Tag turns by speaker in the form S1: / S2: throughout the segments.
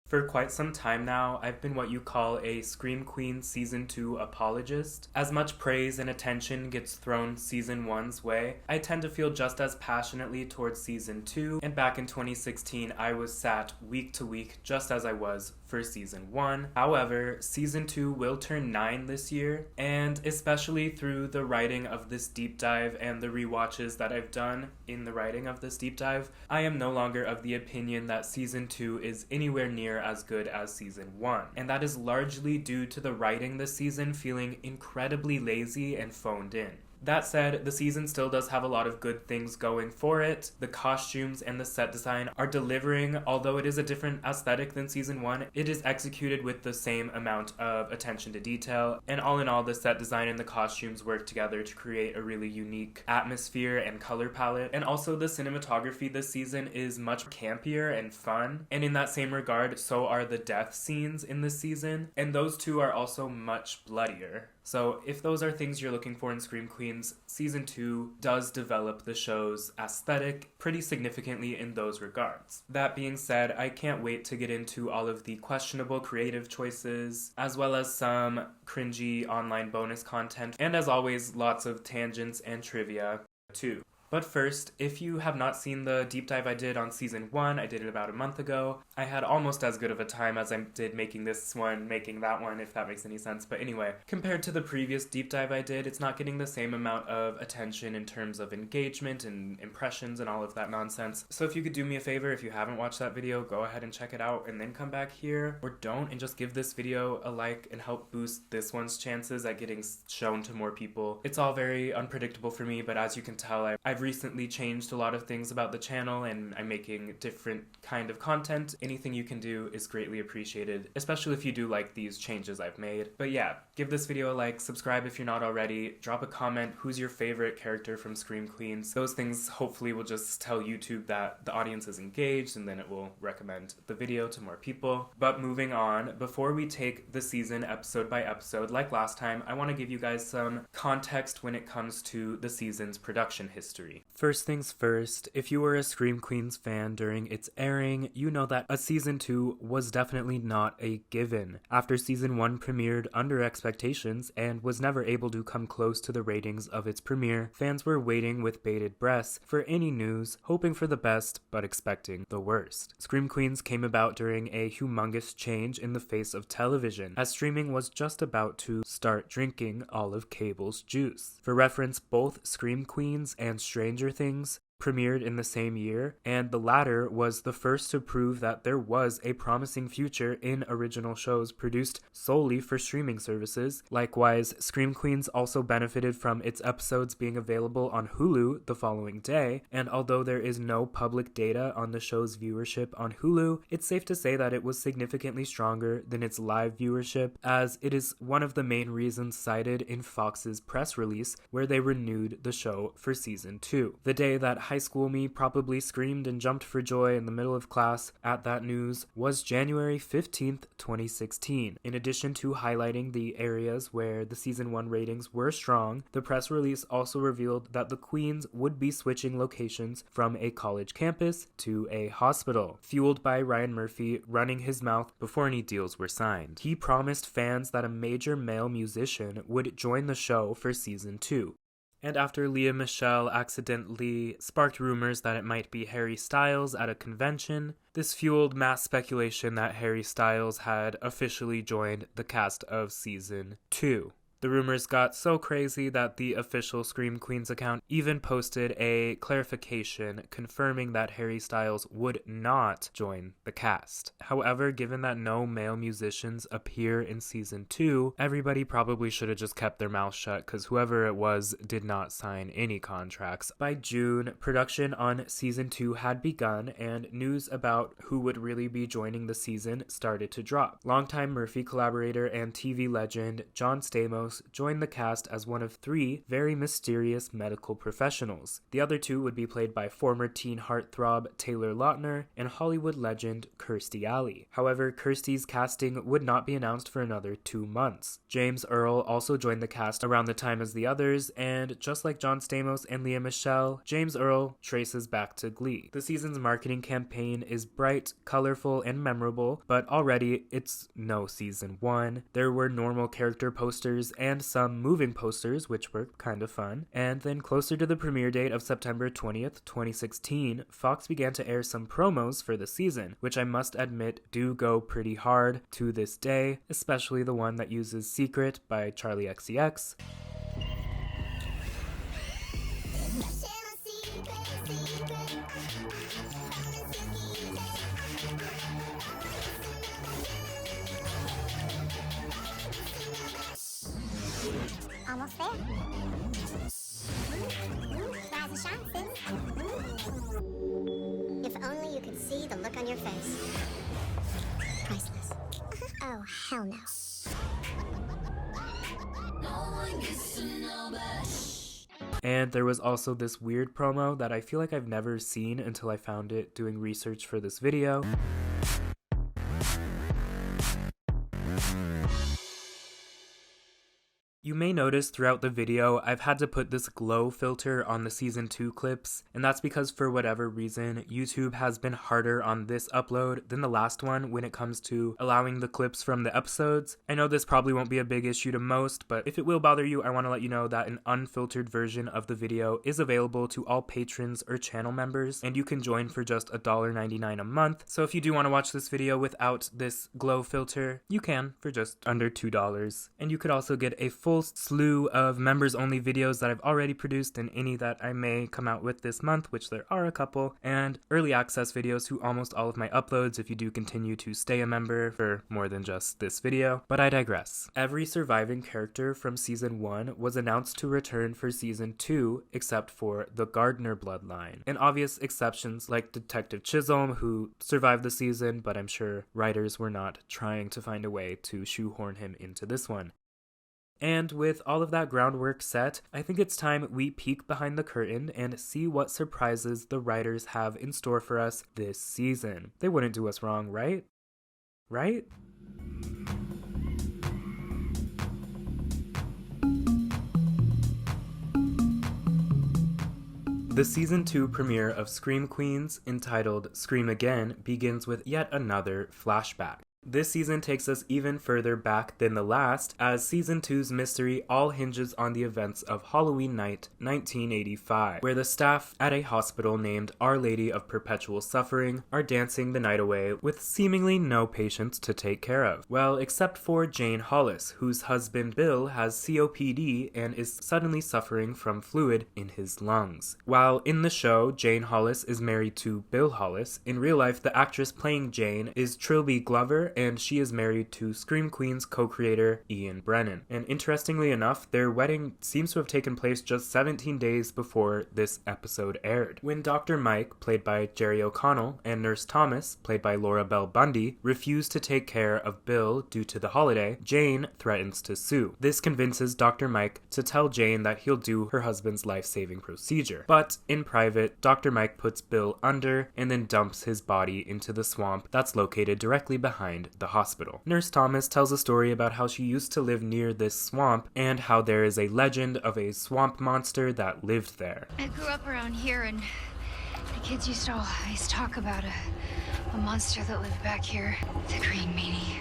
S1: For quite some time now, I've been what you call a Scream Queen Season 2 apologist. As much praise and attention gets thrown Season 1's way, I tend to feel just as passionately towards Season 2, and back in 2016 I was sat week to week just as I was for Season 1. However, Season 2 will turn 9 this year, and especially through the writing of this deep dive and the rewatches that I've done in the writing of this deep dive, I am no longer of the opinion that Season 2 is anywhere near as good as Season 1. And that is largely due to the writing this season feeling incredibly lazy and phoned in. That said, the season still does have a lot of good things going for it. The costumes and the set design are delivering. Although it is a different aesthetic than Season 1, it is executed with the same amount of attention to detail. And all in all, the set design and the costumes work together to create a really unique atmosphere and color palette. And also the cinematography this season is much campier and fun. And in that same regard, so are the death scenes in this season. And those two are also much bloodier. So if those are things you're looking for in Scream Queens, Season 2 does develop the show's aesthetic pretty significantly in those regards. That being said, I can't wait to get into all of the questionable creative choices, as well as some cringy online bonus content, and as always, lots of tangents and trivia too. But first, if you have not seen the deep dive I did on Season 1, I did it about a month ago. I had almost as good of a time as I did making this one, making that one, if that makes any sense. But anyway, compared to the previous deep dive I did, it's not getting the same amount of attention in terms of engagement and impressions and all of that nonsense. So if you could do me a favor, if you haven't watched that video, go ahead and check it out and then come back here, or don't, and just give this video a like and help boost this one's chances at getting shown to more people. It's all very unpredictable for me, but as you can tell, I've recently changed a lot of things about the channel and I'm making different kind of content. Anything you can do is greatly appreciated, especially if you do like these changes I've made. But yeah, give this video a like, subscribe if you're not already, drop a comment, who's your favorite character from Scream Queens. Those things hopefully will just tell YouTube that the audience is engaged, and then it will recommend the video to more people. But moving on, before we take the season episode by episode like last time, I want to give you guys some context when it comes to the season's production history. First things first, if you were a Scream Queens fan during its airing, you know that a Season 2 was definitely not a given. After Season 1 premiered under expectations and was never able to come close to the ratings of its premiere, fans were waiting with bated breaths for any news, hoping for the best but expecting the worst. Scream Queens came about during a humongous change in the face of television, as streaming was just about to start drinking all of cable's juice. For reference, both Scream Queens and Stranger Things premiered in the same year, and the latter was the first to prove that there was a promising future in original shows produced solely for streaming services. Likewise, Scream Queens also benefited from its episodes being available on Hulu the following day, and although there is no public data on the show's viewership on Hulu, it's safe to say that it was significantly stronger than its live viewership, as it is one of the main reasons cited in Fox's press release where they renewed the show for Season 2. The day that high school me probably screamed and jumped for joy in the middle of class at that news was January 15th, 2016. In addition to highlighting the areas where the Season 1 ratings were strong, the press release also revealed that the Queens would be switching locations from a college campus to a hospital, fueled by Ryan Murphy running his mouth before any deals were signed. He promised fans that a major male musician would join the show for Season 2. And after Lea Michele accidentally sparked rumors that it might be Harry Styles at a convention, this fueled mass speculation that Harry Styles had officially joined the cast of Season 2. The rumors got so crazy that the official Scream Queens account even posted a clarification confirming that Harry Styles would not join the cast. However, given that no male musicians appear in Season 2, everybody probably should have just kept their mouth shut, because whoever it was did not sign any contracts. By June, production on Season 2 had begun, and news about who would really be joining the season started to drop. Longtime Murphy collaborator and TV legend John Stamos Stamos joined the cast as one of 3 very mysterious medical professionals. The other 2 would be played by former teen heartthrob Taylor Lautner and Hollywood legend Kirstie Alley. However, Kirstie's casting would not be announced for another 2 months. James Earl also joined the cast around the time as the others, and just like John Stamos and Lea Michele, James Earl traces back to Glee. The season's marketing campaign is bright, colorful, and memorable, but already it's no season 1. There were normal character posters and some moving posters, which were kind of fun. And then closer to the premiere date of September 20th, 2016, Fox began to air some promos for the season, which I must admit do go pretty hard to this day, especially the one that uses Secret by Charli XCX.
S2: Almost there. Rise and shine, sis. If only you could see the look on your face. Priceless. Oh, hell no.
S1: And there was also this weird promo that I feel like I've never seen until I found it doing research for this video. You may notice throughout the video, I've had to put this glow filter on the season 2 clips, and that's because for whatever reason, YouTube has been harder on this upload than the last one when it comes to allowing the clips from the episodes. I know this probably won't be a big issue to most, but if it will bother you, I want to let you know that an unfiltered version of the video is available to all patrons or channel members, and you can join for just $1.99 a month. So if you do want to watch this video without this glow filter, you can for just under $2. And you could also get a full slew of members-only videos that I've already produced and any that I may come out with this month, which there are a couple, and early access videos to almost all of my uploads if you do continue to stay a member for more than just this video. But I digress. Every surviving character from season 1 was announced to return for season 2 except for the Gardner bloodline, and obvious exceptions like Detective Chisholm, who survived the season, but I'm sure writers were not trying to find a way to shoehorn him into this one. And with all of that groundwork set, I think it's time we peek behind the curtain and see what surprises the writers have in store for us this season. They wouldn't do us wrong, right? Right? The season 2 premiere of Scream Queens, entitled Scream Again, begins with yet another flashback. This season takes us even further back than the last, as Season 2's mystery all hinges on the events of Halloween night 1985, where the staff at a hospital named Our Lady of Perpetual Suffering are dancing the night away with seemingly no patients to take care of. Well, except for Jane Hollis, whose husband Bill has COPD and is suddenly suffering from fluid in his lungs. While in the show, Jane Hollis is married to Bill Hollis, in real life the actress playing Jane is Trilby Glover, and she is married to Scream Queens co-creator Ian Brennan. And interestingly enough, their wedding seems to have taken place just 17 days before this episode aired. When Dr. Mike, played by Jerry O'Connell, and Nurse Thomas, played by Laura Bell Bundy, refuse to take care of Bill due to the holiday, Jane threatens to sue. This convinces Dr. Mike to tell Jane that he'll do her husband's life-saving procedure. But in private, Dr. Mike puts Bill under and then dumps his body into the swamp that's located directly behind the hospital. Nurse Thomas tells a story about how she used to live near this swamp and how there is a legend of a swamp monster that lived there.
S3: I grew up around here and the kids used to always talk about a monster that lived back here, the Green Meanie.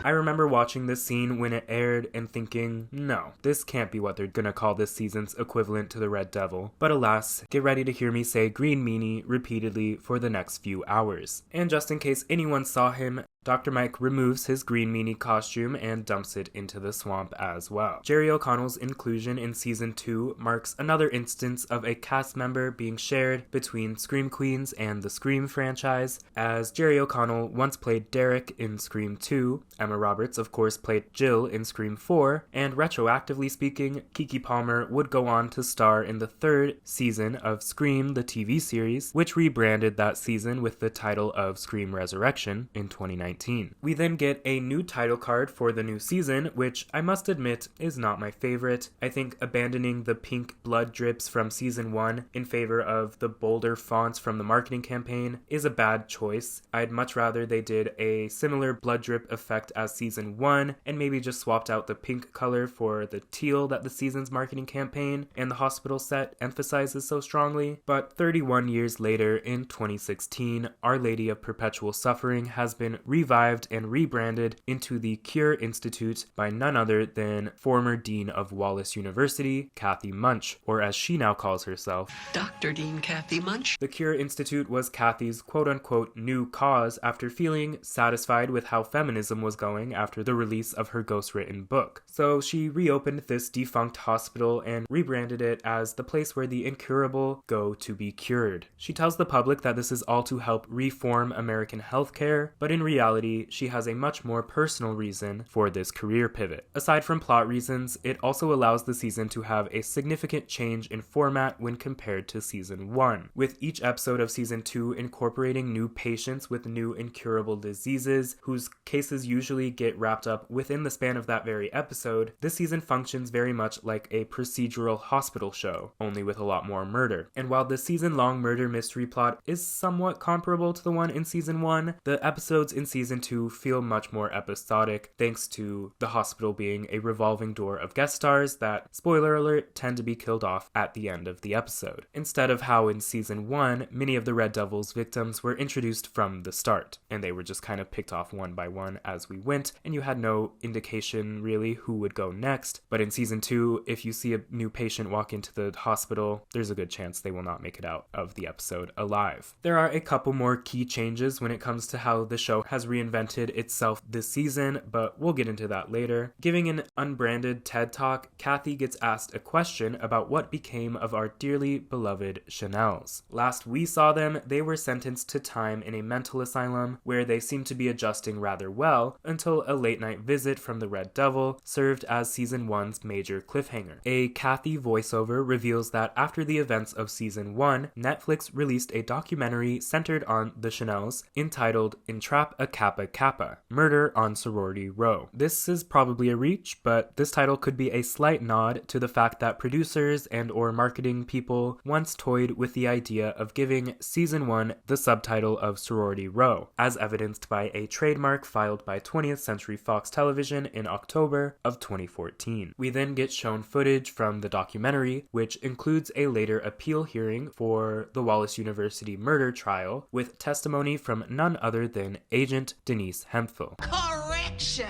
S1: I remember watching this scene when it aired and thinking, no, this can't be what they're gonna call this season's equivalent to the Red Devil. But alas, get ready to hear me say Green Meanie repeatedly for the next few hours. And just in case anyone saw him, Dr. Mike removes his Green Meanie costume and dumps it into the swamp as well. Jerry O'Connell's inclusion in Season 2 marks another instance of a cast member being shared between Scream Queens and the Scream franchise, as Jerry O'Connell once played Derek in Scream 2, Emma Roberts of course played Jill in Scream 4, and retroactively speaking, Keke Palmer would go on to star in the 3rd season of Scream, the TV series, which rebranded that season with the title of Scream Resurrection in 2019. 2019. We then get a new title card for the new season, which I must admit is not my favorite. I think abandoning the pink blood drips from season 1 in favor of the bolder fonts from the marketing campaign is a bad choice. I'd much rather they did a similar blood drip effect as season 1 and maybe just swapped out the pink color for the teal that the season's marketing campaign and the hospital set emphasizes so strongly. But 31 years later, in 2016, Our Lady of Perpetual Suffering has been revived and rebranded into the Cure Institute by none other than former Dean of Wallace University, Kathy Munch, or as she now calls herself,
S4: Dr. Dean Kathy Munch.
S1: The Cure Institute was Kathy's quote-unquote new cause after feeling satisfied with how feminism was going after the release of her ghostwritten book. So she reopened this defunct hospital and rebranded it as the place where the incurable go to be cured. She tells the public that this is all to help reform American healthcare, but in reality, she has a much more personal reason for this career pivot. Aside from plot reasons, it also allows the season to have a significant change in format when compared to season 1, with each episode of season 2 incorporating new patients with new incurable diseases whose cases usually get wrapped up within the span of that very episode. This season functions very much like a procedural hospital show, only with a lot more murder. And while the season-long murder mystery plot is somewhat comparable to the one in season 1, the episodes in season 2 feel much more episodic thanks to the hospital being a revolving door of guest stars that, spoiler alert, tend to be killed off at the end of the episode, instead of how in season 1, many of the Red Devil's victims were introduced from the start, and they were just kind of picked off one by one as we went, and you had no indication really who would go next. But in season 2, if you see a new patient walk into the hospital, there's a good chance they will not make it out of the episode alive. There are a couple more key changes when it comes to how the show has reinvented itself this season, but we'll get into that later. Giving an unbranded TED Talk, Kathy gets asked a question about what became of our dearly beloved Chanels. Last we saw them, they were sentenced to time in a mental asylum where they seemed to be adjusting rather well until a late night visit from the Red Devil served as season 1's major cliffhanger. A Kathy voiceover reveals that after the events of season 1, Netflix released a documentary centered on the Chanels entitled Entrap a Kappa Kappa, Murder on Sorority Row. This is probably a reach, but this title could be a slight nod to the fact that producers and or marketing people once toyed with the idea of giving season 1 the subtitle of Sorority Row, as evidenced by a trademark filed by 20th Century Fox Television in October of 2014. We then get shown footage from the documentary, which includes a later appeal hearing for the Wallace University murder trial, with testimony from none other than Agent Denise Hemphill.
S5: Correction!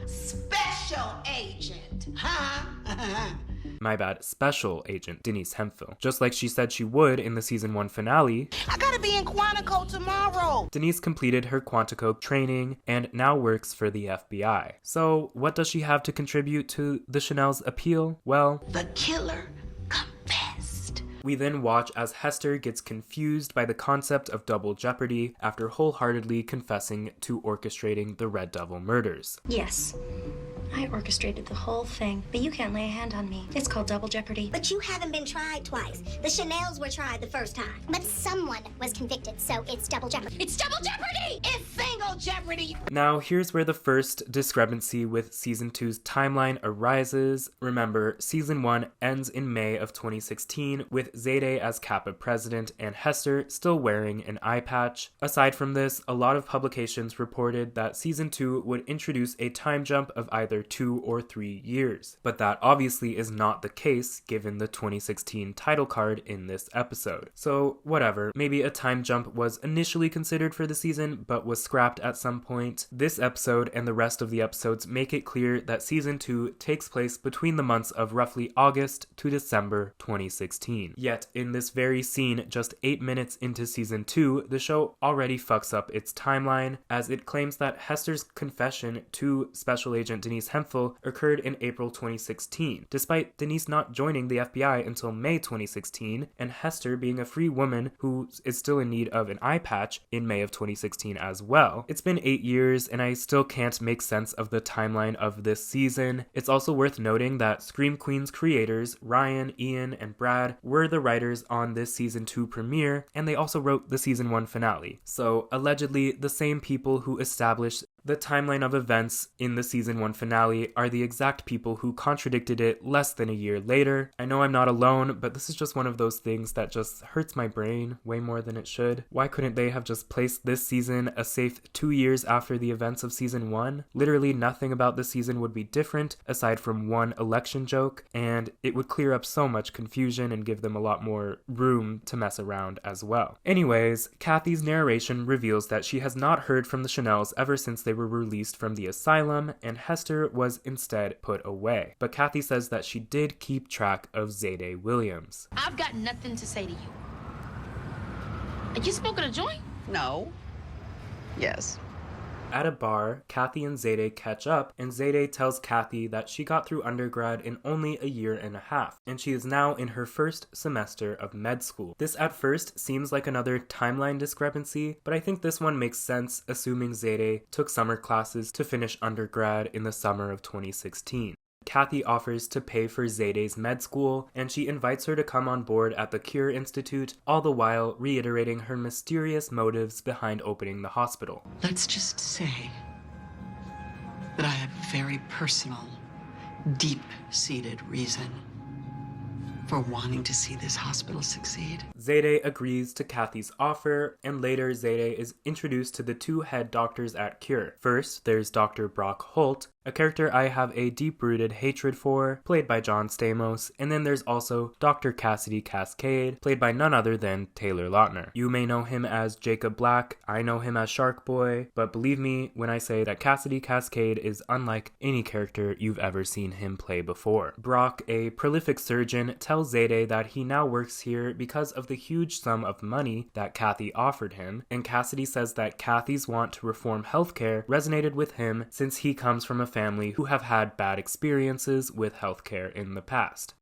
S5: Special agent, huh?
S1: My bad, Special Agent Denise Hemphill. Just like she said she would in the season 1 finale,
S5: I gotta be in Quantico tomorrow!
S1: Denise completed her Quantico training and now works for the FBI. So what does she have to contribute to the Chanel's appeal? Well,
S5: The killer confessed.
S1: we then watch as Hester gets confused by the concept of double jeopardy after wholeheartedly confessing to orchestrating the Red Devil murders.
S6: Yes, I orchestrated the whole thing, but you can't lay a hand on me. It's called double jeopardy.
S2: But you haven't been tried twice. The Chanels were tried the first time. But someone was convicted, so it's double jeopardy.
S5: It's double jeopardy! It's single jeopardy!
S1: Now, here's where the first discrepancy with Season 2's timeline arises. Remember, Season 1 ends in May of 2016 with Zayde as Kappa president and Hester still wearing an eye patch. Aside from this, a lot of publications reported that Season 2 would introduce a time jump of either 2 or 3 years. But that obviously is not the case given the 2016 title card in this episode. So whatever, maybe a time jump was initially considered for the season but was scrapped at some point. This episode and the rest of the episodes make it clear that Season 2 takes place between the months of roughly August to December 2016. Yet in this very scene, just 8 minutes into Season 2, the show already fucks up its timeline as it claims that Hester's confession to Special Agent Denise Hemphill occurred in April 2016, despite Denise not joining the FBI until May 2016, and Hester being a free woman who is still in need of an eye patch in May of 2016 as well. It's been 8 years and I still can't make sense of the timeline of this season. It's also worth noting that Scream Queens creators Ryan, Ian, and Brad were the writers on this season 2 premiere, and they also wrote the season 1 finale. So allegedly, the same people who established the timeline of events in the season 1 finale are the exact people who contradicted it less than a year later. I know I'm not alone, but this is just one of those things that just hurts my brain way more than it should. Why couldn't they have just placed this season a safe 2 years after the events of season 1? Literally nothing about the season would be different aside from one election joke, and it would clear up so much confusion and give them a lot more room to mess around as well. Anyways, Kathy's narration reveals that she has not heard from the Chanels ever since they were released from the asylum, and Hester was instead put away. But Kathy says that she did keep track of Zayde Williams.
S7: I've got nothing to say to you. Are you smoking a joint?
S4: No. Yes.
S1: At a bar, Kathy and Zayde catch up, and Zayde tells Kathy that she got through undergrad in only a year and a half, and she is now in her first semester of med school. This at first seems like another timeline discrepancy, but I think this one makes sense, assuming Zayde took summer classes to finish undergrad in the summer of 2016. Kathy offers to pay for Zayde's med school, and she invites her to come on board at the Cure Institute, all the while reiterating her mysterious motives behind opening the hospital.
S4: Let's just say that I have a very personal, deep-seated reason for wanting to see this hospital succeed.
S1: Zayde agrees to Kathy's offer, and later Zayde is introduced to the two head doctors at Cure. First, there's Dr. Brock Holt, a character I have a deep-rooted hatred for, played by John Stamos, and then there's also Dr. Cassidy Cascade, played by none other than Taylor Lautner. You may know him as Jacob Black, I know him as Shark Boy, but believe me when I say that Cassidy Cascade is unlike any character you've ever seen him play before. Brock, a prolific surgeon, tells Zayde that he now works here because of the huge sum of money that Kathy offered him, and Cassidy says that Kathy's want to reform healthcare resonated with him since he comes from a family who have had bad experiences with healthcare in the past.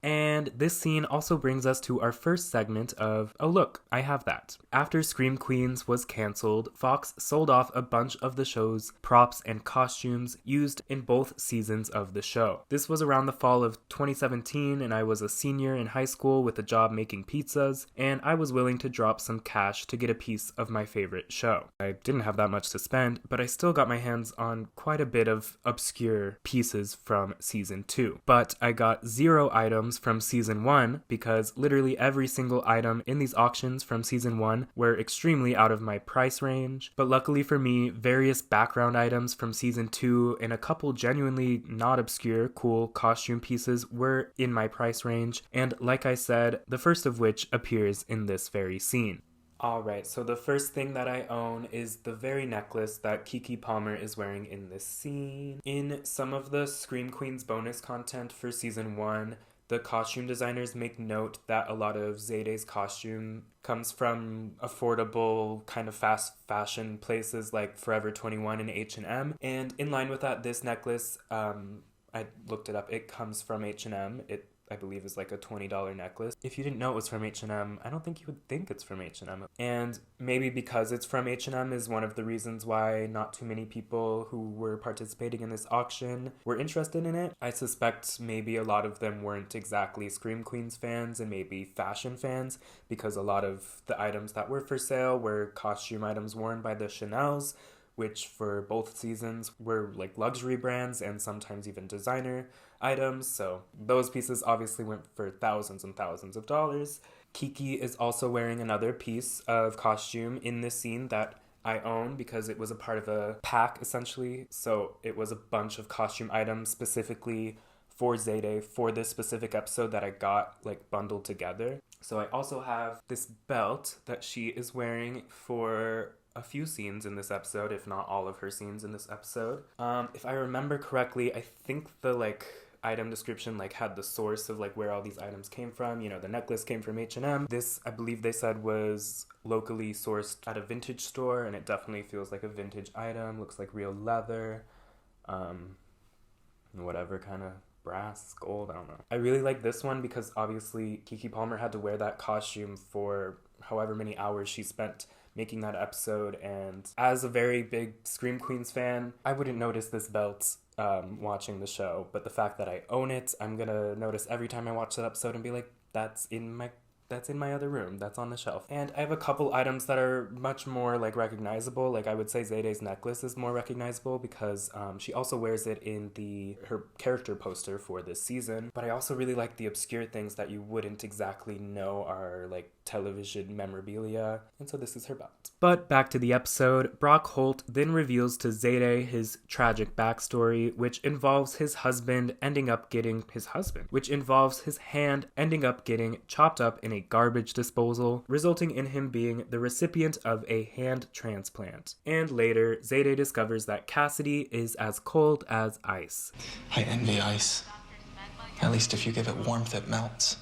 S1: And this scene also brings us to our first segment of, oh look, I have that. After Scream Queens was cancelled, Fox sold off a bunch of the show's props and costumes used in both seasons of the show. This was around the fall of 2017, and I was a senior in high school with a job making pizzas, and I was willing to drop some cash to get a piece of my favorite show. I didn't have that much to spend, but I still got my hands on quite a bit of obscure pieces from season 2. But I got 0 items from season 1 because literally every single item in these auctions from season 1 were extremely out of my price range. But luckily for me, various background items from season 2 and a couple genuinely not obscure, cool costume pieces were in my price range, and like I said, the first of which appears in this very scene. Alright, so the first thing that I own is the very necklace that Keke Palmer is wearing in this scene. In some of the Scream Queens bonus content for season 1, the costume designers make note that a lot of Zayde's costume comes from affordable, kind of fast fashion places like Forever 21 and H&M. And in line with that, this necklace, I looked it up, it comes from H&M. It, I believe, is like a $20 necklace. If you didn't know it was from H&M, I don't think you would think it's from H&M. And maybe because it's from H&M is one of the reasons why not too many people who were participating in this auction were interested in it. I suspect maybe a lot of them weren't exactly Scream Queens fans and maybe fashion fans, because a lot of the items that were for sale were costume items worn by the Chanels, which for both seasons were like luxury brands and sometimes even designer items, so those pieces obviously went for thousands and thousands of dollars. Keke is also wearing another piece of costume in this scene that I own because it was a part of a pack essentially, so it was a bunch of costume items specifically for Zayde for this specific episode that I got like bundled together. So I also have this belt that she is wearing for a few scenes in this episode, if not all of her scenes in this episode. If I remember correctly, I think the item description had the source of where all these items came from. You know, the necklace came from H&M. This, I believe they said, was locally sourced at a vintage store, and it definitely feels like a vintage item. Looks like real leather, whatever kind of brass, gold, I don't know. I really like this one because obviously Keke Palmer had to wear that costume for however many hours she spent making that episode. And as a very big Scream Queens fan, I wouldn't notice this belt watching the show, but the fact that I own it, I'm gonna notice every time I watch that episode and be like, that's in my other room, that's on the shelf. And I have a couple items that are much more like recognizable. Like I would say Zayde's necklace is more recognizable because she also wears it in her character poster for this season. But I also really like the obscure things that you wouldn't exactly know are like television memorabilia, and so this is her belt. But back to the episode, Brock Holt then reveals to Zayde his tragic backstory, which involves his hand ending up getting chopped up in a garbage disposal, resulting in him being the recipient of a hand transplant. And later, Zayde discovers that Cassidy is as cold as ice.
S8: I envy ice. At least if you give it warmth, it melts.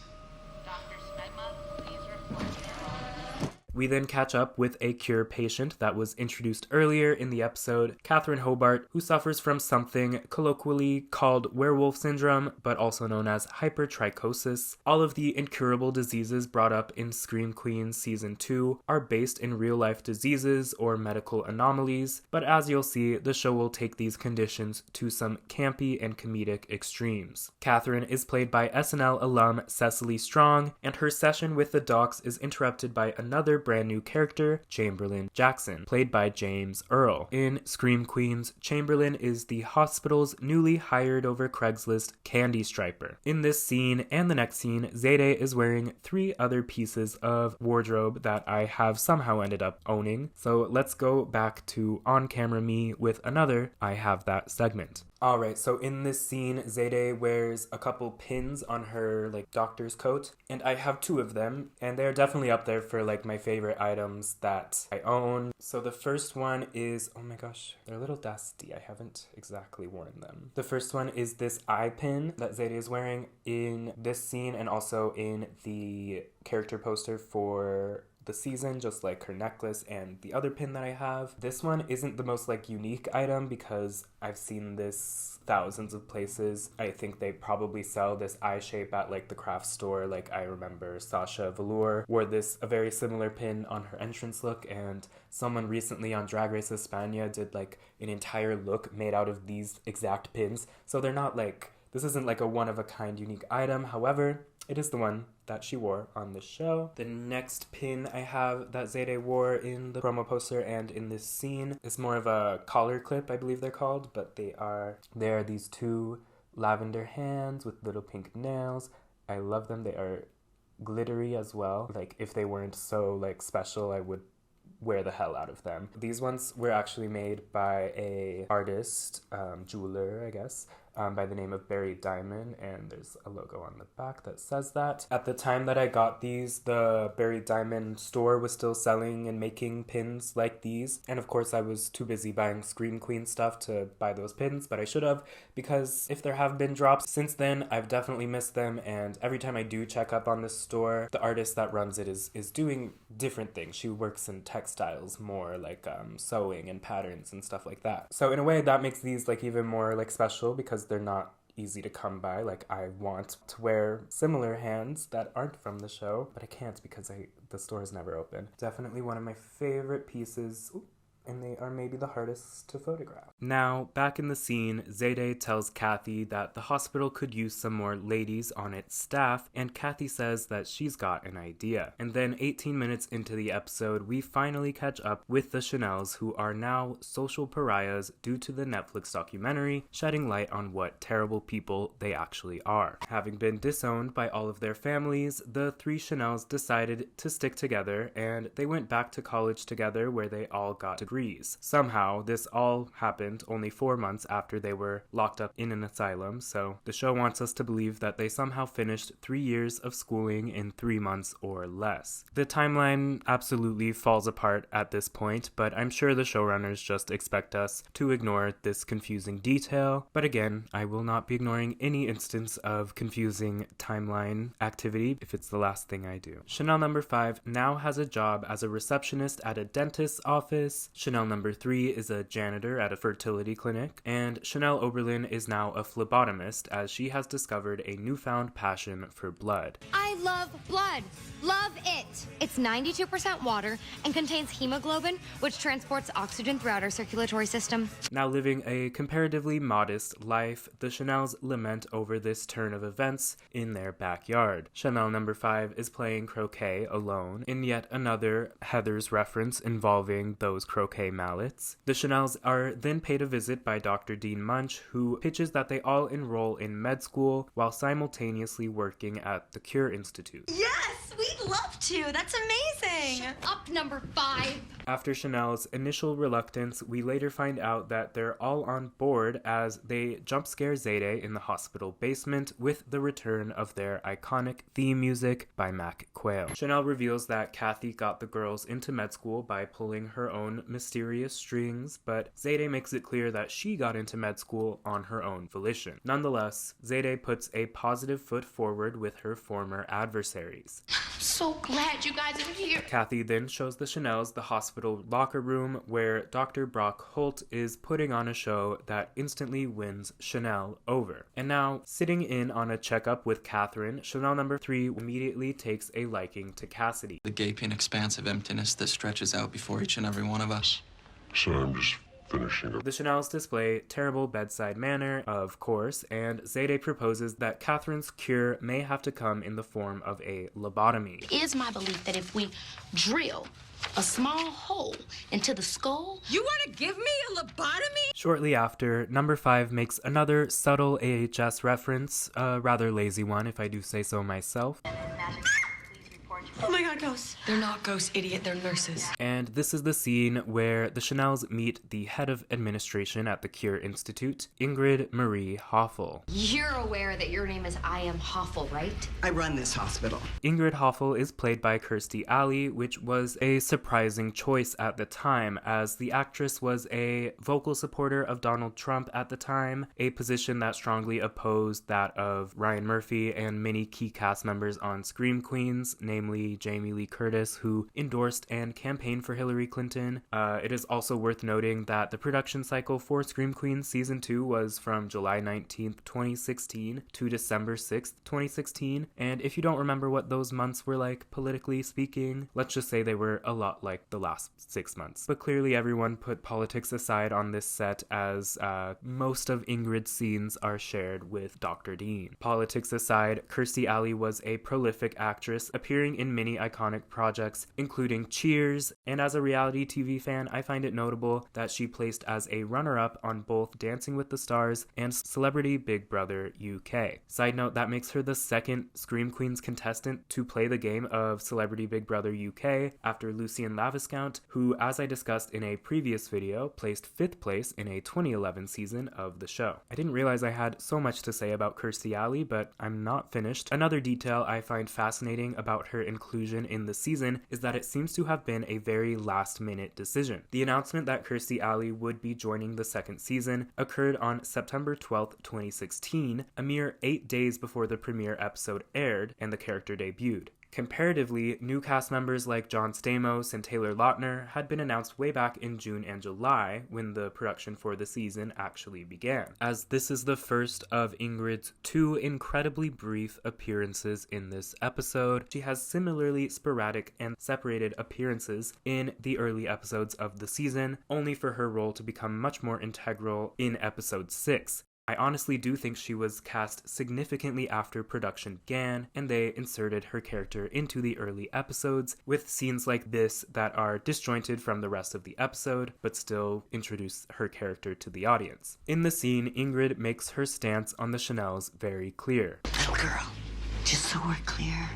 S1: We then catch up with a cure patient that was introduced earlier in the episode, Catherine Hobart, who suffers from something colloquially called werewolf syndrome, but also known as hypertrichosis. All of the incurable diseases brought up in Scream Queens Season 2 are based in real-life diseases or medical anomalies, but as you'll see, the show will take these conditions to some campy and comedic extremes. Catherine is played by SNL alum Cecily Strong, and her session with the docs is interrupted by another brand new character, Chamberlain Jackson, played by James Earl. In Scream Queens, Chamberlain is the hospital's newly hired over Craigslist candy striper. In this scene and the next scene, Zayde is wearing 3 other pieces of wardrobe that I have somehow ended up owning. So let's go back to on-camera me with another I Have That segment. Alright, so in this scene, Zayde wears a couple pins on her, like, doctor's coat, and I have 2 of them, and they're definitely up there for, like, my favorite items that I own. So the first one is, oh my gosh, they're a little dusty, I haven't exactly worn them. The first one is this eye pin that Zayde is wearing in this scene, and also in the character poster for the season, just like her necklace and the other pin that I have. This one isn't the most like unique item because I've seen this thousands of places. I think they probably sell this eye shape at like the craft store. Like I remember Sasha Velour wore a very similar pin on her entrance look, and someone recently on Drag Race España did like an entire look made out of these exact pins. So they're not like, this isn't like a one-of-a-kind unique item. However, it is the one that she wore on the show. The next pin I have that Zayde wore in the promo poster and in this scene is more of a collar clip, I believe they're called, but they are these 2 lavender hands with little pink nails. I love them. They are glittery as well. Like if they weren't so like special, I would wear the hell out of them. These ones were actually made by a artist, jeweler, I guess, by the name of Barry Diamond, and there's a logo on the back that says that. At the time that I got these, the Barry Diamond store was still selling and making pins like these, and of course I was too busy buying Scream Queen stuff to buy those pins, but I should have, because if there have been drops since then, I've definitely missed them, and every time I do check up on this store, the artist that runs it is doing different things. She works in textiles more, like sewing and patterns and stuff like that. So in a way, that makes these like even more like special because they're not easy to come by. Like I want to wear similar hands that aren't from the show, but I can't because the store is never open. Definitely one of my favorite pieces. Ooh. And they are maybe the hardest to photograph. Now, back in the scene, Zayde tells Kathy that the hospital could use some more ladies on its staff, and Kathy says that she's got an idea. And then 18 minutes into the episode, we finally catch up with the Chanels, who are now social pariahs due to the Netflix documentary, shedding light on what terrible people they actually are. Having been disowned by all of their families, the 3 Chanels decided to stick together, and they went back to college together where they all got degrees. Somehow, this all happened only 4 months after they were locked up in an asylum, so the show wants us to believe that they somehow finished 3 years of schooling in 3 months or less. The timeline absolutely falls apart at this point, but I'm sure the showrunners just expect us to ignore this confusing detail. But again, I will not be ignoring any instance of confusing timeline activity if it's the last thing I do. Chanel number 5 now has a job as a receptionist at a dentist's office. Chanel number 3 is a janitor at a fertility clinic, and Chanel Oberlin is now a phlebotomist as she has discovered a newfound passion for blood.
S9: I love blood. Love it. It's 92% water and contains hemoglobin, which transports oxygen throughout our circulatory system.
S1: Now living a comparatively modest life, the Chanels lament over this turn of events in their backyard. Chanel number 5 is playing croquet alone in yet another Heather's reference involving those croquet mallets. The Chanels are then paid a visit by Dr. Dean Munch, who pitches that they all enroll in med school while simultaneously working at the Cure Institute.
S6: Yes, we'd love to. That's amazing.
S9: Up number 5.
S1: After Chanel's initial reluctance, we later find out that they're all on board as they jump scare Zayde in the hospital basement with the return of their iconic theme music by Mac Quayle. Chanel reveals that Kathy got the girls into med school by pulling her own mysterious strings, but Zayde makes it clear that she got into med school on her own volition. Nonetheless, Zayde puts a positive foot forward with her former adversaries.
S7: I'm so glad you guys are here.
S1: Kathy then shows the Chanels the hospital locker room where Dr. Brock Holt is putting on a show that instantly wins Chanel over. And now, sitting in on a checkup with Catherine, Chanel number 3 immediately takes a liking to Cassidy.
S8: The gaping expanse of emptiness that stretches out before each and every one of us.
S10: So I'm just finishing up.
S1: The Chanels display terrible bedside manner, of course, and Zayde proposes that Catherine's cure may have to come in the form of a lobotomy.
S7: It is my belief that if we drill a small hole into the skull.
S5: You want to give me a lobotomy?
S1: Shortly after, number 5 makes another subtle AHS reference, a rather lazy one if I do say so myself.
S6: Oh my god, ghosts. They're not ghosts, idiot. They're nurses.
S1: And this is the scene where the Chanels meet the head of administration at the Cure Institute, Ingrid Marie Hoffel.
S9: You're aware that your name is I Am Hoffel, right?
S4: I run this hospital.
S1: Ingrid Hoffel is played by Kirstie Alley, which was a surprising choice at the time, as the actress was a vocal supporter of Donald Trump at the time, a position that strongly opposed that of Ryan Murphy and many key cast members on Scream Queens, namely Jamie Lee Curtis, who endorsed and campaigned for Hillary Clinton. It is also worth noting that the production cycle for Scream Queens Season 2 was from July 19th, 2016 to December 6th, 2016, and if you don't remember what those months were like politically speaking, let's just say they were a lot like the last 6 months. But clearly everyone put politics aside on this set, as most of Ingrid's scenes are shared with Dr. Dean. Politics aside, Kirstie Alley was a prolific actress, appearing in many iconic projects, including Cheers, and as a reality TV fan, I find it notable that she placed as a runner-up on both Dancing with the Stars and Celebrity Big Brother UK. Side note, that makes her the second Scream Queens contestant to play the game of Celebrity Big Brother UK after Lucien Laviscount, who, as I discussed in a previous video, placed 5th place in a 2011 season of the show. I didn't realize I had so much to say about Kirstie Alley, but I'm not finished. Another detail I find fascinating about her inclusion in the season is that it seems to have been a very last-minute decision. The announcement that Kirstie Alley would be joining the second season occurred on September 12th, 2016, a mere 8 days before the premiere episode aired and the character debuted. Comparatively, new cast members like John Stamos and Taylor Lautner had been announced way back in June and July when the production for the season actually began, as this is the first of Ingrid's 2 incredibly brief appearances in this episode. She has similarly sporadic and separated appearances in the early episodes of the season, only for her role to become much more integral in episode 6. I honestly do think she was cast significantly after production began, and they inserted her character into the early episodes with scenes like this that are disjointed from the rest of the episode, but still introduce her character to the audience. In the scene, Ingrid makes her stance on the Chanels very clear.
S4: Little girl, just so we're clear,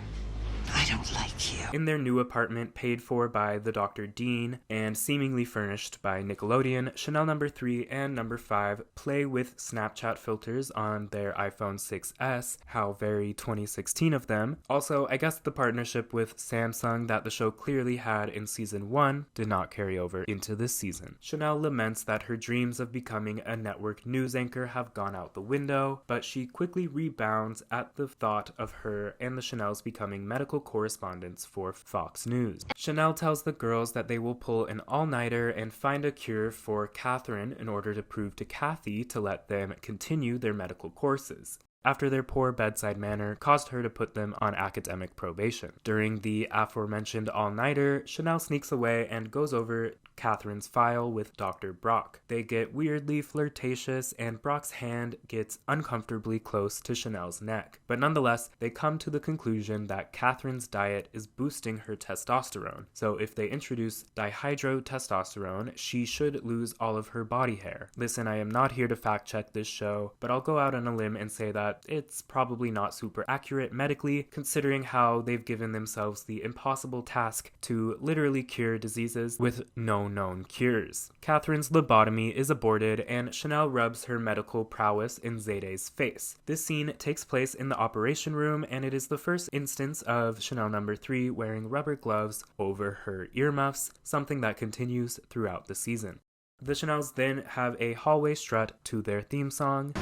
S4: I don't like you.
S1: In their new apartment paid for by the Dr. Dean and seemingly furnished by Nickelodeon, Chanel number 3 and number 5 play with Snapchat filters on their iPhone 6s, how very 2016 of them. Also, I guess the partnership with Samsung that the show clearly had in season 1 did not carry over into this season. Chanel laments that her dreams of becoming a network news anchor have gone out the window, but she quickly rebounds at the thought of her and the Chanels becoming medical correspondence for Fox News. Chanel tells the girls that they will pull an all-nighter and find a cure for Catherine in order to prove to Kathy to let them continue their medical courses, after their poor bedside manner caused her to put them on academic probation. During the aforementioned all-nighter, Chanel sneaks away and goes over Catherine's file with Dr. Brock. They get weirdly flirtatious and Brock's hand gets uncomfortably close to Chanel's neck. But nonetheless, they come to the conclusion that Catherine's diet is boosting her testosterone. So if they introduce dihydrotestosterone, she should lose all of her body hair. Listen, I am not here to fact check this show, but I'll go out on a limb and say that it's probably not super accurate medically, considering how they've given themselves the impossible task to literally cure diseases with no known cures. Catherine's lobotomy is aborted and Chanel rubs her medical prowess in Zayde's face. This scene takes place in the operation room and it is the first instance of Chanel number 3 wearing rubber gloves over her earmuffs, something that continues throughout the season. The Chanels then have a hallway strut to their theme song.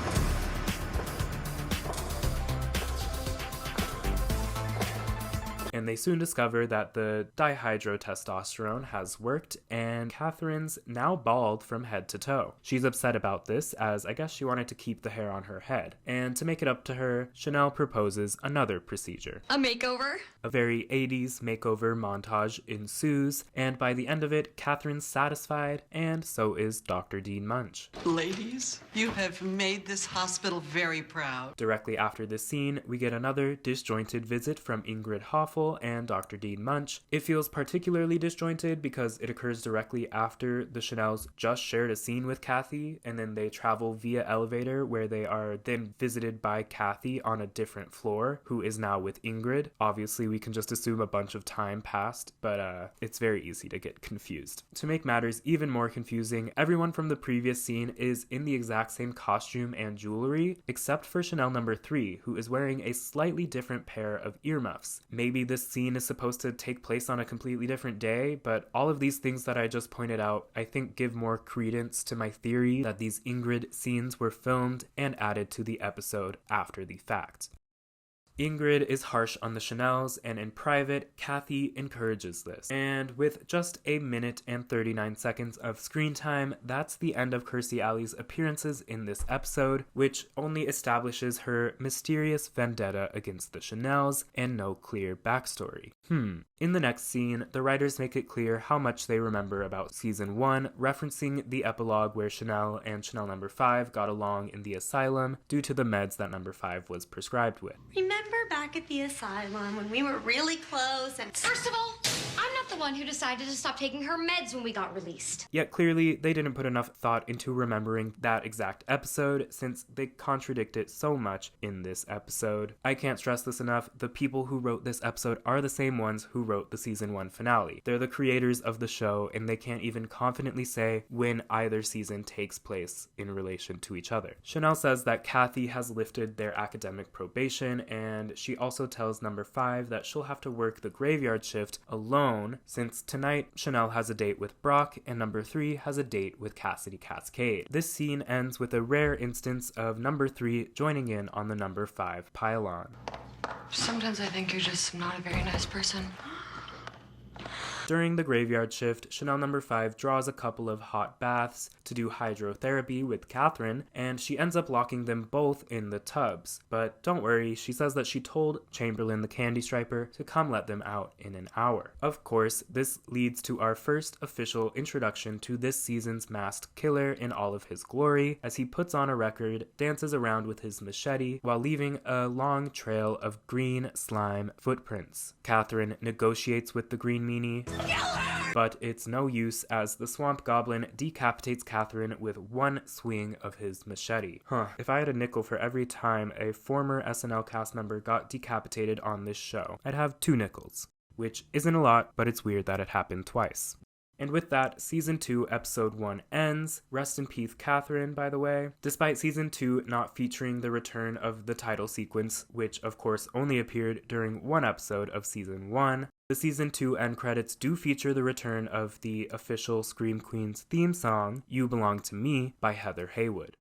S1: And they soon discover that the dihydrotestosterone has worked and Catherine's now bald from head to toe. She's upset about this as I guess she wanted to keep the hair on her head. And to make it up to her, Chanel proposes another procedure.
S5: A makeover?
S1: A very 80s makeover montage ensues, and by the end of it, Catherine's satisfied, and so is Dr. Dean Munch.
S4: Ladies, you have made this hospital very proud.
S1: Directly after this scene, we get another disjointed visit from Ingrid Hoffel and Dr. Dean Munch. It feels particularly disjointed because it occurs directly after the Chanels just shared a scene with Kathy, and then they travel via elevator where they are then visited by Kathy on a different floor, who is now with Ingrid. Obviously, we can just assume a bunch of time passed, but it's very easy to get confused. To make matters even more confusing, everyone from the previous scene is in the exact same costume and jewelry, except for Chanel number 3, who is wearing a slightly different pair of earmuffs. Maybe this scene is supposed to take place on a completely different day, but all of these things that I just pointed out, I think give more credence to my theory that these Ingrid scenes were filmed and added to the episode after the fact. Ingrid is harsh on the Chanels, and in private, Kathy encourages this. And with just a minute and 39 seconds of screen time, that's the end of Kirstie Alley's appearances in this episode, which only establishes her mysterious vendetta against the Chanels and no clear backstory. In the next scene, the writers make it clear how much they remember about season 1, referencing the epilogue where Chanel and Chanel number 5 got along in the asylum due to the meds that number 5 was prescribed with.
S6: Remember back at the asylum when we were really close and...
S9: First of all, I'm not the one who decided to stop taking her meds when we got released.
S1: Yet clearly, they didn't put enough thought into remembering that exact episode since they contradict it so much in this episode. I can't stress this enough, the people who wrote this episode are the same ones who wrote the season 1 finale. They're the creators of the show and they can't even confidently say when either season takes place in relation to each other. Chanel says that Kathy has lifted their academic probation, and she also tells number 5 that she'll have to work the graveyard shift alone since tonight Chanel has a date with Brock and number 3 has a date with Cassidy Cascade. This scene ends with a rare instance of number 3 joining in on the number 5 pile-on.
S7: Sometimes I think you're just not a very nice person.
S1: During the graveyard shift, Chanel number 5 draws a couple of hot baths to do hydrotherapy with Catherine, and she ends up locking them both in the tubs. But don't worry, she says that she told Chamberlain the candy striper to come let them out in an hour. Of course, this leads to our first official introduction to this season's masked killer in all of his glory, as he puts on a record, dances around with his machete, while leaving a long trail of green slime footprints. Catherine negotiates with the green meanie, but it's no use as the swamp goblin decapitates Catherine with one swing of his machete. If I had a nickel for every time a former SNL cast member got decapitated on this show, I'd have 2 nickels. Which isn't a lot, but it's weird that it happened twice. And with that, Season 2, Episode 1 ends. Rest in peace, Catherine, by the way. Despite Season 2 not featuring the return of the title sequence, which of course only appeared during one episode of Season 1, the Season 2 end credits do feature the return of the official Scream Queens theme song, You Belong to Me, by Heather Haywood.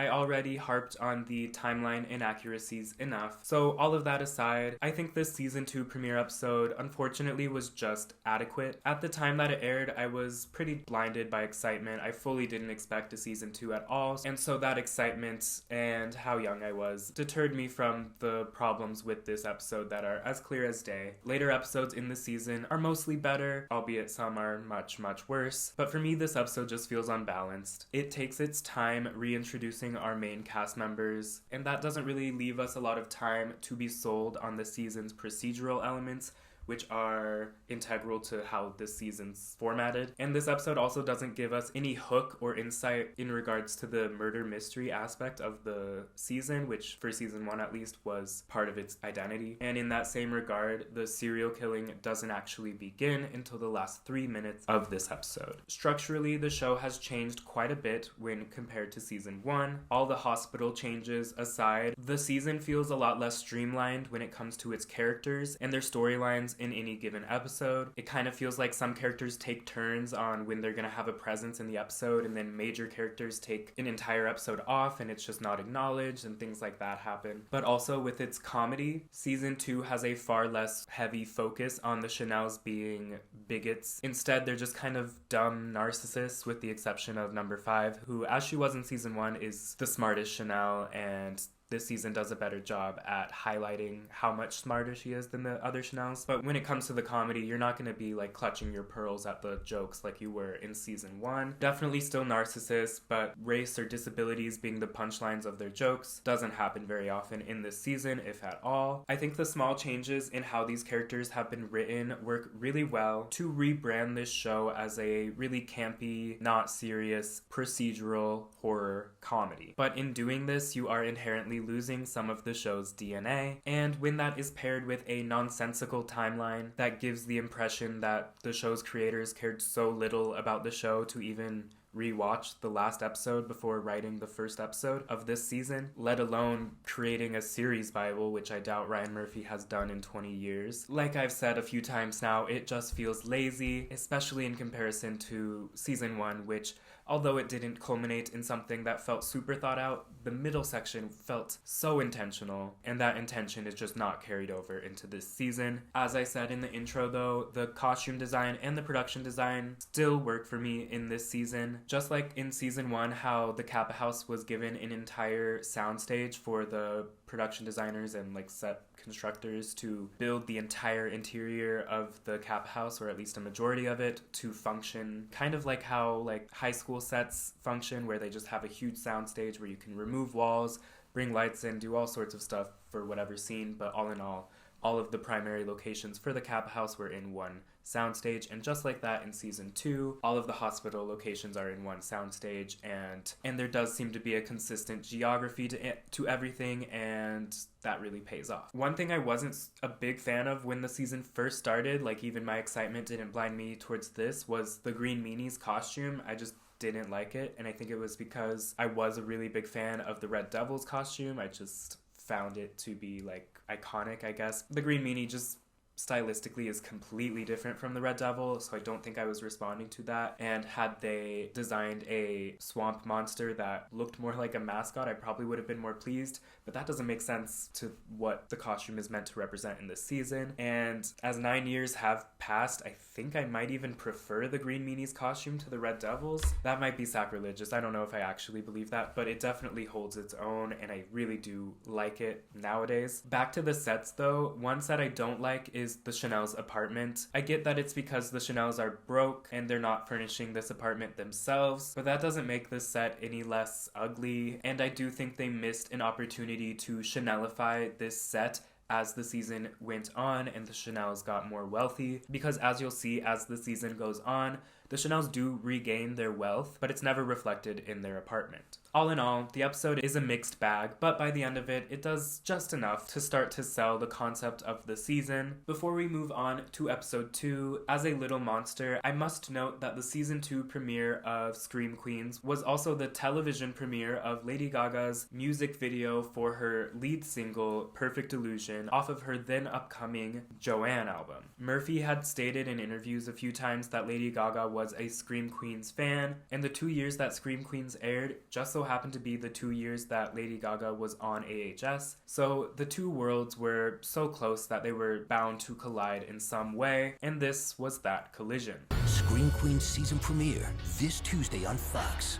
S1: I already harped on the timeline inaccuracies enough. So all of that aside, I think this season 2 premiere episode unfortunately was just adequate. At the time that it aired, I was pretty blinded by excitement. I fully didn't expect a season 2 at all, and so that excitement and how young I was deterred me from the problems with this episode that are as clear as day. Later episodes in the season are mostly better, albeit some are much, much worse, but for me this episode just feels unbalanced. It takes its time reintroducing our main cast members, and that doesn't really leave us a lot of time to be sold on the season's procedural elements, which are integral to how this season's formatted. And this episode also doesn't give us any hook or insight in regards to the murder mystery aspect of the season, which for season 1 at least was part of its identity. And in that same regard, the serial killing doesn't actually begin until the last 3 minutes of this episode. Structurally, the show has changed quite a bit when compared to season 1. All the hospital changes aside, the season feels a lot less streamlined when it comes to its characters and their storylines in any given episode. It kind of feels like some characters take turns on when they're going to have a presence in the episode, and then major characters take an entire episode off and it's just not acknowledged, and things like that happen. But also with its comedy, season 2 has a far less heavy focus on the Chanels being bigots. Instead, they're just kind of dumb narcissists, with the exception of number 5, who, as she was in season 1, is the smartest Chanel, and this season does a better job at highlighting how much smarter she is than the other Chanels. But when it comes to the comedy, you're not going to be like clutching your pearls at the jokes like you were in season 1. Definitely still narcissists, but race or disabilities being the punchlines of their jokes doesn't happen very often in this season, if at all. I think the small changes in how these characters have been written work really well to rebrand this show as a really campy, not serious, procedural horror comedy. But in doing this, you are inherently losing some of the show's DNA, and when that is paired with a nonsensical timeline that gives the impression that the show's creators cared so little about the show to even rewatch the last episode before writing the first episode of this season, let alone creating a series Bible, which I doubt Ryan Murphy has done in 20 years. Like I've said a few times now, it just feels lazy, especially in comparison to season 1, which, although it didn't culminate in something that felt super thought out, the middle section felt so intentional, and that intention is just not carried over into this season. As I said in the intro though, the costume design and the production design still work for me in this season. Just like in season 1, how the Kappa House was given an entire soundstage for the production designers and like set constructors to build the entire interior of the Kappa House, or at least a majority of it, to function kind of like how like high school sets function, where they just have a huge soundstage where you can remove walls, bring lights in, do all sorts of stuff for whatever scene. But all in all of the primary locations for the Kappa House were in one soundstage, and just like that in season 2, all of the hospital locations are in one soundstage, and there does seem to be a consistent geography to everything, and that really pays off. One thing I wasn't a big fan of when the season first started, like even my excitement didn't blind me towards this, was the Green Meanie's costume. I just didn't like it, and I think it was because I was a really big fan of the Red Devil's costume. I just found it to be like iconic, I guess. The Green Meanie just stylistically is completely different from the Red Devil, so I don't think I was responding to that. And had they designed a swamp monster that looked more like a mascot, I probably would have been more pleased, but that doesn't make sense to what the costume is meant to represent in this season. And as 9 years have passed, I think I might even prefer the Green Meanie's costume to the Red Devil's. That might be sacrilegious, I don't know if I actually believe that, but it definitely holds its own, and I really do like it nowadays. Back to the sets though, one set I don't like is the Chanel's apartment. I get that it's because the Chanels are broke and they're not furnishing this apartment themselves, but that doesn't make the set any less ugly, and I do think they missed an opportunity to Chanelify this set as the season went on and the Chanels got more wealthy, because as you'll see as the season goes on, the Chanels do regain their wealth, but it's never reflected in their apartment. All in all, the episode is a mixed bag, but by the end of it, it does just enough to start to sell the concept of the season. Before we move on to episode 2, as a little monster, I must note that the season 2 premiere of Scream Queens was also the television premiere of Lady Gaga's music video for her lead single, Perfect Illusion, off of her then upcoming Joanne album. Murphy had stated in interviews a few times that Lady Gaga was was a Scream Queens fan, and the 2 years that Scream Queens aired just so happened to be the 2 years that Lady Gaga was on AHS, so the two worlds were so close that they were bound to collide in some way, and this was that collision.
S11: Scream Queens season premiere this Tuesday on Fox.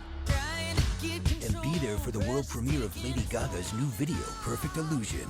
S11: And be there for the world premiere of Lady Gaga's new video, Perfect Illusion.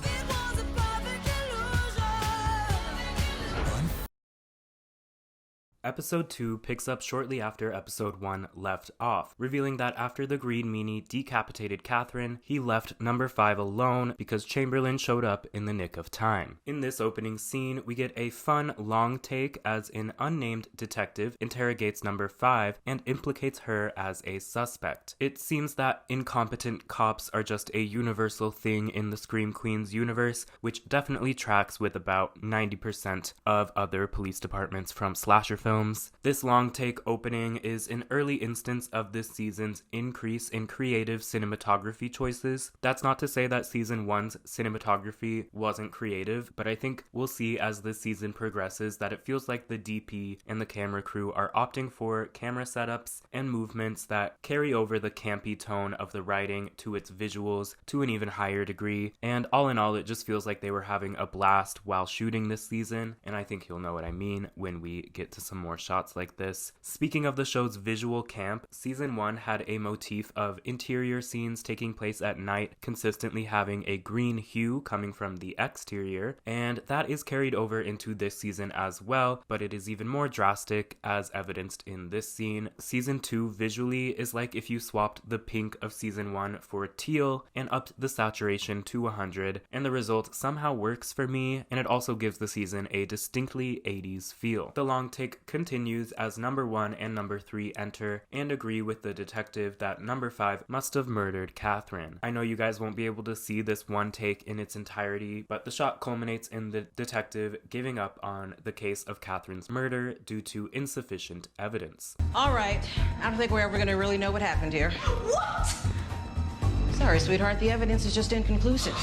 S1: Episode 2 picks up shortly after Episode 1 left off, revealing that after the Green Meanie decapitated Catherine, he left number 5 alone because Chamberlain showed up in the nick of time. In this opening scene, we get a fun long take as an unnamed detective interrogates number 5 and implicates her as a suspect. It seems that incompetent cops are just a universal thing in the Scream Queens universe, which definitely tracks with about 90% of other police departments from slasher films. This long take opening is an early instance of this season's increase in creative cinematography choices. That's not to say that season 1's cinematography wasn't creative, but I think we'll see as this season progresses that it feels like the DP and the camera crew are opting for camera setups and movements that carry over the campy tone of the writing to its visuals to an even higher degree, and all in all it just feels like they were having a blast while shooting this season, and I think you'll know what I mean when we get to some more shots like this. Speaking of the show's visual camp, season 1 had a motif of interior scenes taking place at night consistently having a green hue coming from the exterior, and that is carried over into this season as well, but it is even more drastic as evidenced in this scene. Season 2 visually is like if you swapped the pink of season 1 for teal and upped the saturation to 100, and the result somehow works for me, and it also gives the season a distinctly 80s feel. The long take continues as number 1 and number 3 enter and agree with the detective that number 5 must have murdered Catherine. I know you guys won't be able to see this one take in its entirety, but the shot culminates in the detective giving up on the case of Catherine's murder due to insufficient evidence.
S5: All right, I don't think we're ever gonna really know what happened here. What? Sorry, sweetheart, the evidence is just inconclusive.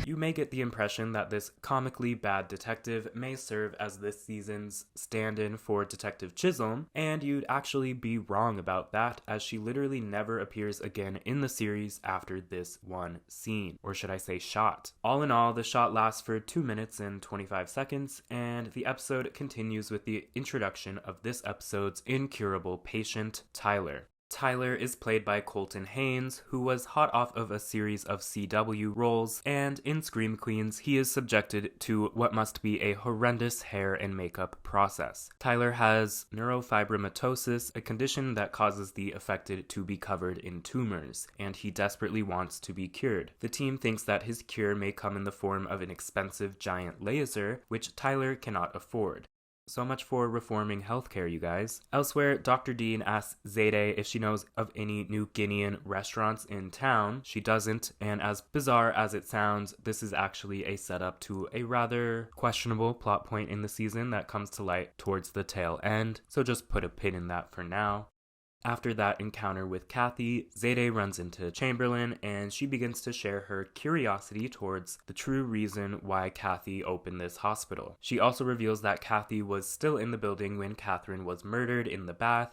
S1: You may get the impression that this comically bad detective may serve as this season's stand-in for Detective Chisholm, and you'd actually be wrong about that, as she literally never appears again in the series after this one scene, or should I say shot. All in all, the shot lasts for 2 minutes and 25 seconds, and the episode continues with the introduction of this episode's incurable patient, Tyler. Tyler is played by Colton Haynes, who was hot off of a series of CW roles, and in Scream Queens, he is subjected to what must be a horrendous hair and makeup process. Tyler has neurofibromatosis, a condition that causes the affected to be covered in tumors, and he desperately wants to be cured. The team thinks that his cure may come in the form of an expensive giant laser, which Tyler cannot afford. So much for reforming healthcare, you guys. Elsewhere, Dr. Dean asks Zayde if she knows of any New Guinean restaurants in town. She doesn't, and as bizarre as it sounds, this is actually a setup to a rather questionable plot point in the season that comes to light towards the tail end, so just put a pin in that for now. After that encounter with Kathy, Zayde runs into Chamberlain, and she begins to share her curiosity towards the true reason why Kathy opened this hospital. She also reveals that Kathy was still in the building when Catherine was murdered in the bath.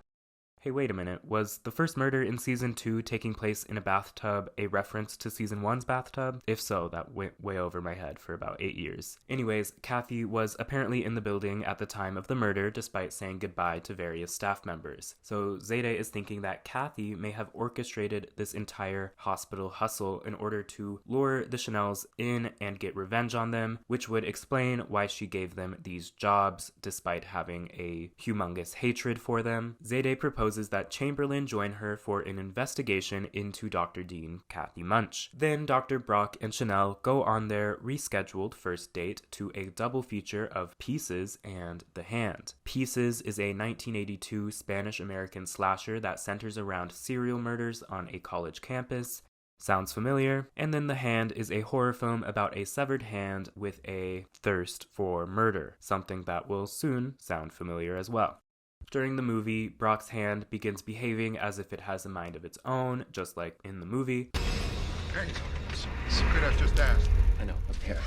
S1: Hey, wait a minute, was the first murder in season 2 taking place in a bathtub a reference to season 1's bathtub? If so, that went way over my head for about 8 years. Anyways, Kathy was apparently in the building at the time of the murder despite saying goodbye to various staff members. So Zayde is thinking that Kathy may have orchestrated this entire hospital hustle in order to lure the Chanels in and get revenge on them, which would explain why she gave them these jobs despite having a humongous hatred for them. Zayde proposes that Chamberlain join her for an investigation into Dr. Dean, Kathy Munch. Then Dr. Brock and Chanel go on their rescheduled first date to a double feature of Pieces and The Hand. Pieces is a 1982 Spanish-American slasher that centers around serial murders on a college campus. Sounds familiar? And then The Hand is a horror film about a severed hand with a thirst for murder, something that will soon sound familiar as well. During the movie, Brock's hand begins behaving as if it has a mind of its own, just like in the movie.
S10: Hey, secret I've just asked.
S12: I know. Up here.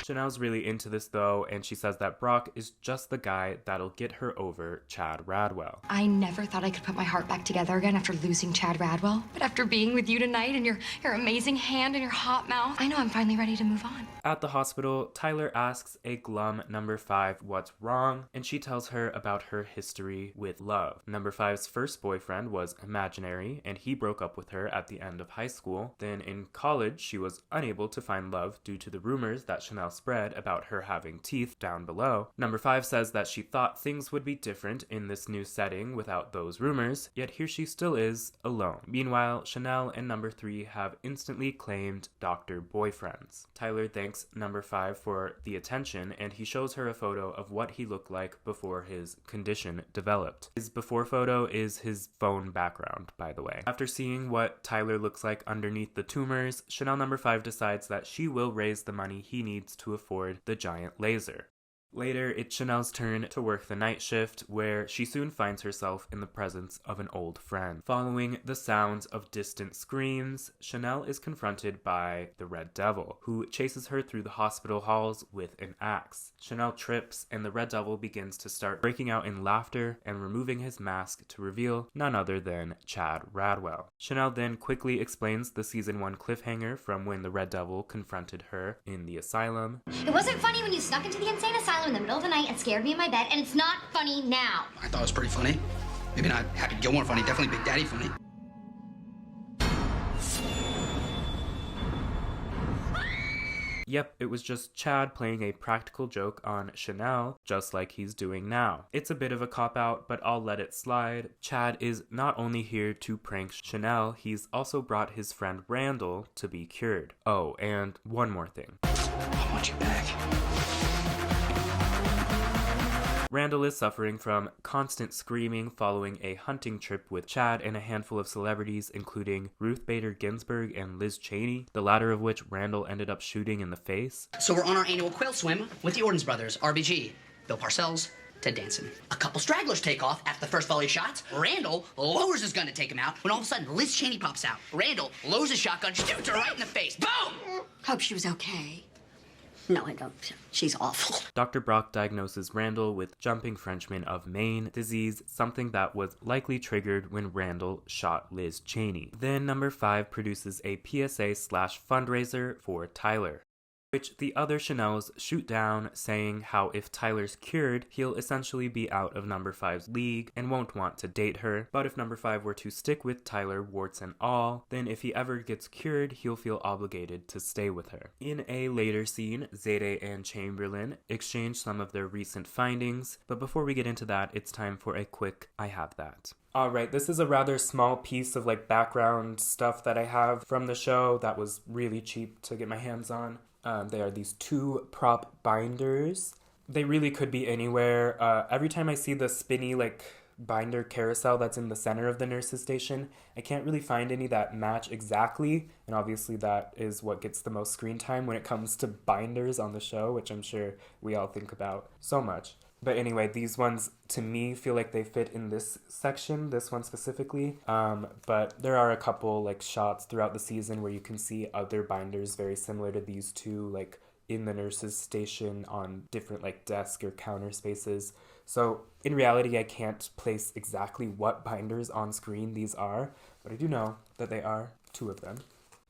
S1: Chanel's really into this though, and she says that Brock is just the guy that'll get her over Chad Radwell.
S9: I never thought I could put my heart back together again after losing Chad Radwell. But after being with you tonight and your amazing hand and your hot mouth, I know I'm finally ready to move on.
S1: At the hospital, Tyler asks a glum number 5 what's wrong, and she tells her about her history with love. Number 5's first boyfriend was imaginary, and he broke up with her at the end of high school. Then in college, she was unable to find love due to the rumors that Chanel spread about her having teeth down below. Number 5 says that she thought things would be different in this new setting without those rumors, yet here she still is, alone. Meanwhile, Chanel and number 3 have instantly claimed doctor boyfriends. Tyler thanks number 5 for the attention, and he shows her a photo of what he looked like before his condition developed. His before photo is his phone background, by the way. After seeing what Tyler looks like underneath the tumors, Chanel number 5 decides that she will raise the money he needs to afford the giant laser. Later, it's Chanel's turn to work the night shift, where she soon finds herself in the presence of an old friend. Following the sounds of distant screams, Chanel is confronted by the Red Devil, who chases her through the hospital halls with an axe. Chanel trips, and the Red Devil begins to start breaking out in laughter and removing his mask to reveal none other than Chad Radwell. Chanel then quickly explains the season 1 cliffhanger from when the Red Devil confronted her in the asylum.
S2: It wasn't funny when you snuck into the insane asylum in the middle of the night and scared me in my bed, and it's not funny now.
S13: I thought it was pretty funny. Maybe not Happy Gilmore funny, definitely Big Daddy funny.
S1: Yep, it was just Chad playing a practical joke on Chanel, just like he's doing now. It's a bit of a cop-out, but I'll let it slide. Chad is not only here to prank Chanel, he's also brought his friend Randall to be cured. Oh, and one more thing.
S13: I want you back.
S1: Randall is suffering from constant screaming following a hunting trip with Chad and a handful of celebrities, including Ruth Bader Ginsburg and Liz Cheney, the latter of which Randall ended up shooting in the face.
S14: So we're on our annual quail swim with the Ordens brothers, RBG, Bill Parcells, Ted Danson. A couple stragglers take off after the first volley of shots. Randall lowers his gun to take him out when all of a sudden Liz Cheney pops out. Randall lowers his shotgun, shoots her right in the face. Boom!
S15: Hope she was okay. No, I don't. She's awful.
S1: Dr. Brock diagnoses Randall with jumping Frenchman of Maine disease, something that was likely triggered when Randall shot Liz Cheney. Then number 5 produces a PSA/fundraiser for Tyler, which the other Chanels shoot down, saying how if Tyler's cured, he'll essentially be out of number 5's league and won't want to date her. But if number 5 were to stick with Tyler, warts and all, then if he ever gets cured, he'll feel obligated to stay with her. In a later scene, Zayde and Chamberlain exchange some of their recent findings, but before we get into that, it's time for a quick I Have That. Alright, this is a rather small piece of background stuff that I have from the show that was really cheap to get my hands on. They are these 2 prop binders. They really could be anywhere. Every time I see the spinny binder carousel that's in the center of the nurse's station, I can't really find any that match exactly, and obviously that is what gets the most screen time when it comes to binders on the show, which I'm sure we all think about so much. But anyway, these ones, to me, feel like they fit in this section, this one specifically. But there are a couple, shots throughout the season where you can see other binders very similar to these 2, in the nurse's station on different, desk or counter spaces. So, in reality, I can't place exactly what binders on screen these are, but I do know that they are 2 of them.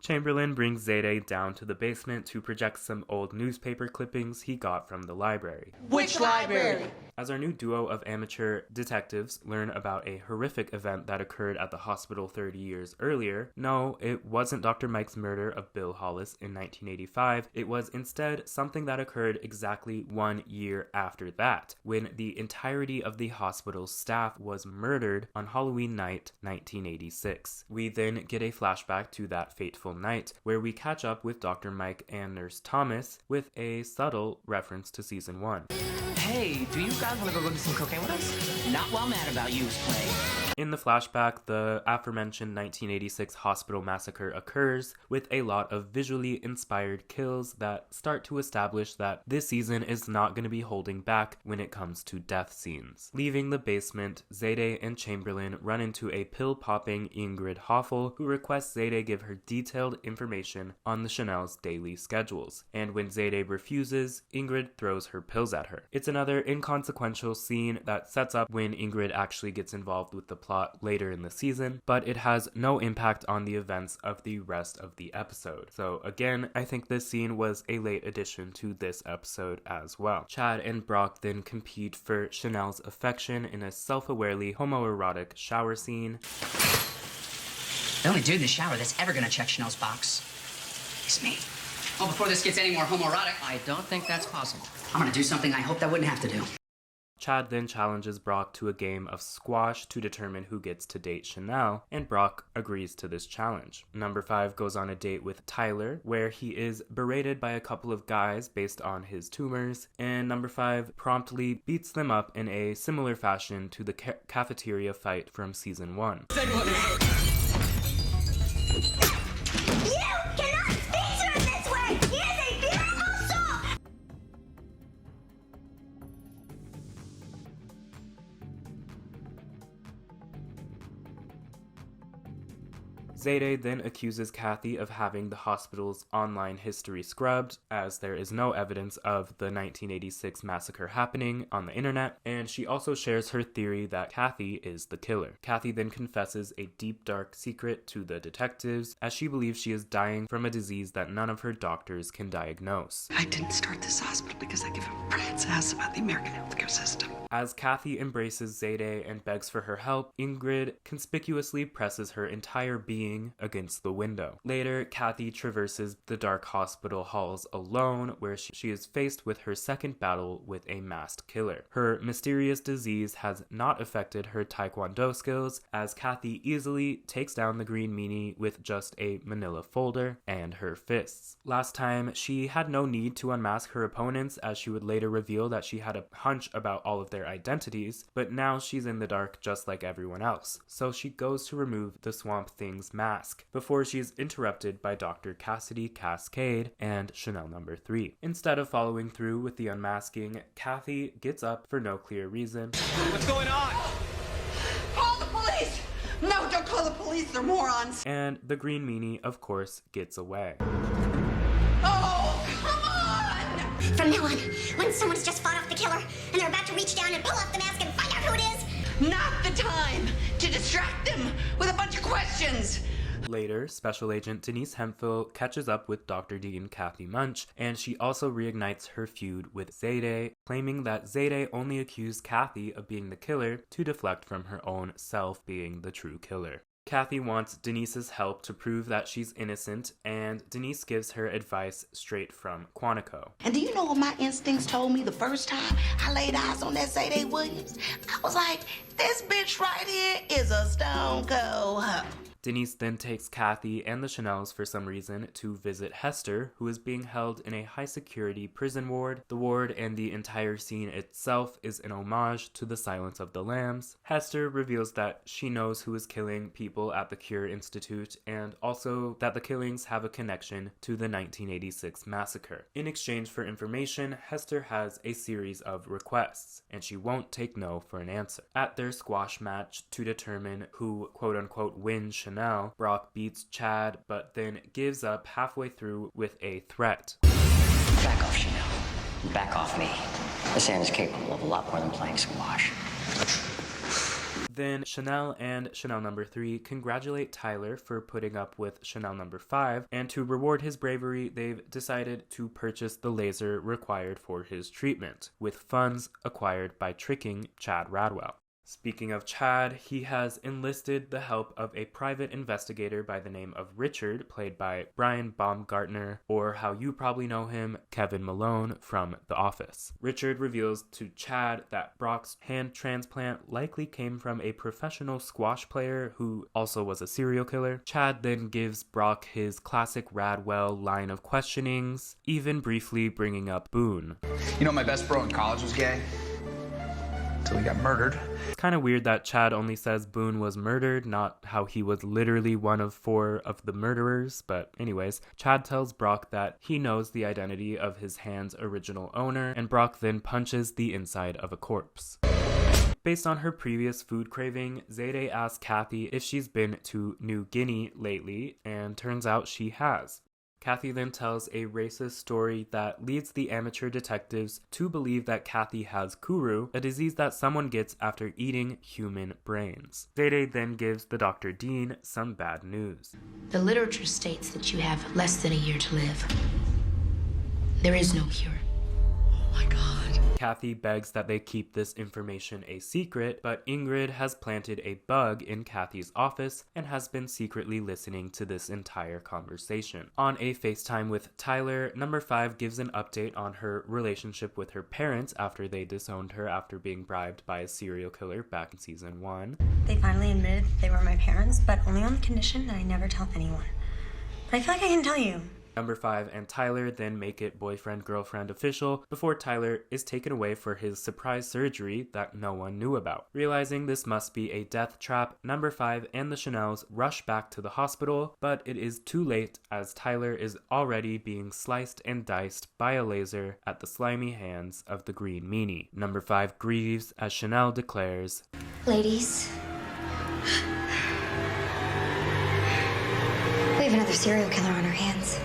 S1: Chamberlain brings Zayde down to the basement to project some old newspaper clippings he got from the library.
S5: Which library?
S1: As our new duo of amateur detectives learn about a horrific event that occurred at the hospital 30 years earlier, no, it wasn't Dr. Mike's murder of Bill Hollis in 1985. It was instead something that occurred exactly 1 year after that, when the entirety of the hospital's staff was murdered on Halloween night, 1986. We then get a flashback to that fateful night, where we catch up with Dr. Mike and Nurse Thomas with a subtle reference to season 1.
S16: Hey, do you guys want to go get some cocaine with us? Not while Mad About You's playing.
S1: In the flashback, the aforementioned 1986 hospital massacre occurs, with a lot of visually inspired kills that start to establish that this season is not going to be holding back when it comes to death scenes. Leaving the basement, Zayde and Chamberlain run into a pill-popping Ingrid Hoffel, who requests Zayde give her detailed information on the Chanel's daily schedules, and when Zayde refuses, Ingrid throws her pills at her. It's another inconsequential scene that sets up when Ingrid actually gets involved with the plot later in the season, but it has no impact on the events of the rest of the episode. So again, I think this scene was a late addition to this episode as well. Chad and Brock then compete for Chanel's affection in a self-awarely homoerotic shower scene.
S14: The only dude in the shower that's ever gonna check Chanel's box is me. Oh, before this gets any more homoerotic, I don't think that's possible. I'm gonna do something I hoped I wouldn't have to do.
S1: Chad then challenges Brock to a game of squash to determine who gets to date Chanel, and Brock agrees to this challenge. Number 5 goes on a date with Tyler, where he is berated by a couple of guys based on his tumors, and Number 5 promptly beats them up in a similar fashion to the cafeteria fight from season 1. Zayde then accuses Kathy of having the hospital's online history scrubbed, as there is no evidence of the 1986 massacre happening on the internet, and she also shares her theory that Kathy is the killer. Kathy then confesses a deep, dark secret to the detectives, as she believes she is dying from a disease that none of her doctors can diagnose.
S4: I didn't start this hospital because I give a rat's ass about the American healthcare system.
S1: As Kathy embraces Zayde and begs for her help, Ingrid conspicuously presses her entire being against the window. Later, Kathy traverses the dark hospital halls alone, where she is faced with her second battle with a masked killer. Her mysterious disease has not affected her taekwondo skills, as Kathy easily takes down the green meanie with just a manila folder and her fists. Last time, she had no need to unmask her opponents, as she would later reveal that she had a hunch about all of their identities, but now she's in the dark just like everyone else. So she goes to remove the Swamp Thing's mask before she's interrupted by Dr. Cassidy Cascade and Chanel Number 3. Instead of following through with the unmasking, Kathy gets up for no clear reason.
S4: What's going on? Call the police! No, don't call the police, they're morons!
S1: And the green meanie, of course, gets away.
S4: Oh, come on!
S2: From now on, when someone's just fought off the killer and they're about to reach down and pull off the mask and find out who it is,
S4: not the time to distract them with a bunch of questions.
S1: Later, Special Agent Denise Hemphill catches up with Dr. D and Kathy Munch, and she also reignites her feud with Zayde, claiming that Zayde only accused Kathy of being the killer to deflect from her own self being the true killer. Kathy wants Denise's help to prove that she's innocent, and Denise gives her advice straight from Quantico.
S7: And do you know what my instincts told me the first time I laid eyes on that Zayde Williams? I was like, this bitch right here is a stone cold hoe.
S1: Denise then takes Kathy and the Chanels for some reason to visit Hester, who is being held in a high-security prison ward. The ward and the entire scene itself is an homage to the Silence of the Lambs. Hester reveals that she knows who is killing people at the Cure Institute, and also that the killings have a connection to the 1986 massacre. In exchange for information, Hester has a series of requests, and she won't take no for an answer. At their squash match to determine who quote-unquote wins Chanel, Brock beats Chad, but then gives up halfway through with a threat.
S12: Back off, Chanel. Back off me. This man is capable of a lot more than playing squash.
S1: Then Chanel and Chanel Number 3 congratulate Tyler for putting up with Chanel Number 5, and to reward his bravery, they've decided to purchase the laser required for his treatment, with funds acquired by tricking Chad Radwell. Speaking of Chad, he has enlisted the help of a private investigator by the name of Richard, played by Brian Baumgartner, or how you probably know him, Kevin Malone from The Office. Richard reveals to Chad that Brock's hand transplant likely came from a professional squash player who also was a serial killer. Chad then gives Brock his classic Radwell line of questionings, even briefly bringing up Boone.
S13: You know my best bro in college was gay? until he got murdered.
S1: It's kind of weird that Chad only says Boone was murdered, not how he was literally one of 4 of the murderers. But anyways, Chad tells Brock that he knows the identity of his hand's original owner, and Brock then punches the inside of a corpse. Based on her previous food craving, Zayde asks Kathy if she's been to New Guinea lately, and turns out she has. Kathy then tells a racist story that leads the amateur detectives to believe that Kathy has Kuru, a disease that someone gets after eating human brains. Zayde then gives the Dr. Dean some bad news.
S16: The literature states that you have less than a year to live. There is no cure.
S4: Oh my God.
S1: Kathy begs that they keep this information a secret, but Ingrid has planted a bug in Kathy's office and has been secretly listening to this entire conversation. On a FaceTime with Tyler, number 5 gives an update on her relationship with her parents after they disowned her after being bribed by a serial killer back in season 1.
S6: They finally admitted they were my parents, but only on the condition that I never tell anyone. But I feel like I can tell you.
S1: Number 5 and Tyler then make it boyfriend-girlfriend official before Tyler is taken away for his surprise surgery that no one knew about. Realizing this must be a death trap, number 5 and the Chanels rush back to the hospital, but it is too late as Tyler is already being sliced and diced by a laser at the slimy hands of the green meanie. Number 5 grieves as Chanel declares,
S9: Ladies, we have another serial killer on our hands.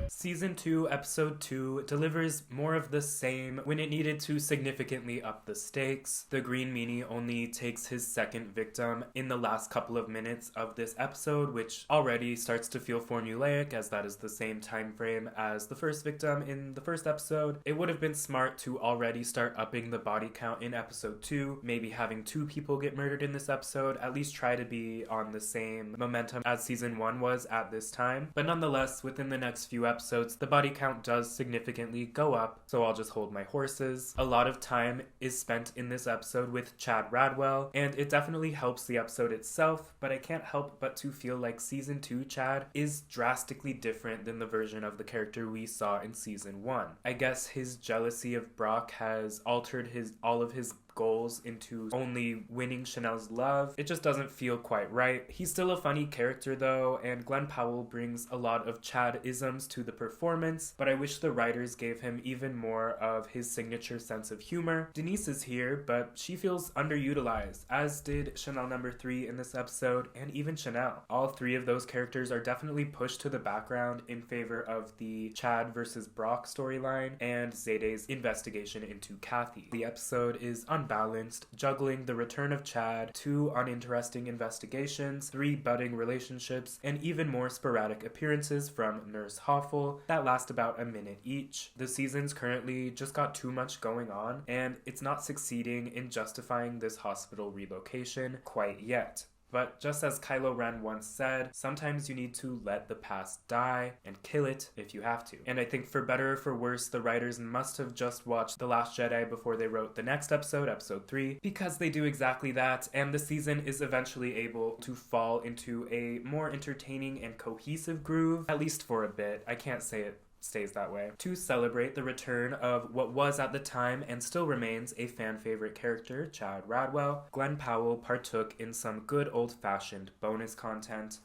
S1: Season 2, Episode 2 delivers more of the same when it needed to significantly up the stakes. The Green Meanie only takes his second victim in the last couple of minutes of this episode, which already starts to feel formulaic as that is the same time frame as the first victim in the first episode. It would have been smart to already start upping the body count in Episode 2, maybe having 2 people get murdered in this episode, at least try to be on the same momentum as Season 1 was at this time. But nonetheless, within the next few episodes, the body count does significantly go up, so I'll just hold my horses. A lot of time is spent in this episode with Chad Radwell, and it definitely helps the episode itself, but I can't help but to feel like Season 2 Chad is drastically different than the version of the character we saw in Season 1. I guess his jealousy of Brock has altered all of his goals into only winning Chanel's love. It just doesn't feel quite right. He's still a funny character though, and Glenn Powell brings a lot of Chad-isms to the performance, but I wish the writers gave him even more of his signature sense of humor. Denise is here, but she feels underutilized, as did Chanel number 3 in this episode, and even Chanel. All 3 of those characters are definitely pushed to the background in favor of the Chad versus Brock storyline and Zayde's investigation into Kathy. The episode is unbalanced, juggling the return of Chad, 2 uninteresting investigations, 3 budding relationships, and even more sporadic appearances from Nurse Hoffel that last about a minute each. The season's currently just got too much going on, and it's not succeeding in justifying this hospital relocation quite yet. But just as Kylo Ren once said, sometimes you need to let the past die and kill it if you have to. And I think for better or for worse, the writers must have just watched The Last Jedi before they wrote the next episode, Episode 3, because they do exactly that, and the season is eventually able to fall into a more entertaining and cohesive groove, at least for a bit. I can't say it stays that way. To celebrate the return of what was at the time and still remains a fan favorite character, Chad Radwell, Glenn Powell partook in some good old-fashioned bonus content.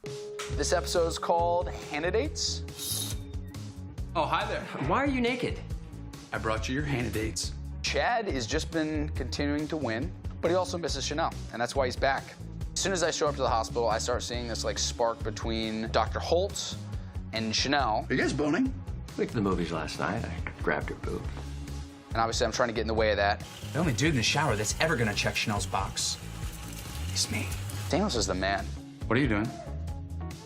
S17: This episode is called Handidates.
S13: Oh, hi there.
S17: Why are you naked?
S13: I brought you your Handidates.
S17: Chad has just been continuing to win, but he also misses Chanel, and that's why he's back. As soon as I show up to the hospital, I start seeing this spark between Dr. Holtz and Chanel.
S13: Are you guys boning?
S12: We went to the movies last night. I grabbed her boob.
S17: And obviously I'm trying to get in the way of that.
S13: The only dude in the shower that's ever gonna check Chanel's box is me.
S17: Daniels is the man.
S13: What are you doing?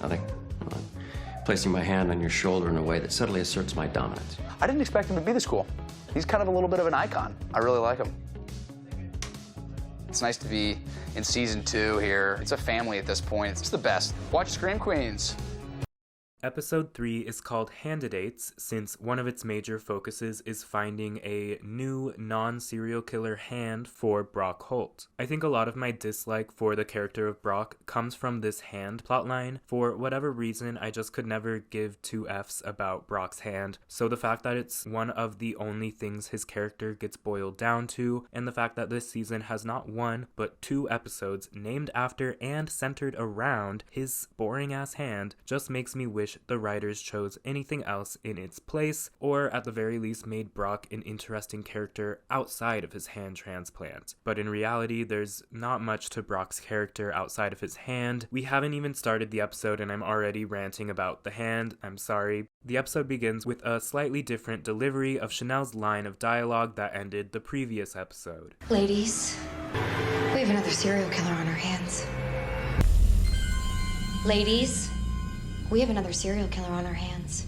S12: Nothing. I'm placing my hand on your shoulder in a way that subtly asserts my dominance.
S17: I didn't expect him to be this cool. He's kind of a little bit of an icon. I really like him. It's nice to be in season 2 here. It's a family at this point. It's the best. Watch Scream Queens.
S1: Episode 3 is called Handidates, since one of its major focuses is finding a new non-serial killer hand for Brock Holt. I think a lot of my dislike for the character of Brock comes from this hand plotline. For whatever reason, I just could never give two Fs about Brock's hand, so the fact that it's one of the only things his character gets boiled down to, and the fact that this season has not one, but 2 episodes named after and centered around his boring-ass hand, just makes me wish the writers chose anything else in its place, or at the very least made Brock an interesting character outside of his hand transplant. But in reality, there's not much to Brock's character outside of his hand. We haven't even started the episode and I'm already ranting about the hand. I'm sorry. The episode begins with a slightly different delivery of Chanel's line of dialogue that ended the previous episode.
S3: Ladies, we have another serial killer on our hands. Ladies, we have another serial killer on our hands.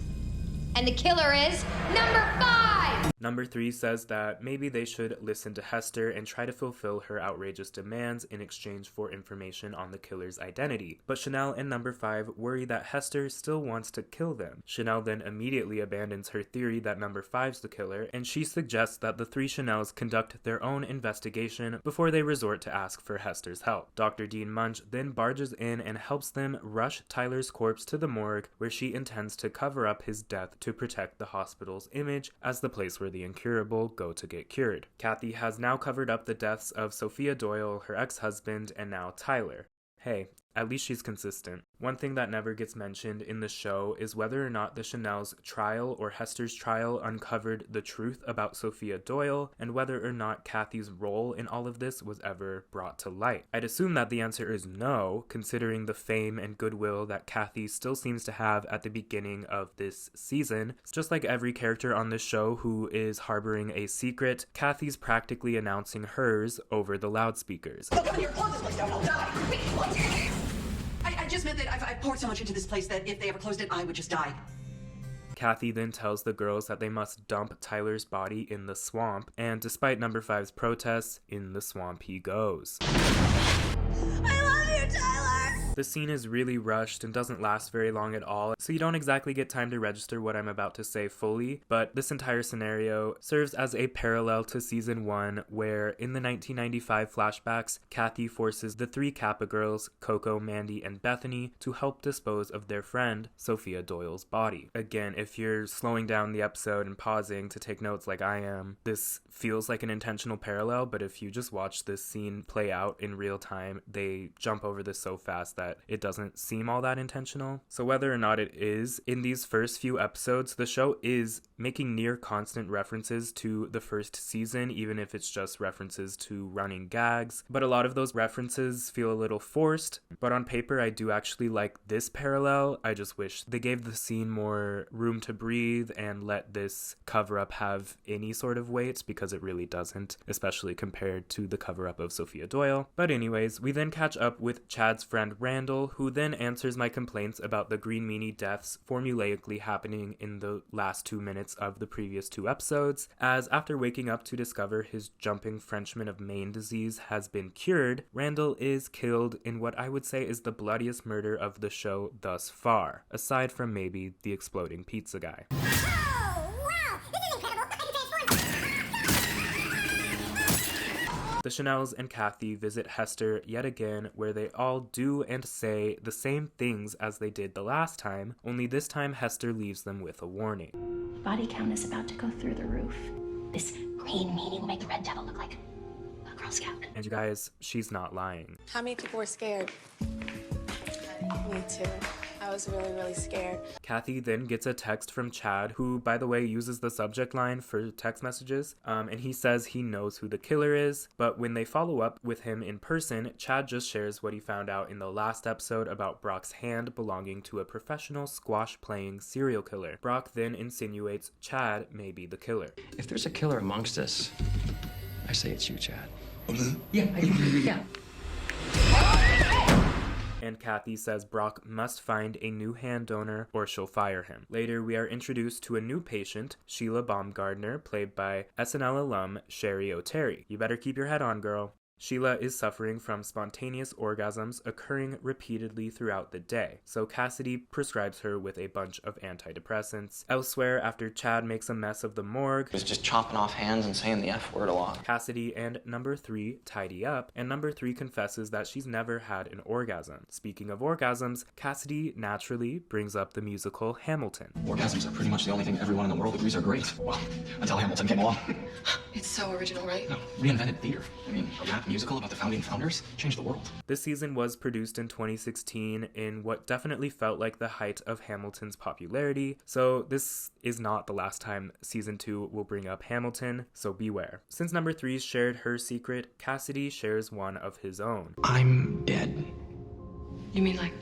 S3: And the killer is number 5!
S1: Number 3 says that maybe they should listen to Hester and try to fulfill her outrageous demands in exchange for information on the killer's identity. But Chanel and number 5 worry that Hester still wants to kill them. Chanel then immediately abandons her theory that number 5's the killer, and she suggests that the 3 Chanels conduct their own investigation before they resort to ask for Hester's help. Dr. Dean Munch then barges in and helps them rush Tyler's corpse to the morgue, where she intends to cover up his death to protect the hospital's image as the place where the incurable go to get cured. Kathy has now covered up the deaths of Sophia Doyle, her ex-husband, and now Tyler. Hey, at least she's consistent. One thing that never gets mentioned in the show is whether or not the Chanel's trial or Hester's trial uncovered the truth about Sophia Doyle, and whether or not Kathy's role in all of this was ever brought to light. I'd assume that the answer is no, considering the fame and goodwill that Kathy still seems to have at the beginning of this season. Just like every character on this show who is harboring a secret, Kathy's practically announcing hers over the loudspeakers.
S4: Look, come here, close this place down, I'll die. I just meant that I poured so much into this place that if they ever closed it, I would just die.
S1: Kathy then tells the girls that they must dump Tyler's body in the swamp, and despite number 5's protests, in the swamp he goes.
S2: I love you, Tyler!
S1: The scene is really rushed and doesn't last very long at all, so you don't exactly get time to register what I'm about to say fully, but this entire scenario serves as a parallel to season 1, where in the 1995 flashbacks, Kathy forces the 3 Kappa girls, Coco, Mandy, and Bethany, to help dispose of their friend, Sophia Doyle's body. Again, if you're slowing down the episode and pausing to take notes like I am, this feels like an intentional parallel, but if you just watch this scene play out in real time, they jump over this so fast that it doesn't seem all that intentional. So whether or not it is, in these first few episodes, the show is making near constant references to the first season, even if it's just references to running gags. But a lot of those references feel a little forced, but on paper I do actually like this parallel. I just wish they gave the scene more room to breathe and let this cover-up have any sort of weight, because it really doesn't, especially compared to the cover-up of Sophia Doyle. But anyways, we then catch up with Chad's friend Randall, who then answers my complaints about the green meanie deaths formulaically happening in the last 2 minutes of the previous 2 episodes, as after waking up to discover his jumping Frenchman of Maine disease has been cured, Randall is killed in what I would say is the bloodiest murder of the show thus far, aside from maybe the exploding pizza guy. The Chanels and Kathy visit Hester yet again, where they all do and say the same things as they did the last time, only this time Hester leaves them with a warning.
S6: Body count is about to go through the roof. This green meanie will make the Red Devil look like a Girl Scout.
S1: And you guys, she's not lying.
S18: How many people were scared? Me too. I was really, really scared.
S1: Kathy then gets a text from Chad, who, by the way, uses the subject line for text messages, and he says he knows who the killer is, but when they follow up with him in person, Chad just shares what he found out in the last episode about Brock's hand belonging to a professional squash-playing serial killer. Brock then insinuates Chad may be the killer.
S12: If there's a killer amongst us, I say it's you, Chad.
S14: Yeah.
S1: And Kathy says Brock must find a new hand donor or she'll fire him. Later, we are introduced to a new patient, Sheila Baumgardner, played by SNL alum Sherry O'Terry. You better keep your head on, girl. Sheila is suffering from spontaneous orgasms occurring repeatedly throughout the day, so Cassidy prescribes her with a bunch of antidepressants. Elsewhere, after Chad makes a mess of the morgue,
S8: He was just chopping off hands and saying the F word a lot.
S1: Cassidy and number 3 tidy up, and number 3 confesses that she's never had an orgasm. Speaking of orgasms, Cassidy naturally brings up the musical Hamilton.
S8: Orgasms are pretty much the only thing everyone in the world agrees are great. Well, until Hamilton came along.
S15: It's so original, right?
S8: No, reinvented theater. I mean, a rap musical about the founding founders changed the world.
S1: This season was produced in 2016 in what definitely felt like the height of Hamilton's popularity, so this is not the last time season 2 will bring up Hamilton, so beware. Since number 3 shared her secret, Cassidy shares one of his own.
S8: I'm dead.
S15: You mean like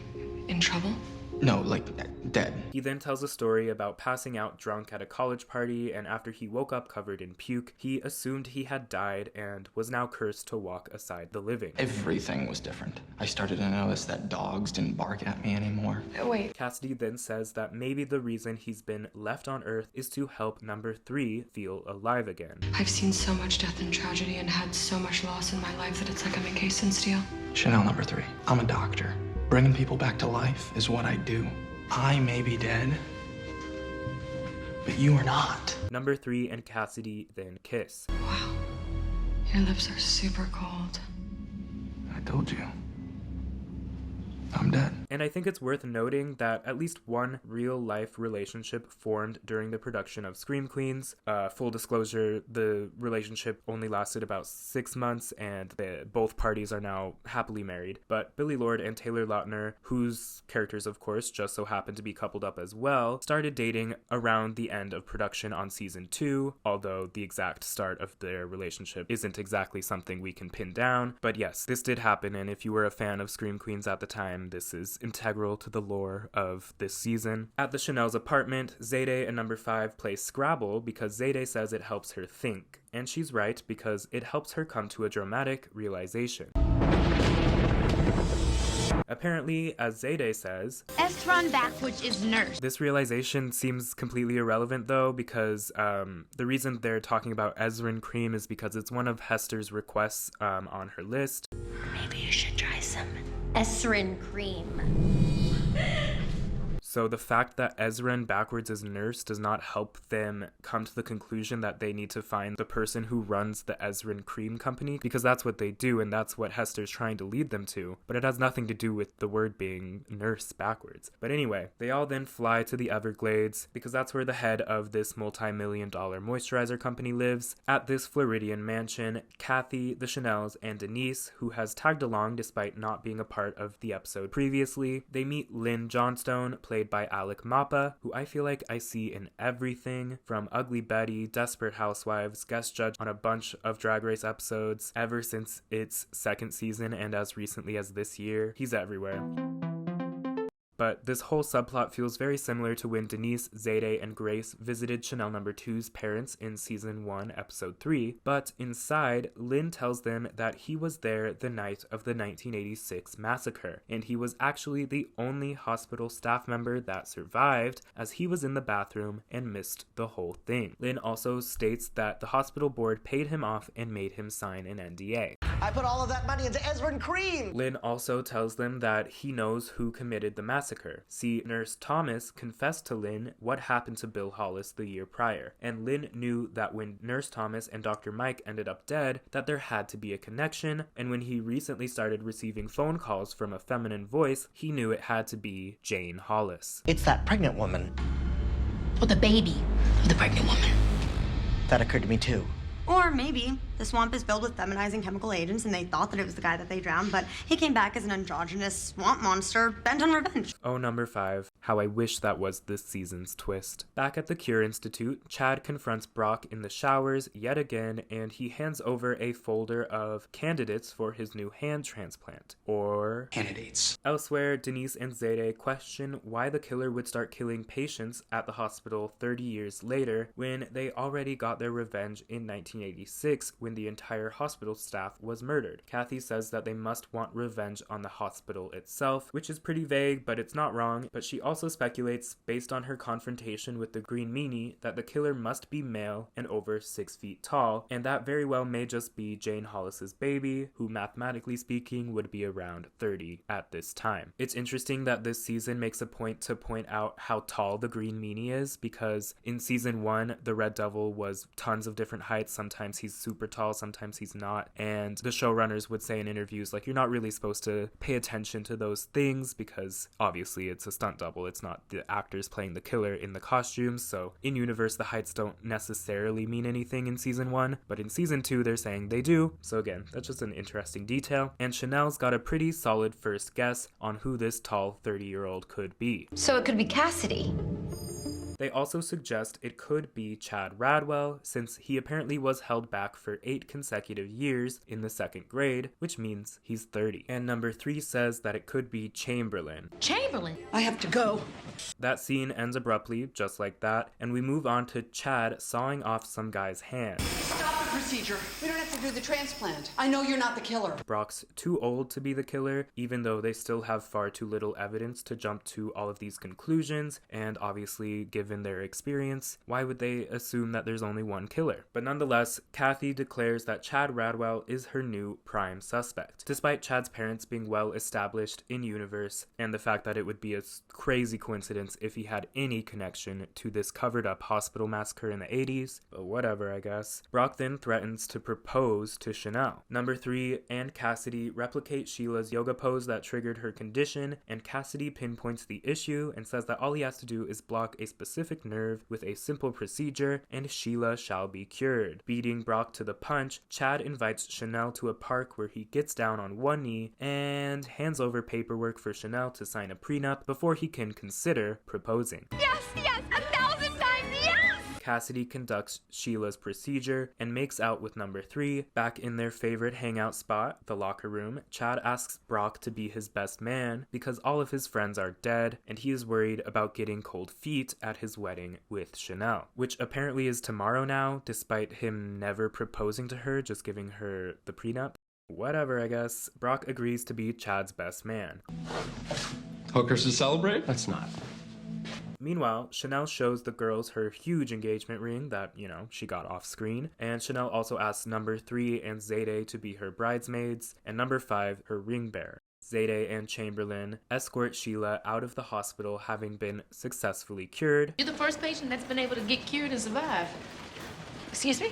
S15: in trouble?
S8: No, like, dead.
S1: He then tells a story about passing out drunk at a college party, and after he woke up covered in puke, he assumed he had died and was now cursed to walk aside the living.
S8: Everything was different. I started to notice that dogs didn't bark at me anymore.
S15: Wait.
S1: Cassidy then says that maybe the reason he's been left on Earth is to help number 3 feel alive again.
S15: I've seen so much death and tragedy and had so much loss in my life that it's like I'm encased in steel.
S8: Chanel number 3. I'm a doctor. Bringing people back to life is what I do. I may be dead, but you are not.
S1: Number 3 and Cassidy then kiss.
S15: Wow. Your lips are super cold.
S8: I told you. I'm dead.
S1: And I think it's worth noting that at least one real-life relationship formed during the production of Scream Queens. Full disclosure, the relationship only lasted about 6 months, and both parties are now happily married. But Billy Lord and Taylor Lautner, whose characters, of course, just so happen to be coupled up as well, started dating around the end of production on season 2, although the exact start of their relationship isn't exactly something we can pin down. But yes, this did happen, and if you were a fan of Scream Queens at the time, this is integral to the lore of this season. At the Chanel's apartment, Zayde and number 5 play Scrabble because Zayde says it helps her think. And she's right, because it helps her come to a dramatic realization. Apparently, as Zayde says,
S9: S-run backwards is nurse.
S1: This realization seems completely irrelevant though, because the reason they're talking about Ezrin cream is because it's one of Hester's requests on her list.
S6: Maybe you should try some Esrin cream.
S1: So the fact that Ezrin backwards is nurse does not help them come to the conclusion that they need to find the person who runs the Ezrin Cream Company, because that's what they do and that's what Hester's trying to lead them to, but it has nothing to do with the word being nurse backwards. But anyway, they all then fly to the Everglades because that's where the head of this multi-million-dollar moisturizer company lives. At this Floridian mansion, Kathy, the Chanels, and Denise, who has tagged along despite not being a part of the episode previously, they meet Lynn Johnstone, played by Alec Mapa, who I feel like I see in everything from Ugly Betty, Desperate Housewives, guest judge on a bunch of Drag Race episodes ever since its second season and as recently as this year. He's everywhere. But this whole subplot feels very similar to when Denise, Zayde, and Grace visited Chanel number 2's parents in season 1, episode 3, but inside, Lynn tells them that he was there the night of the 1986 massacre, and he was actually the only hospital staff member that survived, as he was in the bathroom and missed the whole thing. Lynn also states that the hospital board paid him off and made him sign an NDA.
S19: I put all of that money into Ezrin Cream!
S1: Lynn also tells them that he knows who committed the massacre. See, Nurse Thomas confessed to Lynn what happened to Bill Hollis the year prior, and Lynn knew that when Nurse Thomas and Dr. Mike ended up dead, that there had to be a connection, and when he recently started receiving phone calls from a feminine voice, he knew it had to be Jane Hollis.
S19: It's that pregnant woman.
S16: Or the baby of the pregnant woman.
S19: That occurred to me too.
S20: Or maybe the swamp is filled with feminizing chemical agents and they thought that it was the guy that they drowned, but he came back as an androgynous swamp monster bent on revenge.
S1: Oh, number 5. How I wish that was this season's twist. Back at the Cure Institute, Chad confronts Brock in the showers yet again, and he hands over a folder of candidates for his new hand transplant. Or
S13: Handidates.
S1: Elsewhere, Denise and Zayde question why the killer would start killing patients at the hospital 30 years later when they already got their revenge in 1986 when when the entire hospital staff was murdered. Kathy says that they must want revenge on the hospital itself, which is pretty vague, but it's not wrong. But she also speculates, based on her confrontation with the Green Meanie, that the killer must be male and over 6 feet tall, and that very well may just be Jane Hollis's baby, who mathematically speaking would be around 30 at this time. It's interesting that this season makes a point to point out how tall the Green Meanie is, because in season 1, the Red Devil was tons of different heights. Sometimes he's super tall, sometimes he's not, and the showrunners would say in interviews, like, you're not really supposed to pay attention to those things because obviously it's a stunt double, it's not the actors playing the killer in the costumes, so in universe the heights don't necessarily mean anything in season 1, but in season 2 they're saying they do. So again, that's just an interesting detail, and Chanel's got a pretty solid first guess on who this tall 30-year-old could be.
S9: So it could be Cassidy.
S1: They also suggest it could be Chad Radwell, since he apparently was held back for 8 consecutive years in the 2nd grade, which means he's 30. And number 3 says that it could be Chamberlain.
S16: Chamberlain?
S7: I have to go.
S1: That scene ends abruptly, just like that, and we move on to Chad sawing off some guy's hand.
S4: Stop the procedure. We don't have to do the transplant. I know you're not the killer.
S1: Brock's too old to be the killer, even though they still have far too little evidence to jump to all of these conclusions, and obviously, given their experience, why would they assume that there's only one killer? But nonetheless, Kathy declares that Chad Radwell is her new prime suspect. Despite Chad's parents being well established in universe, and the fact that it would be a crazy coincidence if he had any connection to this covered up hospital massacre in the 80s, but whatever, I guess. Brock then threatens to propose to Chanel. Number 3 and Cassidy replicate Sheila's yoga pose that triggered her condition, and Cassidy pinpoints the issue and says that all he has to do is block a specific nerve with a simple procedure and Sheila shall be cured. Beating Brock to the punch, Chad invites Chanel to a park where he gets down on one knee and hands over paperwork for Chanel to sign a prenup before he can consider proposing.
S9: Yes, 1,000 times yes!
S1: Cassidy conducts Sheila's procedure and makes out with number 3. Back in their favorite hangout spot, the locker room, Chad asks Brock to be his best man because all of his friends are dead and he is worried about getting cold feet at his wedding with Chanel, which apparently is tomorrow now, despite him never proposing to her, just giving her the prenup. Whatever, I guess. Brock agrees to be Chad's best man.
S8: Hookers to celebrate?
S13: Let's not.
S1: Meanwhile, Chanel shows the girls her huge engagement ring that, she got off screen, and Chanel also asks number 3 and Zayde to be her bridesmaids, and number 5 her ring bearer. Zayde and Chamberlain escort Sheila out of the hospital having been successfully cured.
S16: You're the first patient that's been able to get cured and survive. Excuse me?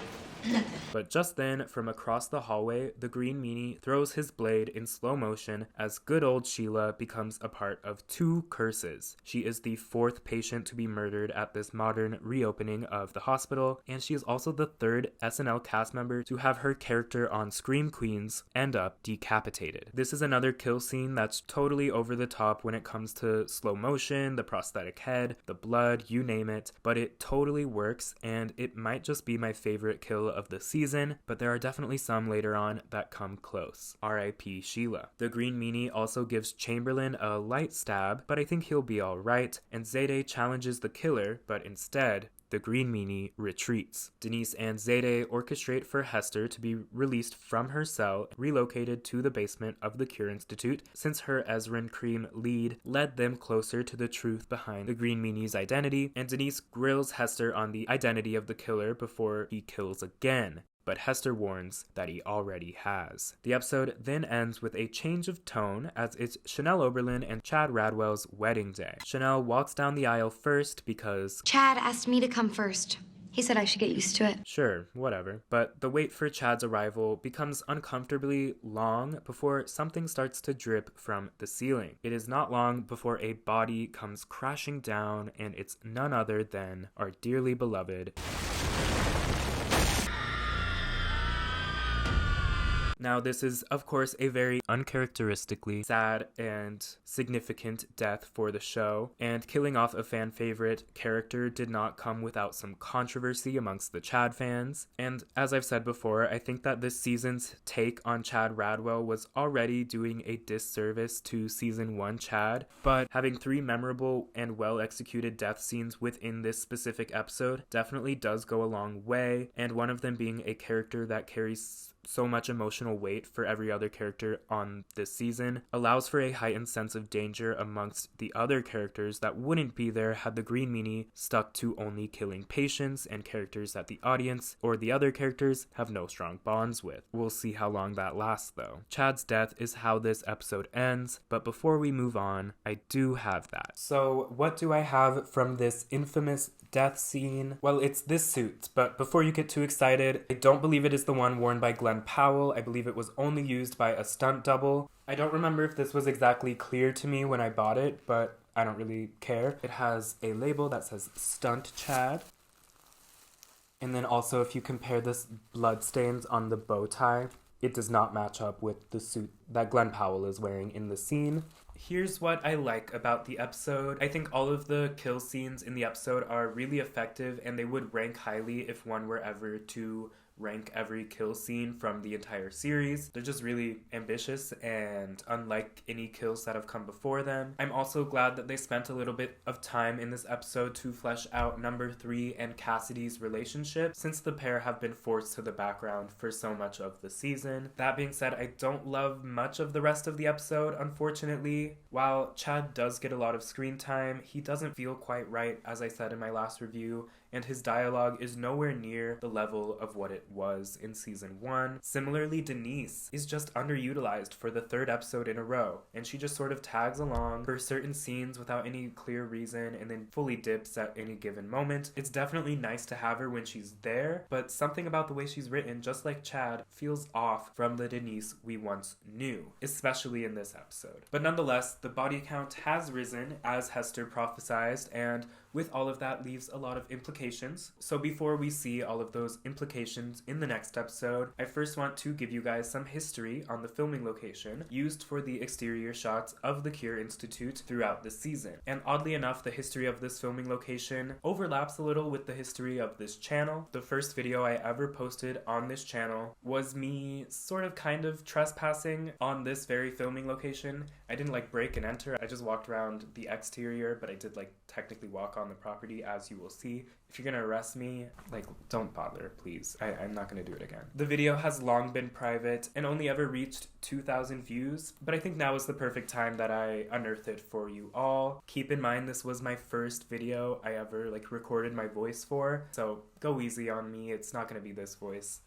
S16: Nothing.
S1: But just then, from across the hallway, the Green Meanie throws his blade in slow motion as good old Sheila becomes a part of 2 curses. She is the 4th patient to be murdered at this modern reopening of the hospital, and she is also the 3rd SNL cast member to have her character on Scream Queens end up decapitated. This is another kill scene that's totally over the top when it comes to slow motion, the prosthetic head, the blood, you name it, but it totally works, and it might just be my favorite kill of the season, but there are definitely some later on that come close. R.I.P. Sheila. The Green Meanie also gives Chamberlain a light stab, but I think he'll be alright, and Zayde challenges the killer, but instead, the Green Meanie retreats. Denise and Zayde orchestrate for Hester to be released from her cell, relocated to the basement of the Cure Institute, since her Ezrin Cream lead led them closer to the truth behind the Green Meanie's identity, and Denise grills Hester on the identity of the killer before he kills again. But Hester warns that he already has. The episode then ends with a change of tone as it's Chanel Oberlin and Chad Radwell's wedding day. Chanel walks down the aisle first because
S9: Chad asked me to come first. He said I should get used to it.
S1: Sure, whatever. But the wait for Chad's arrival becomes uncomfortably long before something starts to drip from the ceiling. It is not long before a body comes crashing down, and it's none other than our dearly beloved Now, this is, of course, a very uncharacteristically sad and significant death for the show, and killing off a fan favorite character did not come without some controversy amongst the Chad fans. And as I've said before, I think that this season's take on Chad Radwell was already doing a disservice to season 1 Chad, but having 3 memorable and well-executed death scenes within this specific episode definitely does go a long way, and one of them being a character that carries so much emotional weight for every other character on this season allows for a heightened sense of danger amongst the other characters that wouldn't be there had the Green Meanie stuck to only killing patients and characters that the audience or the other characters have no strong bonds with. We'll see how long that lasts though. Chad's death is how this episode ends, but before we move on, I do have that. So what do I have from this infamous death scene? Well, it's this suit, but before you get too excited, I don't believe it is the one worn by Glenn Powell. I believe it was only used by a stunt double. I don't remember if this was exactly clear to me when I bought it, but I don't really care. It has a label that says Stunt Chad. And then also if you compare this blood stains on the bow tie, it does not match up with the suit that Glenn Powell is wearing in the scene. Here's what I like about the episode. I think all of the kill scenes in the episode are really effective, and they would rank highly if one were ever to rank every kill scene from the entire series. They're just really ambitious and unlike any kills that have come before them. I'm also glad that they spent a little bit of time in this episode to flesh out number 3 and Cassidy's relationship, since the pair have been forced to the background for so much of the season. That being said, I don't love much of the rest of the episode, unfortunately. While Chad does get a lot of screen time, he doesn't feel quite right, as I said in my last review, and his dialogue is nowhere near the level of what it was in season 1. Similarly, Denise is just underutilized for the 3rd episode in a row, and she just sort of tags along for certain scenes without any clear reason and then fully dips at any given moment. It's definitely nice to have her when she's there, but something about the way she's written, just like Chad, feels off from the Denise we once knew, especially in this episode. But nonetheless, the body count has risen as Hester prophesized, and with all of that leaves a lot of implications. So before we see all of those implications in the next episode, I first want to give you guys some history on the filming location used for the exterior shots of the Cure Institute throughout the season. And oddly enough, the history of this filming location overlaps a little with the history of this channel. The first video I ever posted on this channel was me sort of kind of trespassing on this very filming location. I didn't like break and enter, I just walked around the exterior, but I did like technically walk on the property, as you will see. If you're gonna arrest me, like, don't bother, please. I'm not gonna do it again. The video has long been private and only ever reached 2,000 views, but I think now is the perfect time that I unearth it for you all. Keep in mind, this was my first video I ever like recorded my voice for, so go easy on me, it's not gonna be this voice.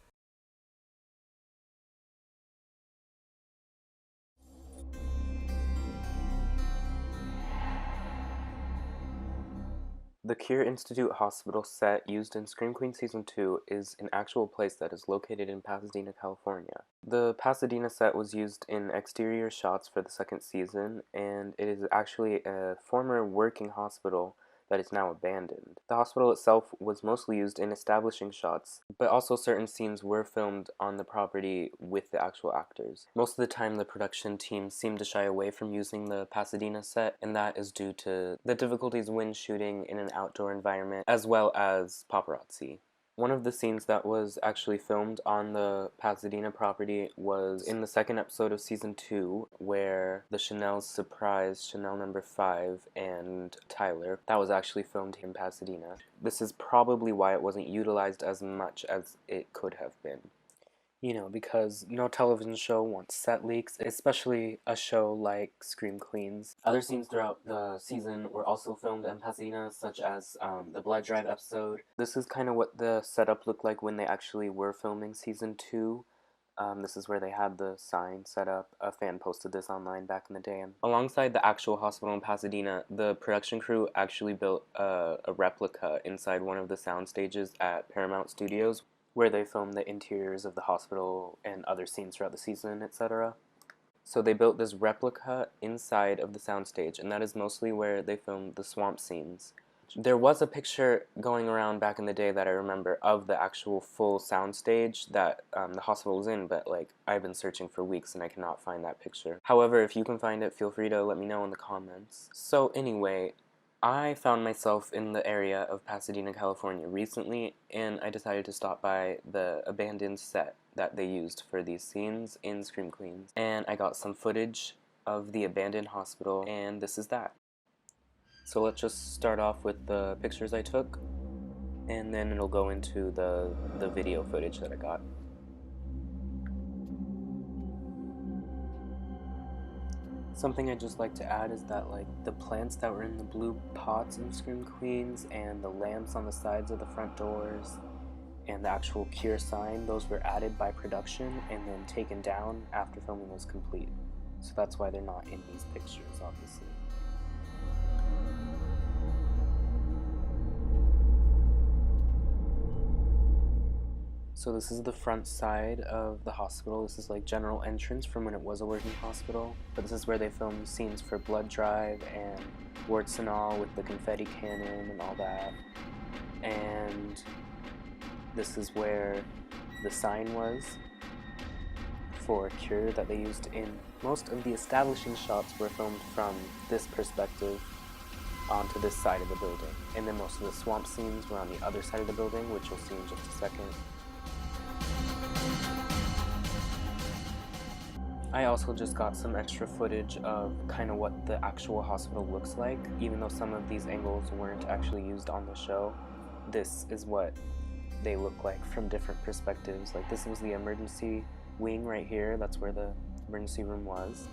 S1: The Cure Institute Hospital set used in Scream Queen Season 2 is an actual place that is located in Pasadena, California. The Pasadena set was used in exterior shots for the 2nd season, and it is actually a former working hospital that is now abandoned. The hospital itself was mostly used in establishing shots, but also certain scenes were filmed on the property with the actual actors. Most of the time the production team seemed to shy away from using the Pasadena set, and that is due to the difficulties when shooting in an outdoor environment, as well as paparazzi. One of the scenes that was actually filmed on the Pasadena property was in the 2nd episode of Season 2, where the Chanels surprised Chanel number 5 and Tyler. That was actually filmed in Pasadena. This is probably why it wasn't utilized as much as it could have been. You know, because no television show wants set leaks, especially a show like Scream Queens. Other scenes throughout the season were also filmed in Pasadena, such as the Blood Drive episode. This is kind of what the setup looked like when they actually were filming Season 2. This is where they had the sign set up. A fan posted this online back in the day. And alongside the actual hospital in Pasadena, the production crew actually built a replica inside one of the sound stages at Paramount Studios, where they filmed the interiors of the hospital and other scenes throughout the season, etc. So they built this replica inside of the soundstage, and that is mostly where they filmed the swamp scenes. There was a picture going around back in the day that I remember of the actual full soundstage that the hospital was in, but like I've been searching for weeks and I cannot find that picture. However, if you can find it, feel free to let me know in the comments. So anyway, I found myself in the area of Pasadena, California recently, and I decided to stop by the abandoned set that they used for these scenes in Scream Queens. And I got some footage of the abandoned hospital, and this is that. So let's just start off with the pictures I took, and then it'll go into the video footage that I got. Something I'd just like to add is that like the plants that were in the blue pots in Scream Queens and the lamps on the sides of the front doors and the actual cure sign, those were added by production and then taken down after filming was complete. So that's why they're not in these pictures, obviously. So this is the front side of the hospital. This is like general entrance from when it was a working hospital. But this is where they filmed scenes for Blood Drive and Warts and All with the confetti cannon and all that. And this is where the sign was for Cure that they used in most of the establishing shots were filmed from this perspective onto this side of the building. And then most of the swamp scenes were on the other side of the building, which you'll see in just a second. I also just got some extra footage of kind of what the actual hospital looks like, even though some of these angles weren't actually used on the show. This is what they look like from different perspectives. Like this was the emergency wing right here, that's where the emergency room was.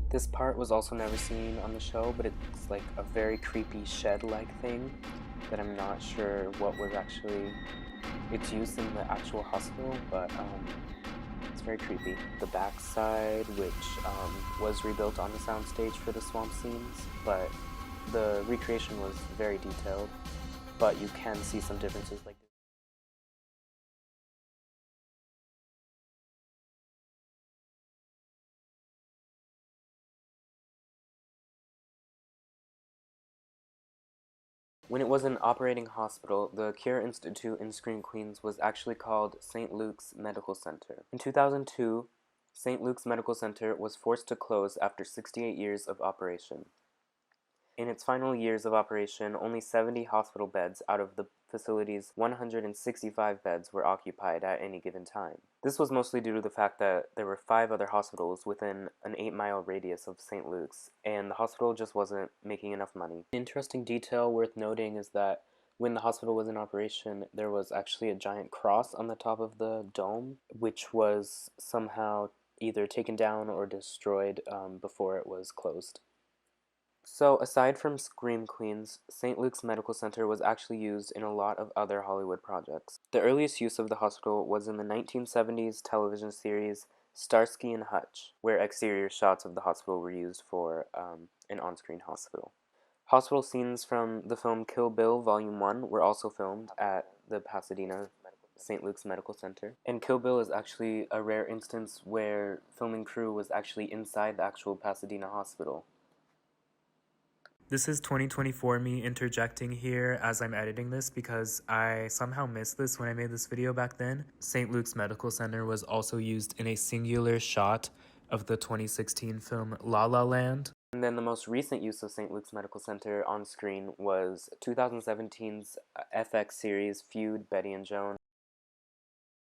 S1: This part was also never seen on the show, but it's like a very creepy shed-like thing that I'm not sure what was actually its use in the actual hospital, but it's very creepy. The back side, which was rebuilt on the soundstage for the swamp scenes, but the recreation was very detailed, but you can see some differences like this. When it was an operating hospital, the Cure Institute in Scream Queens was actually called St. Luke's Medical Center. In 2002, St. Luke's Medical Center was forced to close after 68 years of operation. In its final years of operation, only 70 hospital beds out of the facility's 165 beds were occupied at any given time. This was mostly due to the fact that there were 5 other hospitals within an 8-mile radius of St. Luke's, and the hospital just wasn't making enough money. An interesting detail worth noting is that when the hospital was in operation, there was actually a giant cross on the top of the dome, which was somehow either taken down or destroyed before it was closed. So, aside from Scream Queens, St. Luke's Medical Center was actually used in a lot of other Hollywood projects. The earliest use of the hospital was in the 1970s television series Starsky and Hutch, where exterior shots of the hospital were used for an on-screen hospital. Hospital scenes from the film Kill Bill Volume 1 were also filmed at the Pasadena St. Luke's Medical Center. And Kill Bill is actually a rare instance where filming crew was actually inside the actual Pasadena hospital. This is 2024 me interjecting here as I'm editing this because I somehow missed this when I made this video back then. St. Luke's Medical Center was also used in a singular shot of the 2016 film La La Land. And then the most recent use of St. Luke's Medical Center on screen was 2017's FX series Feud, Betty and Joan.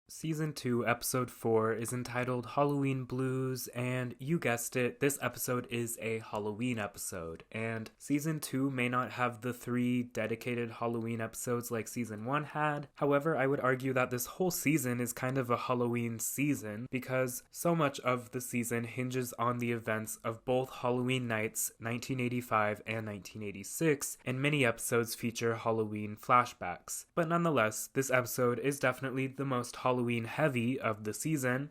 S1: Season 2, Episode 4 is entitled Halloween Blues, and you guessed it, this episode is a Halloween episode. And Season 2 may not have the 3 dedicated Halloween episodes like Season 1 had. However, I would argue that this whole season is kind of a Halloween season because so much of the season hinges on the events of both Halloween nights 1985 and 1986, and many episodes feature Halloween flashbacks. But nonetheless, this episode is definitely the most Halloween heavy of the season.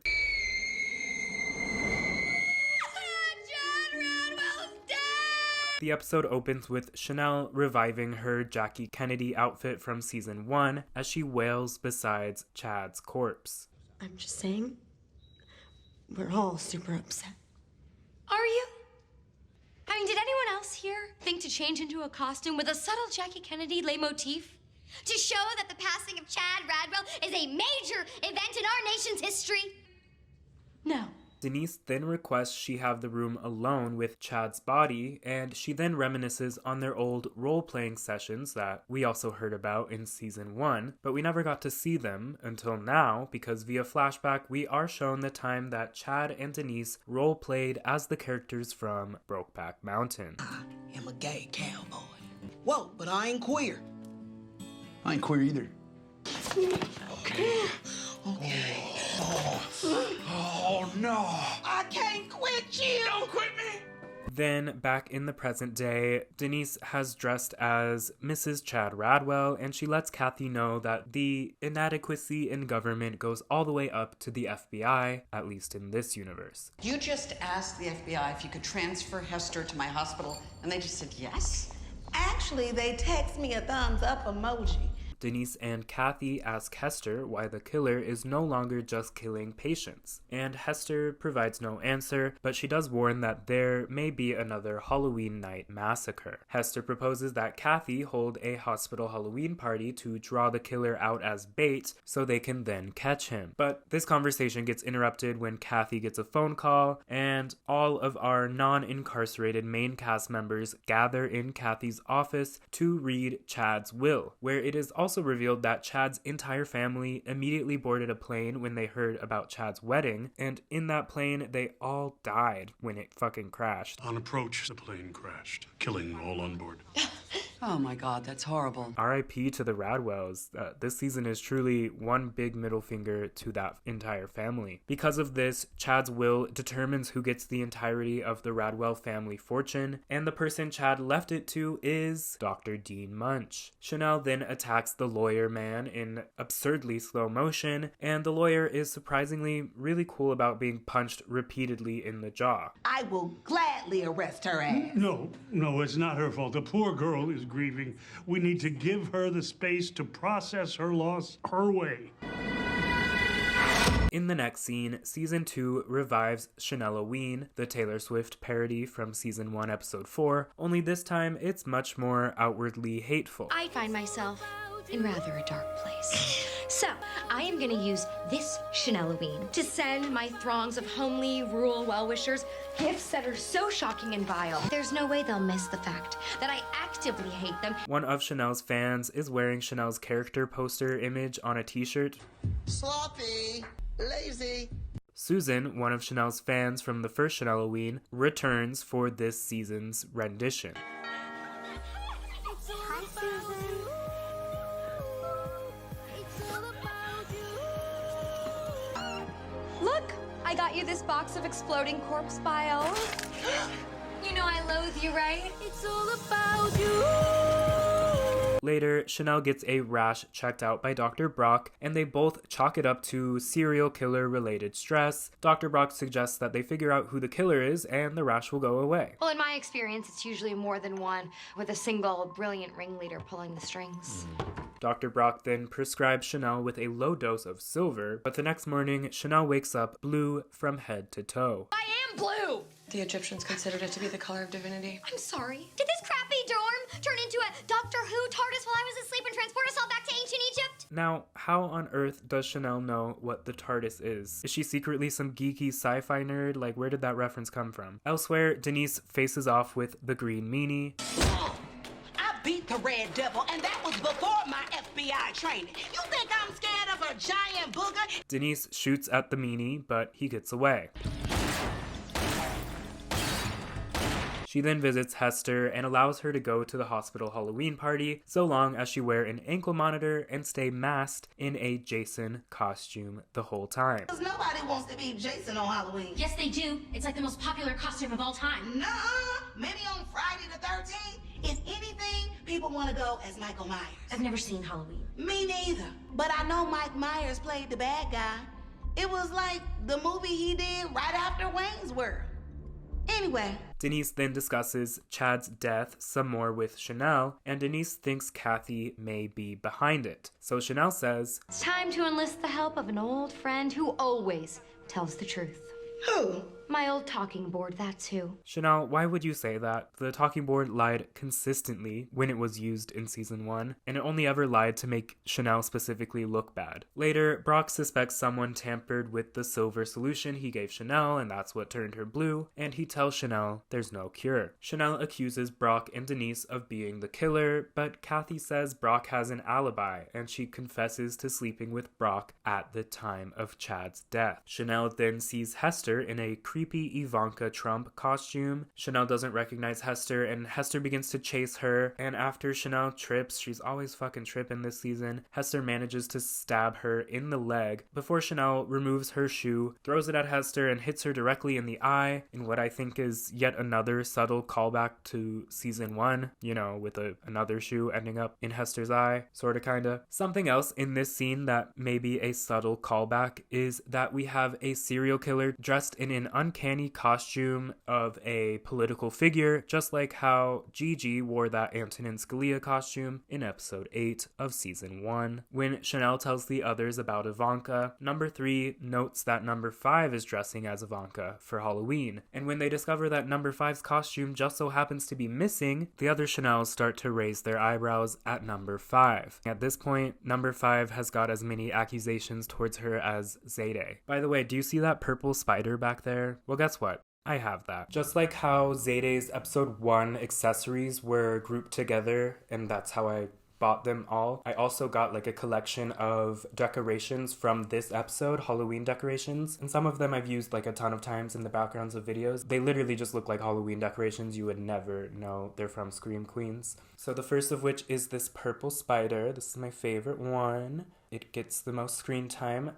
S1: The episode opens with Chanel reviving her Jackie Kennedy outfit from season 1 as she wails beside Chad's corpse.
S15: I'm just saying,
S20: we're all super upset.
S9: Are you? I mean, did anyone else here think to change into a costume with a subtle Jackie Kennedy leitmotif? To show that the passing of Chad Radwell is a major event in our nation's history? No.
S1: Denise then requests she have the room alone with Chad's body, and she then reminisces on their old role-playing sessions that we also heard about in season 1, but we never got to see them until now, because via flashback we are shown the time that Chad and Denise role-played as the characters from Brokeback Mountain.
S7: I am a gay cowboy. Whoa, but I ain't queer.
S21: I ain't queer either.
S7: Okay.
S21: Oh no!
S7: I can't quit you!
S21: Don't quit me!
S1: Then, back in the present day, Denise has dressed as Mrs. Chad Radwell, and she lets Kathy know that the inadequacy in government goes all the way up to the FBI, at least in this universe.
S4: You just asked the FBI if you could transfer Hester to my hospital, and they just said yes?
S7: Actually, they text me a thumbs up emoji.
S1: Denise and Kathy ask Hester why the killer is no longer just killing patients, and Hester provides no answer, but she does warn that there may be another Halloween night massacre. Hester proposes that Kathy hold a hospital Halloween party to draw the killer out as bait so they can then catch him. But this conversation gets interrupted when Kathy gets a phone call, and all of our non-incarcerated main cast members gather in Kathy's office to read Chad's will, where it is also revealed that Chad's entire family immediately boarded a plane when they heard about Chad's wedding, and in that plane they all died when it fucking crashed.
S10: On approach, the plane crashed, killing all on board.
S4: Oh my God, that's horrible.
S1: R.I.P. to the Radwells. This season is truly one big middle finger to that entire family. Because of this, Chad's will determines who gets the entirety of the Radwell family fortune, and the person Chad left it to is Dr. Dean Munch. Chanel then attacks the lawyer man in absurdly slow motion, and the lawyer is surprisingly really cool about being punched repeatedly in the jaw.
S7: I will gladly arrest her ass.
S22: No, it's not her fault. The poor girl is grieving. We need to give her the space to process her loss her way.
S1: In the next scene, Season 2 revives Chanel-oween, the Taylor Swift parody from Season 1, Episode 4, only this time it's much more outwardly hateful.
S9: I find myself in rather a dark place. So, I am gonna use this Chanel-oween to send my throngs of homely, rural well-wishers gifts that are so shocking and vile. There's no way they'll miss the fact that I actively hate them.
S1: One of Chanel's fans is wearing Chanel's character poster image on a t-shirt.
S7: Sloppy, lazy.
S1: Susan, one of Chanel's fans from the first Chanel-oween, returns for this season's rendition.
S2: Hi, Susan.
S9: Look, I got you this box of exploding corpse bile. You know I loathe you, right? It's all about you.
S1: Later, Chanel gets a rash checked out by Dr. Brock, and they both chalk it up to serial killer related stress. Dr. Brock suggests that they figure out who the killer is and the rash will go away.
S9: Well, in my experience, it's usually more than one, with a single brilliant ringleader pulling the strings.
S1: Dr. Brock then prescribes Chanel with a low dose of silver, but the next morning, Chanel wakes up blue from head to toe.
S9: I am blue!
S15: The Egyptians considered it to be the color of divinity.
S9: I'm sorry. Did this crappy dorm turn into a Doctor Who TARDIS while I was asleep and transport us all back to ancient Egypt?
S1: Now, how on earth does Chanel know what the TARDIS is? Is she secretly some geeky sci-fi nerd? Like, where did that reference come from? Elsewhere, Denise faces off with the green meanie.
S7: I beat the Red Devil, and that was before my FBI training. You think I'm scared of a giant booger?
S1: Denise shoots at the meanie, but he gets away. She then visits Hester and allows her to go to the hospital Halloween party, so long as she wear an ankle monitor and stay masked in a Jason costume the whole time.
S7: Because nobody wants to be Jason on Halloween.
S6: Yes, they do. It's like the most popular costume of all time.
S7: Nuh-uh. Maybe on Friday the 13th. If anything, people want to go as Michael Myers.
S6: I've never seen Halloween.
S7: Me neither. But I know Mike Myers played the bad guy. It was like the movie he did right after Wayne's World. Anyway.
S1: Denise then discusses Chad's death some more with Chanel, and Denise thinks Kathy may be behind it. So Chanel says,
S9: It's time to enlist the help of an old friend who always tells the truth.
S7: Who?
S9: My old talking board, that's who.
S1: Chanel, why would you say that? The talking board lied consistently when it was used in season 1, and it only ever lied to make Chanel specifically look bad. Later, Brock suspects someone tampered with the silver solution he gave Chanel, and that's what turned her blue, and he tells Chanel there's no cure. Chanel accuses Brock and Denise of being the killer, but Kathy says Brock has an alibi, and she confesses to sleeping with Brock at the time of Chad's death. Chanel then sees Hester in a creepy Ivanka Trump costume. Chanel doesn't recognize Hester, and Hester begins to chase her, and after Chanel trips, she's always fucking tripping this season, Hester manages to stab her in the leg before Chanel removes her shoe, throws it at Hester, and hits her directly in the eye in what I think is yet another subtle callback to season 1, you know, with another shoe ending up in Hester's eye, sorta kinda. Something else in this scene that may be a subtle callback is that we have a serial killer dressed in an uncanny costume of a political figure, just like how Gigi wore that Antonin Scalia costume in episode 8 of season 1. When Chanel tells the others about Ivanka, number 3 notes that number 5 is dressing as Ivanka for Halloween, and when they discover that number 5's costume just so happens to be missing, the other Chanels start to raise their eyebrows at number 5. At this point, number 5 has got as many accusations towards her as Zayde. By the way, do you see that purple spider back there? Well, guess what? I have that. Just like how Zayde's episode 1 accessories were grouped together, and that's how I bought them all. I also got like a collection of decorations from this episode, Halloween decorations, and some of them I've used like a ton of times in the backgrounds of videos. They literally just look like Halloween decorations. You would never know they're from Scream Queens. So the first of which is this purple spider. This is my favorite one. It gets the most screen time.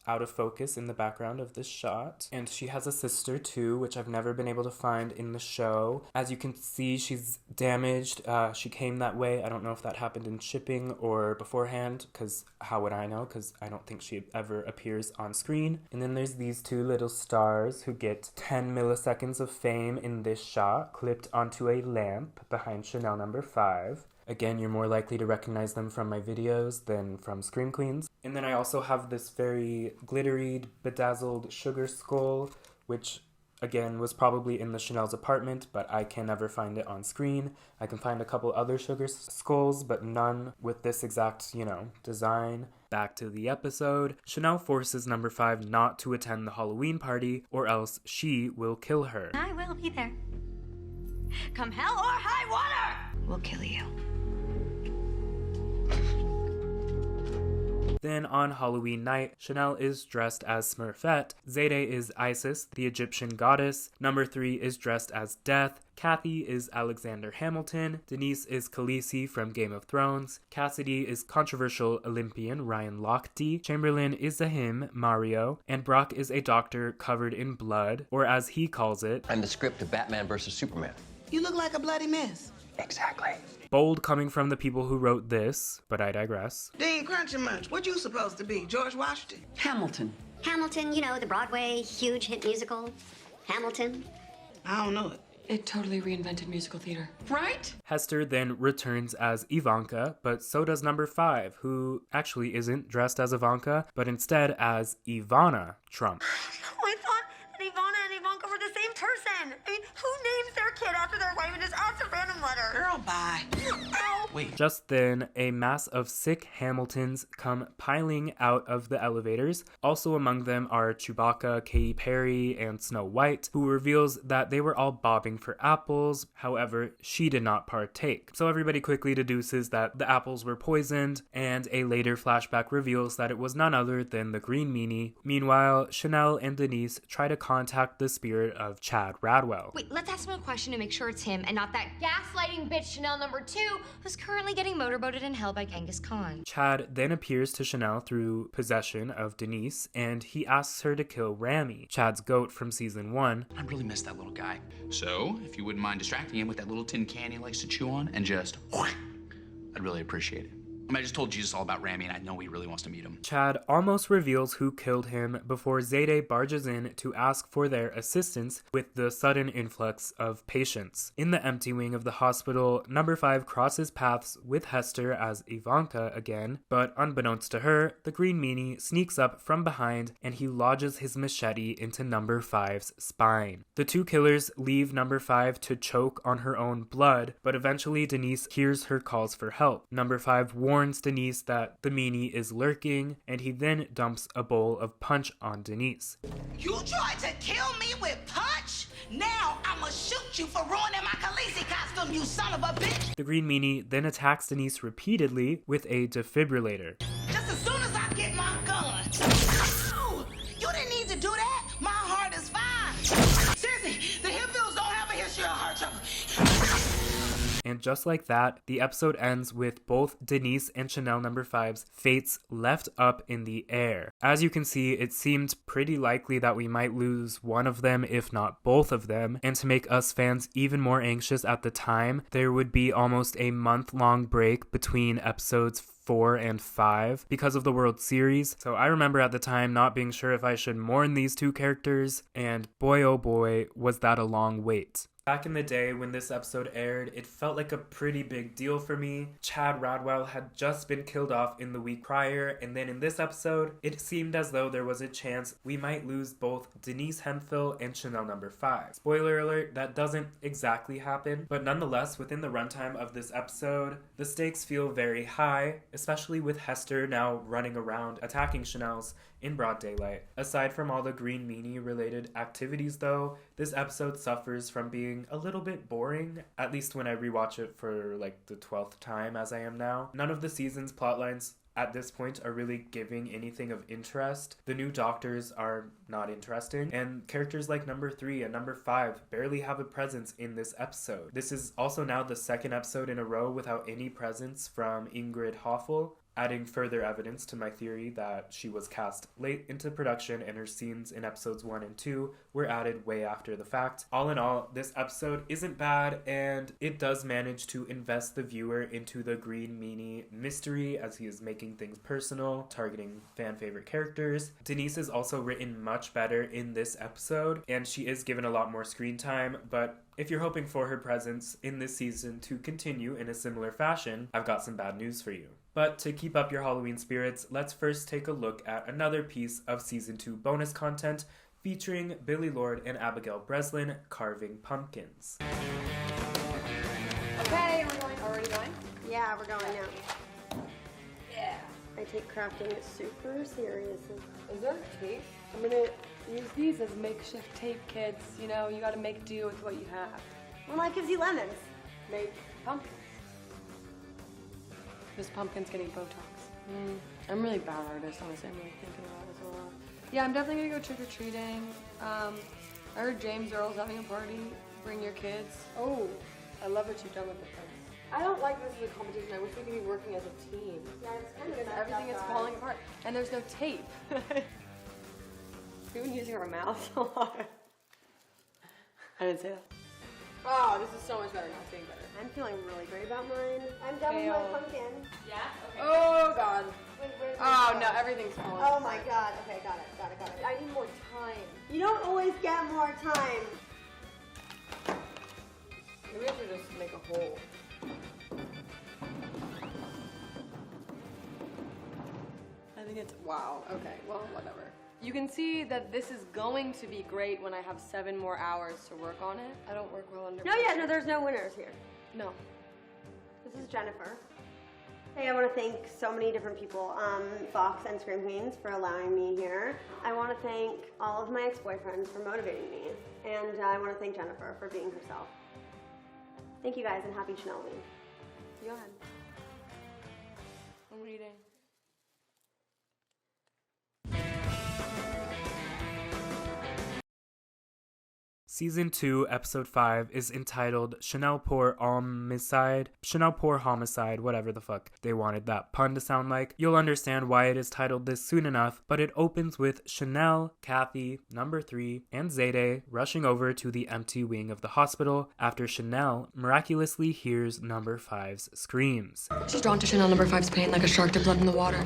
S1: Out of focus in the background of this shot. And she has a sister too, which I've never been able to find in the show. As you can see, she's damaged. She came that way. I don't know if that happened in shipping or beforehand, because how would I know? Because I don't think she ever appears on screen. And then there's these two little stars who get 10 milliseconds of fame in this shot, clipped onto a lamp behind Chanel number 5. Again, you're more likely to recognize them from my videos than from Scream Queens. And then I also have this very glittery, bedazzled sugar skull, which again was probably in the Chanel's apartment, but I can never find it on screen. I can find a couple other sugar skulls, but none with this exact, design. Back to the episode. Chanel forces number 5 not to attend the Halloween party, or else she will kill her.
S20: I will be there. Come hell or high water!
S3: We'll kill you.
S1: Then on Halloween night, Chanel is dressed as Smurfette, Zayde is Isis, the Egyptian goddess, number 3 is dressed as Death, Kathy is Alexander Hamilton, Denise is Khaleesi from Game of Thrones, Cassidy is controversial Olympian Ryan Lochte, Chamberlain is a him, Mario, and Brock is a doctor covered in blood, or as he calls it,
S12: I'm the script of Batman vs. Superman.
S7: You look like a bloody mess.
S12: Exactly.
S1: Bold coming from the people who wrote this, but I digress.
S7: Dean Crunchy Munch, what you supposed to be, George Washington?
S4: Hamilton.
S2: Hamilton, the Broadway huge hit musical. Hamilton.
S7: I don't know it.
S15: It totally reinvented musical theater.
S7: Right?
S1: Hester then returns as Ivanka, but so does number 5, who actually isn't dressed as Ivanka, but instead as Ivana Trump.
S20: Oh, I thought that Ivana and Ivanka were the same person. I mean, who names their kid after their wife and just adds a random letter?
S7: Girl, bye.
S20: Ow.
S1: Wait. Just then, a mass of sick Hamiltons come piling out of the elevators. Also among them are Chewbacca, Katy Perry, and Snow White, who reveals that they were all bobbing for apples. However, she did not partake. So everybody quickly deduces that the apples were poisoned, and a later flashback reveals that it was none other than the Green Meanie. Meanwhile, Chanel and Denise try to contact the spirit of Chad Radwell.
S9: Wait, let's ask him a question to make sure it's him and not that gaslighting bitch Chanel number 2 who's currently getting motorboated in hell by Genghis Khan.
S1: Chad then appears to Chanel through possession of Denise, and he asks her to kill Rami, Chad's goat from season 1.
S13: I really miss that little guy. So, if you wouldn't mind distracting him with that little tin can he likes to chew on and just, I'd really appreciate it. I mean, I just told Jesus all about Rami, and I know he really wants to meet him.
S1: Chad almost reveals who killed him before Zayde barges in to ask for their assistance with the sudden influx of patients. In the empty wing of the hospital, number 5 crosses paths with Hester as Ivanka again, but unbeknownst to her, the green meanie sneaks up from behind and he lodges his machete into number 5's spine. The two killers leave number 5 to choke on her own blood, but eventually Denise hears her calls for help. Number 5 warns Denise that the meanie is lurking, and he then dumps a bowl of punch on Denise.
S7: You tried to kill me with punch? Now I'ma shoot you for ruining my Khaleesi costume, you son of a bitch!
S1: The green meanie then attacks Denise repeatedly with a defibrillator.
S7: Just as soon as I get my gun. Ow! You didn't need to do that. My heart is fine. Seriously, the Hillfields don't have a history of heart trouble.
S1: And just like that, the episode ends with both Denise and Chanel number 5's fates left up in the air. As you can see, it seemed pretty likely that we might lose one of them, if not both of them. And to make us fans even more anxious at the time, there would be almost a month-long break between episodes 4 and 5 because of the World Series. So I remember at the time not being sure if I should mourn these two characters, and boy oh boy, was that a long wait. Back in the day when this episode aired, it felt like a pretty big deal for me. Chad Radwell had just been killed off in the week prior, and then in this episode, it seemed as though there was a chance we might lose both Denise Hemphill and Chanel number 5. Spoiler alert, that doesn't exactly happen, but nonetheless, within the runtime of this episode, the stakes feel very high, especially with Hester now running around attacking Chanel's in broad daylight. Aside from all the green meanie related activities though, this episode suffers from being a little bit boring, at least when I rewatch it for like the 12th time as I am now. None of the season's plotlines at this point are really giving anything of interest. The new doctors are not interesting, and characters like number 3 and number 5 barely have a presence in this episode. This is also now the second episode in a row without any presence from Ingrid Hoffel, adding further evidence to my theory that she was cast late into production and her scenes in episodes 1 and 2 were added way after the fact. All in all, this episode isn't bad, and it does manage to invest the viewer into the green meanie mystery as he is making things personal, targeting fan favorite characters. Denise is also written much better in this episode, and she is given a lot more screen time, but if you're hoping for her presence in this season to continue in a similar fashion, I've got some bad news for you. But to keep up your Halloween spirits, let's first take a look at another piece of Season 2 bonus content featuring Billy Lord and Abigail Breslin carving pumpkins.
S18: Okay, we're going. Already going?
S20: Yeah, we're going now.
S18: Yeah.
S20: I take crafting super seriously.
S18: Is there tape? I'm gonna use these as makeshift tape, kids. You know, you gotta make do with what you have.
S20: Well, that gives you lemons.
S18: Make pumpkins. This pumpkin's getting Botox. I'm really bad artist, honestly. I'm really thinking about this a lot. Yeah, I'm definitely gonna go trick-or-treating. I heard James Earl's having a party. Bring your kids. Oh, I love what you've done with the kids. I don't like this as a competition. I wish we could be working as a team.
S20: Yeah, it's kind of
S18: because everything is falling apart. And there's no tape. We've been using our mouths a lot. I didn't say that. Oh, this is so much better now. It's getting better.
S20: I'm feeling really great about mine. I'm done with my pumpkin.
S18: Yeah? Okay. Oh, God.
S20: Wait, where's
S18: Oh,
S20: my
S18: no, everything's falling
S20: Oh,
S18: apart.
S20: my God. Okay, got it.
S18: I need more time.
S20: You don't always get more time.
S18: Maybe I should just make a hole. I think it's, wow. Okay, well, whatever. You can see that this is going to be great when I have 7 more hours to work on it. I don't work well under pressure.
S20: No, there's no winners here.
S18: No.
S20: This is Jennifer. Hey, I want to thank so many different people, Fox and Scream Queens, for allowing me here. I want to thank all of my ex-boyfriends for motivating me. And I want to thank Jennifer for being herself. Thank you guys, and happy Chanelween.
S18: Go ahead. I'm reading.
S1: Season 2, Episode 5 is entitled Chanel pour Homme-icide, whatever the fuck they wanted that pun to sound like. You'll understand why it is titled this soon enough, but it opens with Chanel, Kathy, number 3, and Zayde rushing over to the empty wing of the hospital after Chanel miraculously hears number 5's screams.
S15: She's drawn to Chanel number 5's pain like a shark to blood in the water.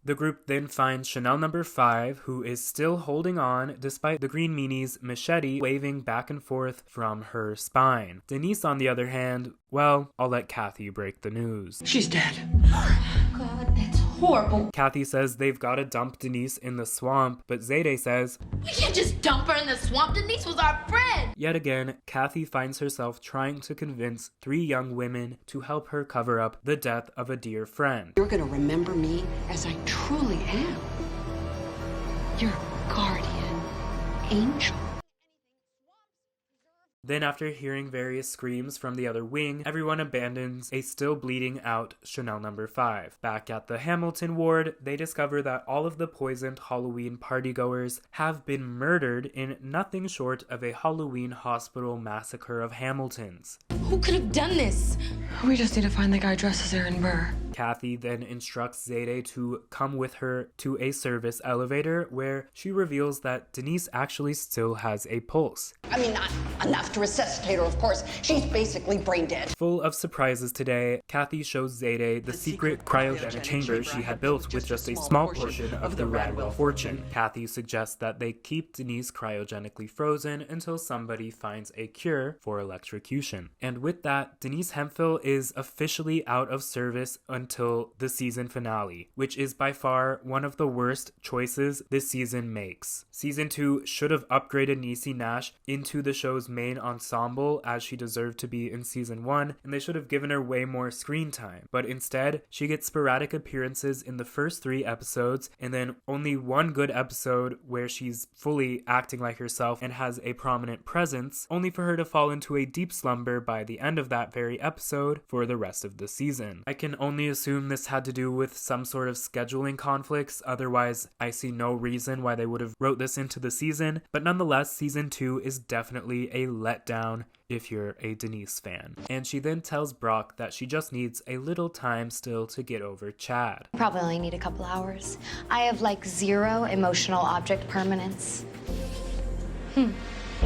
S1: The group then finds Chanel number 5, who is still holding on despite the green meanie's machete waving back and forth from her spine. Denise, on the other hand, well, I'll let Kathy break the news.
S15: She's dead.
S16: God, that's horrible.
S1: Kathy says they've got to dump Denise in the swamp, but Zayde says,
S16: We can't just dump her in the swamp. Denise was our friend.
S1: Yet again, Kathy finds herself trying to convince 3 young women to help her cover up the death of a dear friend.
S4: You're gonna remember me as I truly am. Your guardian angel.
S1: Then, after hearing various screams from the other wing, everyone abandons a still bleeding out Chanel number 5. Back at the Hamilton ward, they discover that all of the poisoned Halloween partygoers have been murdered in nothing short of a Halloween hospital massacre of Hamiltons.
S16: Who could have done this?
S15: We just need to find the guy dressed as Aaron Burr.
S1: Kathy then instructs Zayde to come with her to a service elevator where she reveals that Denise actually still has a pulse.
S4: I mean, not enough to resuscitate her, of course. She's basically brain dead.
S1: Full of surprises today, Kathy shows Zayde the secret cryogenic chamber she had built with just a small portion of the Radwell fortune. Kathy suggests that they keep Denise cryogenically frozen until somebody finds a cure for electrocution. And with that, Denise Hemphill is officially out of service until the season finale, which is by far one of the worst choices this season makes. Season 2 should have upgraded Niecy Nash into the show's main ensemble as she deserved to be in season 1, and they should have given her way more screen time. But instead, she gets sporadic appearances in the first 3 episodes, and then only one good episode where she's fully acting like herself and has a prominent presence, only for her to fall into a deep slumber by the end of that very episode for the rest of the season. I can only assume this had to do with some sort of scheduling conflicts, otherwise I see no reason why they would have wrote this into the season, but nonetheless, season 2 is definitely a letdown if you're a Denise fan. And she then tells Brock that she just needs a little time still to get over Chad.
S9: Probably only need a couple hours. I have like 0 emotional object permanence.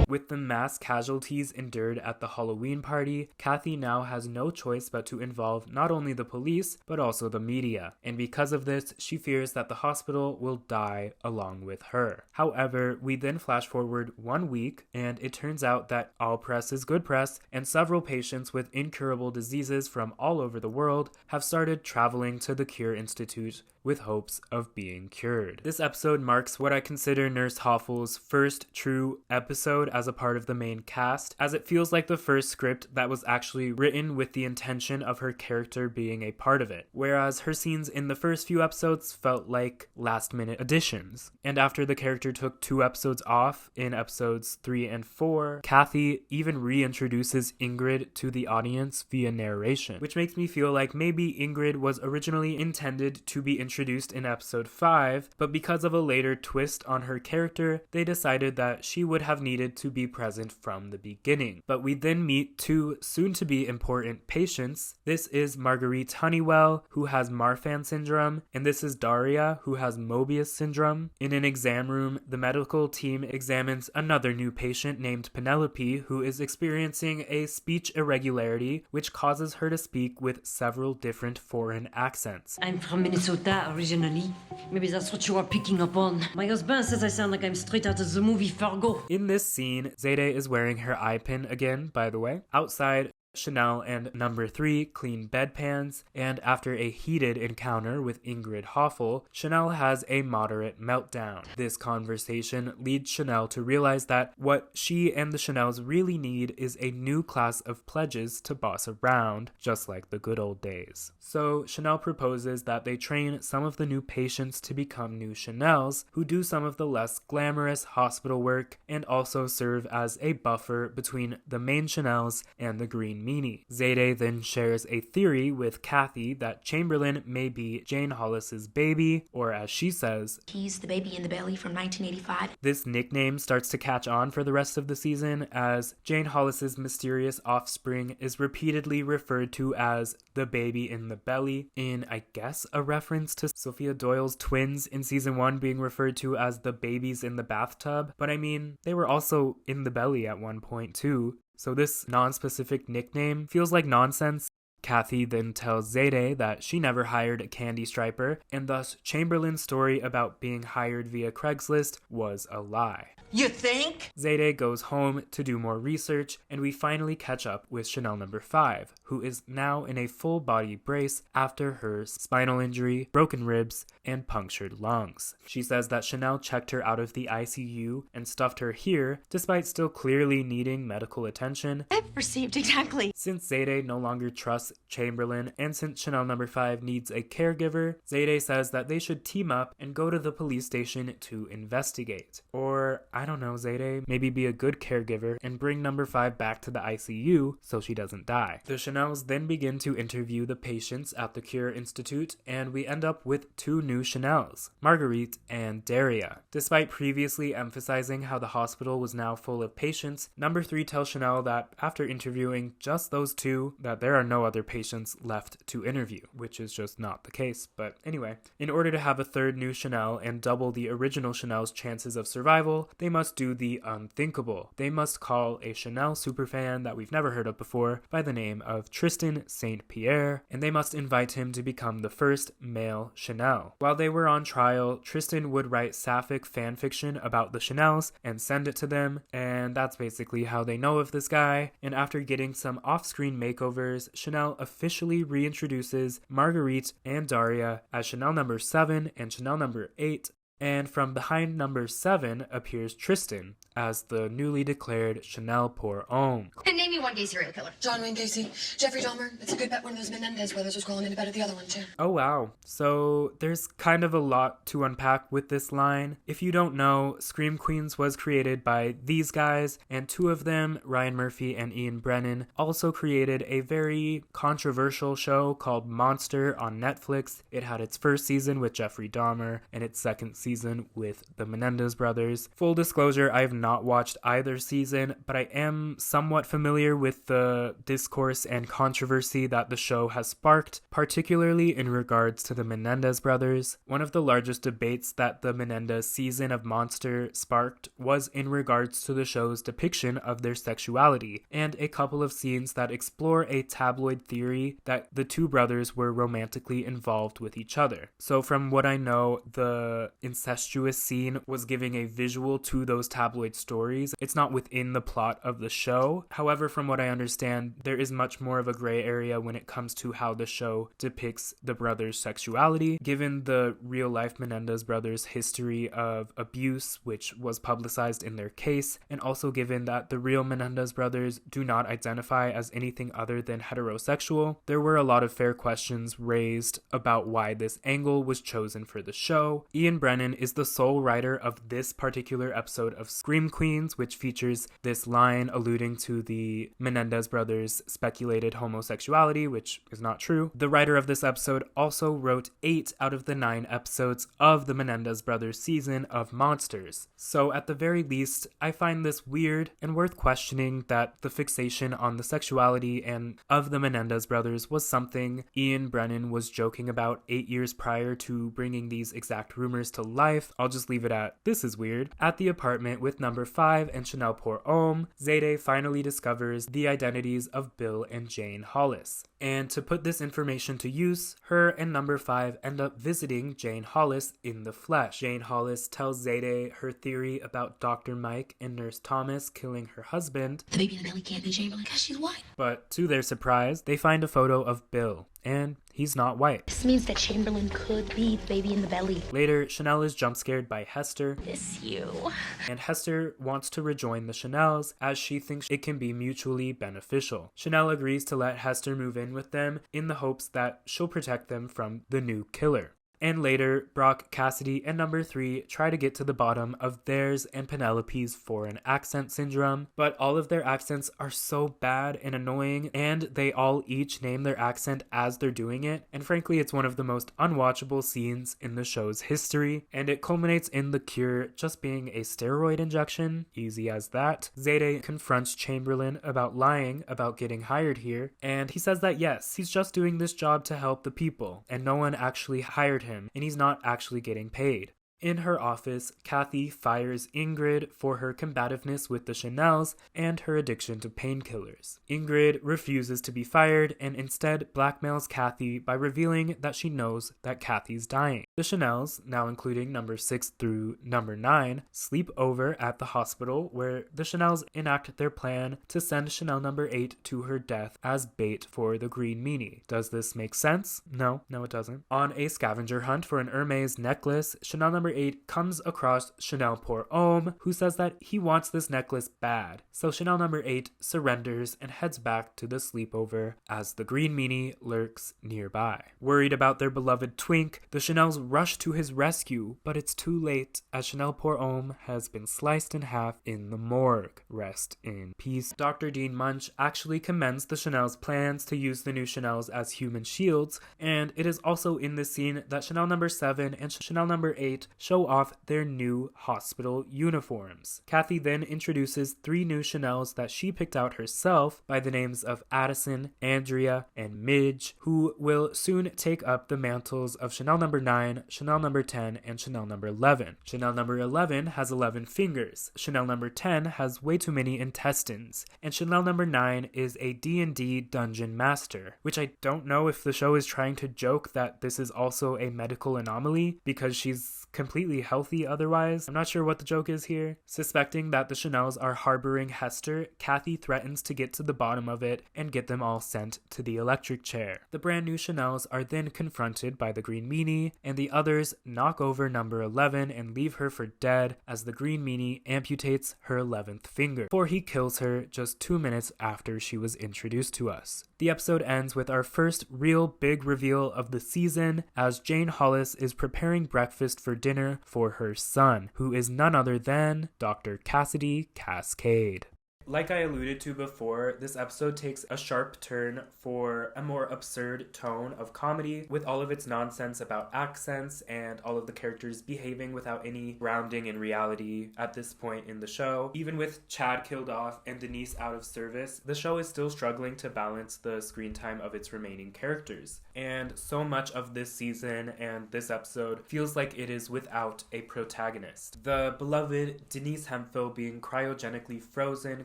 S1: With the mass casualties endured at the Halloween party, Kathy now has no choice but to involve not only the police, but also the media. And because of this, she fears that the hospital will die along with her. However, we then flash forward 1 week, and it turns out that all press is good press, and several patients with incurable diseases from all over the world have started traveling to the Cure Institute with hopes of being cured. This episode marks what I consider Nurse Hoffel's first true episode as a part of the main cast, as it feels like the first script that was actually written with the intention of her character being a part of it, whereas her scenes in the first few episodes felt like last-minute additions. And after the character took 2 episodes off in episodes 3 and 4, Kathy even reintroduces Ingrid to the audience via narration, which makes me feel like maybe Ingrid was originally intended to be introduced in episode 5, but because of a later twist on her character, they decided that she would have needed to be present from the beginning. But we then meet 2 soon-to-be important patients. This is Marguerite Honeywell, who has Marfan syndrome, and this is Daria, who has Mobius syndrome. In an exam room, the medical team examines another new patient named Penelope, who is experiencing a speech irregularity, which causes her to speak with several different foreign accents.
S5: I'm from Minnesota originally. Maybe that's what you are picking up on. My husband says I sound like I'm straight out of the movie Fargo.
S1: In this scene, Zayde is wearing her eye pin again, by the way. Outside, Chanel and number 3 clean bedpans, and after a heated encounter with Ingrid Hoffel, Chanel has a moderate meltdown. This conversation leads Chanel to realize that what she and the Chanels really need is a new class of pledges to boss around, just like the good old days. So Chanel proposes that they train some of the new patients to become new Chanels, who do some of the less glamorous hospital work and also serve as a buffer between the main Chanels and the green plain meanie. Zayde then shares a theory with Kathy that Chamberlain may be Jane Hollis's baby, or as she says,
S16: he's the baby in the belly from 1985.
S1: This nickname starts to catch on for the rest of the season, as Jane Hollis's mysterious offspring is repeatedly referred to as the baby in the belly, in, I guess, a reference to Sophia Doyle's twins in season 1 being referred to as the babies in the bathtub. But I mean, they were also in the belly at one point too, so this non-specific nickname feels like nonsense. Kathy then tells Zayde that she never hired a candy striper, and thus Chamberlain's story about being hired via Craigslist was a lie.
S7: You think?
S1: Zayde goes home to do more research, and we finally catch up with Chanel number 5, who is now in a full body brace after her spinal injury, broken ribs, and punctured lungs. She says that Chanel checked her out of the ICU and stuffed her here, despite still clearly needing medical attention.
S16: I've received exactly.
S1: Since Zayde no longer trusts Chamberlain, and since Chanel number 5 needs a caregiver, Zayde says that they should team up and go to the police station to investigate. Or, I don't know, Zayde, maybe be a good caregiver and bring number 5 back to the ICU so she doesn't die. The Chanels then begin to interview the patients at the Cure Institute, and we end up with 2 new Chanels, Marguerite and Daria. Despite previously emphasizing how the hospital was now full of patients, number 3 tells Chanel that after interviewing just those 2, that there are no other patients left to interview, which is just not the case. But anyway, in order to have a 3rd new Chanel and double the original Chanel's chances of survival, they must do the unthinkable. They must call a Chanel superfan that we've never heard of before by the name of Tristan St. Pierre, and they must invite him to become the first male Chanel. While they were on trial, Tristan would write sapphic fanfiction about the Chanels and send it to them, and that's basically how they know of this guy. And after getting some off-screen makeovers, Chanel officially reintroduces Marguerite and Daria as Chanel number 7 and Chanel number 8, and from behind number 7 appears Tristan as the newly declared Chanel pour homme.
S9: And name me one gay serial killer.
S15: John Wayne Gacy, Jeffrey Dahmer. It's a good bet one of those Menendez brothers was crawling into bed with the other one, too.
S1: Oh wow. So there's kind of a lot to unpack with this line. If you don't know, Scream Queens was created by these guys, and 2 of them, Ryan Murphy and Ian Brennan, also created a very controversial show called Monster on Netflix. It had its first season with Jeffrey Dahmer and its second season with the Menendez brothers. Full disclosure, I've not watched either season, but I am somewhat familiar with the discourse and controversy that the show has sparked, particularly in regards to the Menendez brothers. One of the largest debates that the Menendez season of Monster sparked was in regards to the show's depiction of their sexuality, and a couple of scenes that explore a tabloid theory that the 2 brothers were romantically involved with each other. So from what I know, the incestuous scene was giving a visual to those tabloid stories. It's not within the plot of the show. However, from what I understand, there is much more of a gray area when it comes to how the show depicts the brothers' sexuality, given the real-life Menendez brothers' history of abuse, which was publicized in their case, and also given that the real Menendez brothers do not identify as anything other than heterosexual. There were a lot of fair questions raised about why this angle was chosen for the show. Ian Brennan is the sole writer of this particular episode of Scream Queens, which features this line alluding to the Menendez brothers' speculated homosexuality, which is not true. The writer of this episode also wrote 8 out of the 9 episodes of the Menendez brothers season of Monsters. So at the very least, I find this weird and worth questioning that the fixation on the sexuality and of the Menendez brothers was something Ian Brennan was joking about 8 years prior to bringing these exact rumors to life. I'll just leave it at, this is weird. At the apartment with number 5 and Chanel pour homme, Zayde finally discovers the identities of Bill and Jane Hollis. And to put this information to use, her and number 5 end up visiting Jane Hollis in the flesh. Jane Hollis tells Zayde her theory about Dr. Mike and Nurse Thomas killing her husband.
S16: The baby in the belly can't be Chamberlain because she's white.
S1: But to their surprise, they find a photo of Bill, and he's not white.
S16: This means that Chamberlain could be the baby in the belly.
S1: Later, Chanel is jump scared by Hester.
S16: Miss you.
S1: And Hester wants to rejoin the Chanels as she thinks it can be mutually beneficial. Chanel agrees to let Hester move in with them in the hopes that she'll protect them from the new killer. And later, Brock, Cassidy, and number 3 try to get to the bottom of theirs and Penelope's foreign accent syndrome, but all of their accents are so bad and annoying, and they all each name their accent as they're doing it, and frankly it's one of the most unwatchable scenes in the show's history, and it culminates in the cure just being a steroid injection, easy as that. Zayde confronts Chamberlain about lying about getting hired here, and he says that yes, he's just doing this job to help the people, and no one actually hired him, and he's not actually getting paid. In her office, Kathy fires Ingrid for her combativeness with the Chanels and her addiction to painkillers. Ingrid refuses to be fired and instead blackmails Kathy by revealing that she knows that Kathy's dying. The Chanels, now including number 6 through number 9, sleep over at the hospital where the Chanels enact their plan to send Chanel number 8 to her death as bait for the Green Meanie. Does this make sense? No, it doesn't. On a scavenger hunt for an Hermes necklace, Chanel number 8 comes across Chanel pour Homme, who says that he wants this necklace bad. So Chanel number 8 surrenders and heads back to the sleepover as the Green Meanie lurks nearby. Worried about their beloved twink, the Chanels rush to his rescue, but it's too late as Chanel pour Homme has been sliced in half in the morgue. Rest in peace. Dr. Dean Munch actually commends the Chanels' plans to use the new Chanels as human shields, and it is also in this scene that Chanel number 7 and Chanel number 8 show off their new hospital uniforms. Kathy then introduces 3 new Chanels that she picked out herself by the names of Addison, Andrea, and Midge, who will soon take up the mantles of Chanel number 9, Chanel number 10, and Chanel number 11. Chanel number 11 has 11 fingers, Chanel number 10 has way too many intestines, and Chanel number 9 is a D&D dungeon master, which I don't know if the show is trying to joke that this is also a medical anomaly because she's completely healthy otherwise. I'm not sure what the joke is here. Suspecting that the Chanels are harboring Hester, Kathy threatens to get to the bottom of it and get them all sent to the electric chair. The brand new Chanels are then confronted by the Green Meanie, and the others knock over number 11 and leave her for dead as the Green Meanie amputates her 11th finger, before he kills her just 2 minutes after she was introduced to us. The episode ends with our first real big reveal of the season as Jane Hollis is preparing breakfast for dinner for her son, who is none other than Dr. Cassidy Cascade. Like I alluded to before, this episode takes a sharp turn for a more absurd tone of comedy, with all of its nonsense about accents and all of the characters behaving without any grounding in reality at this point in the show. Even with Chad killed off and Denise out of service, the show is still struggling to balance the screen time of its remaining characters. And so much of this season and this episode feels like it is without a protagonist. The beloved Denise Hemphill being cryogenically frozen,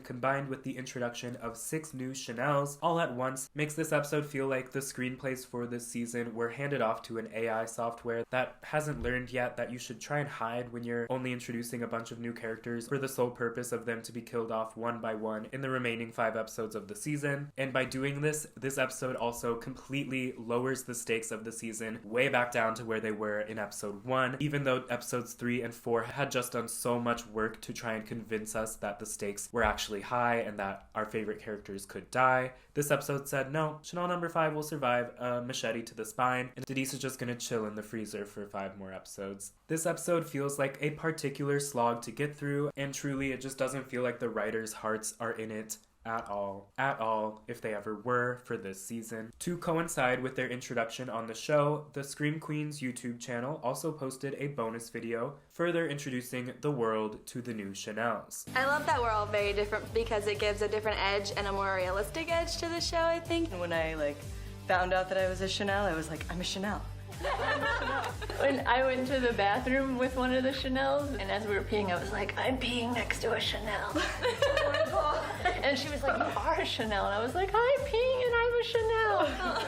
S1: combined with the introduction of 6 new Chanels all at once, makes this episode feel like the screenplays for this season were handed off to an AI software that hasn't learned yet that you should try and hide when you're only introducing a bunch of new characters for the sole purpose of them to be killed off one by one in the remaining 5 episodes of the season. And by doing this, this episode also completely lowers the stakes of the season way back down to where they were in episode 1, even though episodes 3 and 4 had just done so much work to try and convince us that the stakes were actually high and that our favorite characters could die. This episode said, no, Chanel number 5 will survive a machete to the spine, and Denise is just gonna chill in the freezer for 5 more episodes. This episode feels like a particular slog to get through, and truly it just doesn't feel like the writers' hearts are in it at all, if they ever were for this season. To coincide with their introduction on the show, the Scream Queens YouTube channel also posted a bonus video further introducing the world to the new Chanels.
S11: I love that we're all very different because it gives a different edge and a more realistic edge to the show, I think.
S17: When I found out that I was a Chanel, I was like, I'm a Chanel.
S6: When I went to the bathroom with one of the Chanels, and as we were peeing, I was like, I'm peeing next to a Chanel. And she was like, you are a Chanel. And I was like, I'm peeing and I'm a Chanel.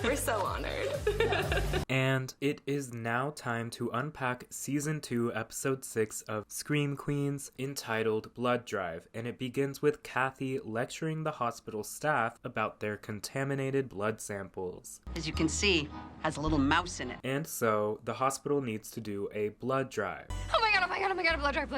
S11: We're so honored.
S1: And it is now time to unpack Season 2, Episode 6 of Scream Queens, entitled Blood Drive. And it begins with Kathy lecturing the hospital staff about their contaminated blood samples.
S4: As you can see, has a little mouse in it.
S1: And so, the hospital needs to do a blood drive.
S9: Oh my god,
S3: blood drive.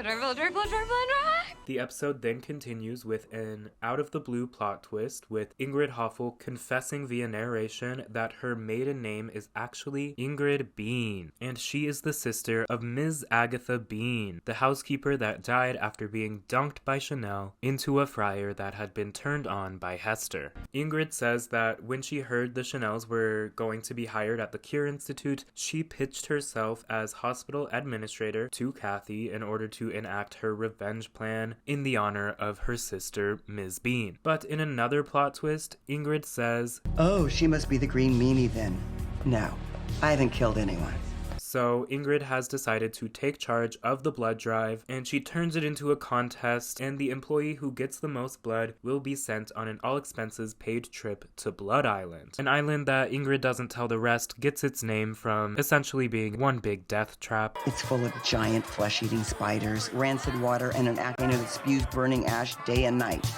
S1: The episode then continues with an out-of-the-blue plot twist with Ingrid Hoffel confessing via narration that her maiden name is actually Ingrid Bean, and she is the sister of Ms. Agatha Bean, the housekeeper that died after being dunked by Chanel into a fryer that had been turned on by Hester. Ingrid says that when she heard the Chanels were going to be hired at the Cure Institute, she pitched herself as hospital administrator to Kathy in order to enact her revenge plan in the honor of her sister, Ms. Bean. But in another plot twist, Ingrid says,
S14: "Oh, she must be the green meanie then. No, I haven't killed anyone."
S1: So Ingrid has decided to take charge of the blood drive, and she turns it into a contest, and the employee who gets the most blood will be sent on an all-expenses paid trip to Blood Island. An island that Ingrid doesn't tell the rest gets its name from essentially being one big death trap.
S14: It's full of giant flesh-eating spiders, rancid water, and an volcano that spews burning ash day and night.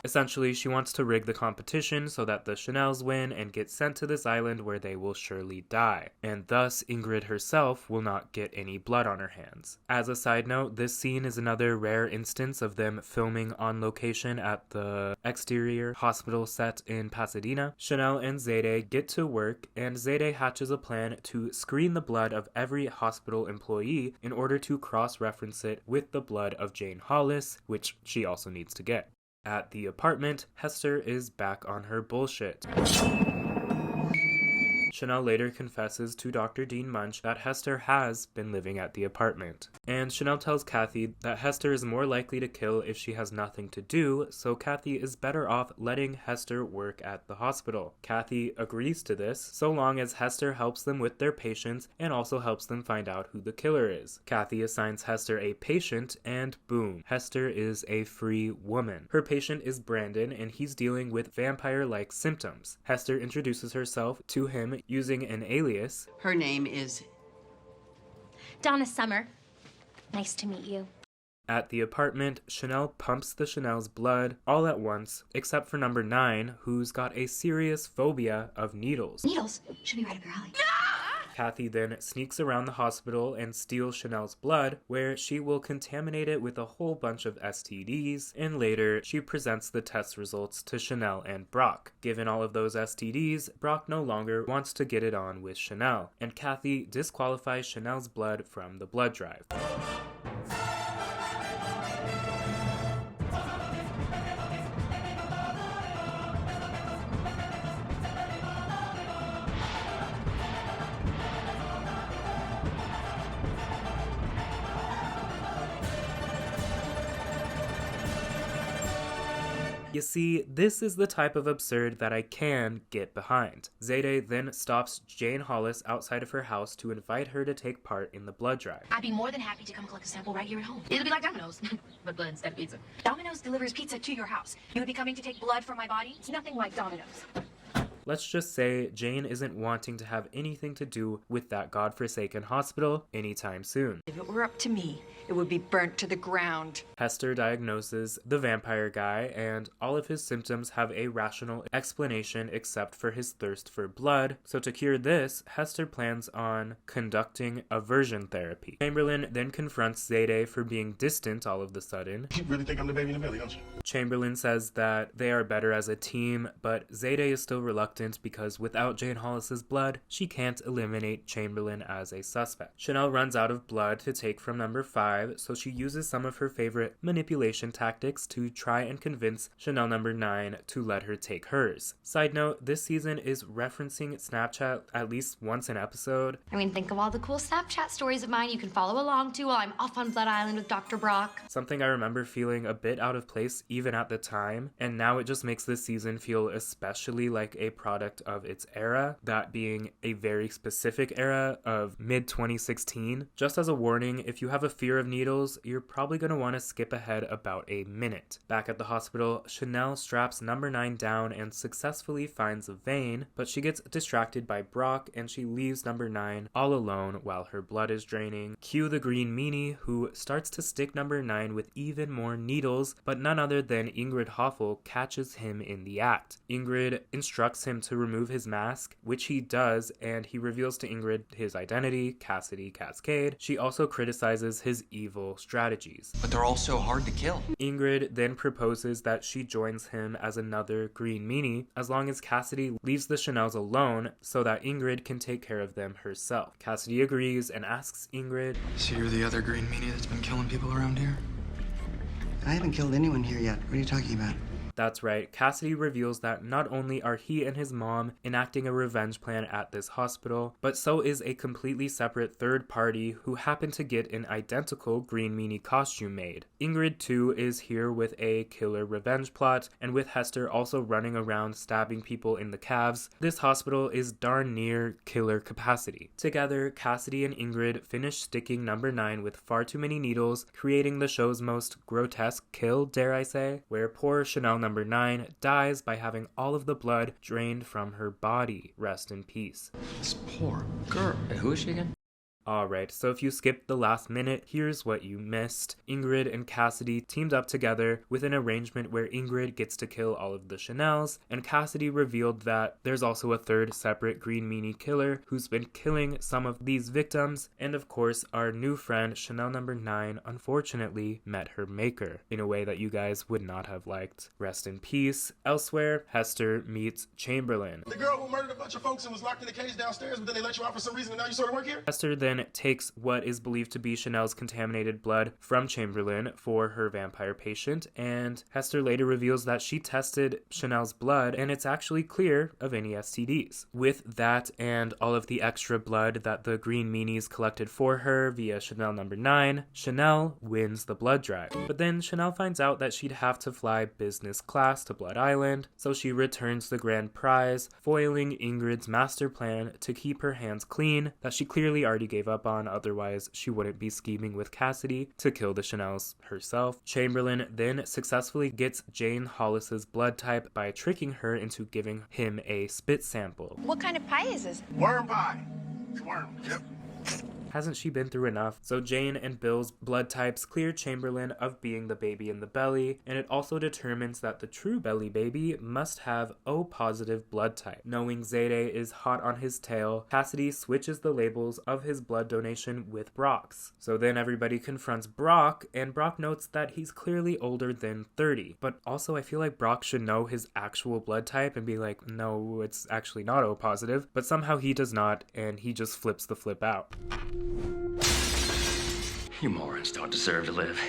S1: Essentially, she wants to rig the competition so that the Chanels win and get sent to this island where they will surely die. And thus, Ingrid herself will not get any blood on her hands. As a side note, this scene is another rare instance of them filming on location at the exterior hospital set in Pasadena. Chanel and Zayde get to work, and Zayde hatches a plan to screen the blood of every hospital employee in order to cross-reference it with the blood of Jane Hollis, which she also needs to get. At the apartment, Hester is back on her bullshit. Chanel later confesses to Dr. Dean Munch that Hester has been living at the apartment. And Chanel tells Kathy that Hester is more likely to kill if she has nothing to do, so Kathy is better off letting Hester work at the hospital. Kathy agrees to this, so long as Hester helps them with their patients and also helps them find out who the killer is. Kathy assigns Hester a patient, and boom, Hester is a free woman. Her patient is Brandon, and he's dealing with vampire-like symptoms. Hester introduces herself to him using an alias.
S4: Her name is
S2: Donna Summer. Nice to meet you.
S1: At the apartment, Chanel pumps the Chanel's blood all at once, except for number 9, who's got a serious phobia of needles.
S9: Needles should be right up your alley.
S1: Kathy then sneaks around the hospital and steals Chanel's blood, where she will contaminate it with a whole bunch of STDs, and later she presents the test results to Chanel and Brock. Given all of those STDs, Brock no longer wants to get it on with Chanel, and Kathy disqualifies Chanel's blood from the blood drive. You see, this is the type of absurd that I can get behind. Zayde then stops Jane Hollis outside of her house to invite her to take part in the blood drive.
S16: I'd be more than happy to come collect a sample right here at home. It'll be like Domino's, but blood instead of pizza. Domino's delivers pizza to your house. You would be coming to take blood from my body? It's nothing like Domino's.
S1: Let's just say Jane isn't wanting to have anything to do with that godforsaken hospital anytime soon.
S19: If it were up to me, it would be burnt to the ground.
S1: Hester diagnoses the vampire guy, and all of his symptoms have a rational explanation except for his thirst for blood. So to cure this, Hester plans on conducting aversion therapy. Chamberlain then confronts Zayde for being distant all of the sudden.
S10: You really think I'm the baby in the belly, don't you?
S1: Chamberlain says that they are better as a team, but Zayde is still reluctant because without Jane Hollis's blood, she can't eliminate Chamberlain as a suspect. Chanel runs out of blood to take from number 5, so she uses some of her favorite manipulation tactics to try and convince Chanel number 9 to let her take hers. Side note, this season is referencing Snapchat at least once an episode.
S9: I mean, think of all the cool Snapchat stories of mine you can follow along to while I'm off on Blood Island with Dr. Brock.
S1: Something I remember feeling a bit out of place even at the time, and now it just makes this season feel especially like a product of its era, that being a very specific era of mid-2016. Just as a warning, if you have a fear of of needles, you're probably going to want to skip ahead about a minute. Back at the hospital, Chanel straps number 9 down and successfully finds a vein, but she gets distracted by Brock and she leaves number 9 all alone while her blood is draining. Cue the green meanie, who starts to stick number 9 with even more needles, but none other than Ingrid Hoffel catches him in the act. Ingrid instructs him to remove his mask, which he does, and he reveals to Ingrid his identity, Cassidy Cascade. She also criticizes his evil strategies.
S13: But they're all so hard to kill.
S1: Ingrid then proposes that she joins him as another green meanie as long as Cassidy leaves the Chanels alone so that Ingrid can take care of them herself. Cassidy agrees and asks Ingrid,
S13: So you're the other green meanie that's been killing people around here?
S14: I haven't killed anyone here yet. What are you talking about?
S1: That's right, Cassidy reveals that not only are he and his mom enacting a revenge plan at this hospital, but so is a completely separate third party who happened to get an identical green meanie costume made. Ingrid too is here with a killer revenge plot, and with Hester also running around stabbing people in the calves, this hospital is darn near killer capacity. Together, Cassidy and Ingrid finish sticking number 9 with far too many needles, creating the show's most grotesque kill, dare I say, where poor Chanel number 9 dies by having all of the blood drained from her body. Rest in peace.
S13: This poor girl. Who is she again?
S1: Alright, so if you skipped the last minute, here's what you missed. Ingrid and Cassidy teamed up together with an arrangement where Ingrid gets to kill all of the Chanels, and Cassidy revealed that there's also a third separate green meanie killer who's been killing some of these victims, and of course our new friend Chanel number 9 unfortunately met her maker in a way that you guys would not have liked. Rest in peace. Elsewhere, Hester meets Chamberlain.
S8: The girl who murdered a bunch of folks and was locked in the cage downstairs, but then they let you out for some reason and now you sort of work here?
S1: Hester then takes what is believed to be Chanel's contaminated blood from Chamberlain for her vampire patient, and Hester later reveals that she tested Chanel's blood and it's actually clear of any STDs. With that and all of the extra blood that the green meanies collected for her via Chanel number 9, Chanel wins the blood drive. But then Chanel finds out that she'd have to fly business class to Blood Island, so she returns the grand prize, foiling Ingrid's master plan to keep her hands clean that she clearly already gave up on, otherwise she wouldn't be scheming with Cassidy to kill the Chanels herself. Chamberlain then successfully gets Jane Hollis's blood type by tricking her into giving him a spit sample.
S11: What kind of pie is this?
S8: Worm pie. It's worm. Yep.
S1: Hasn't she been through enough? So Jane and Bill's blood types clear Chamberlain of being the baby in the belly, and it also determines that the true belly baby must have O positive blood type. Knowing Zayde is hot on his tail, Cassidy switches the labels of his blood donation with Brock's. So then everybody confronts Brock, and Brock notes that he's clearly older than 30. But also I feel like Brock should know his actual blood type and be like, no, it's actually not O positive. But somehow he does not, and he just flips the flip out.
S12: You morons don't deserve to live.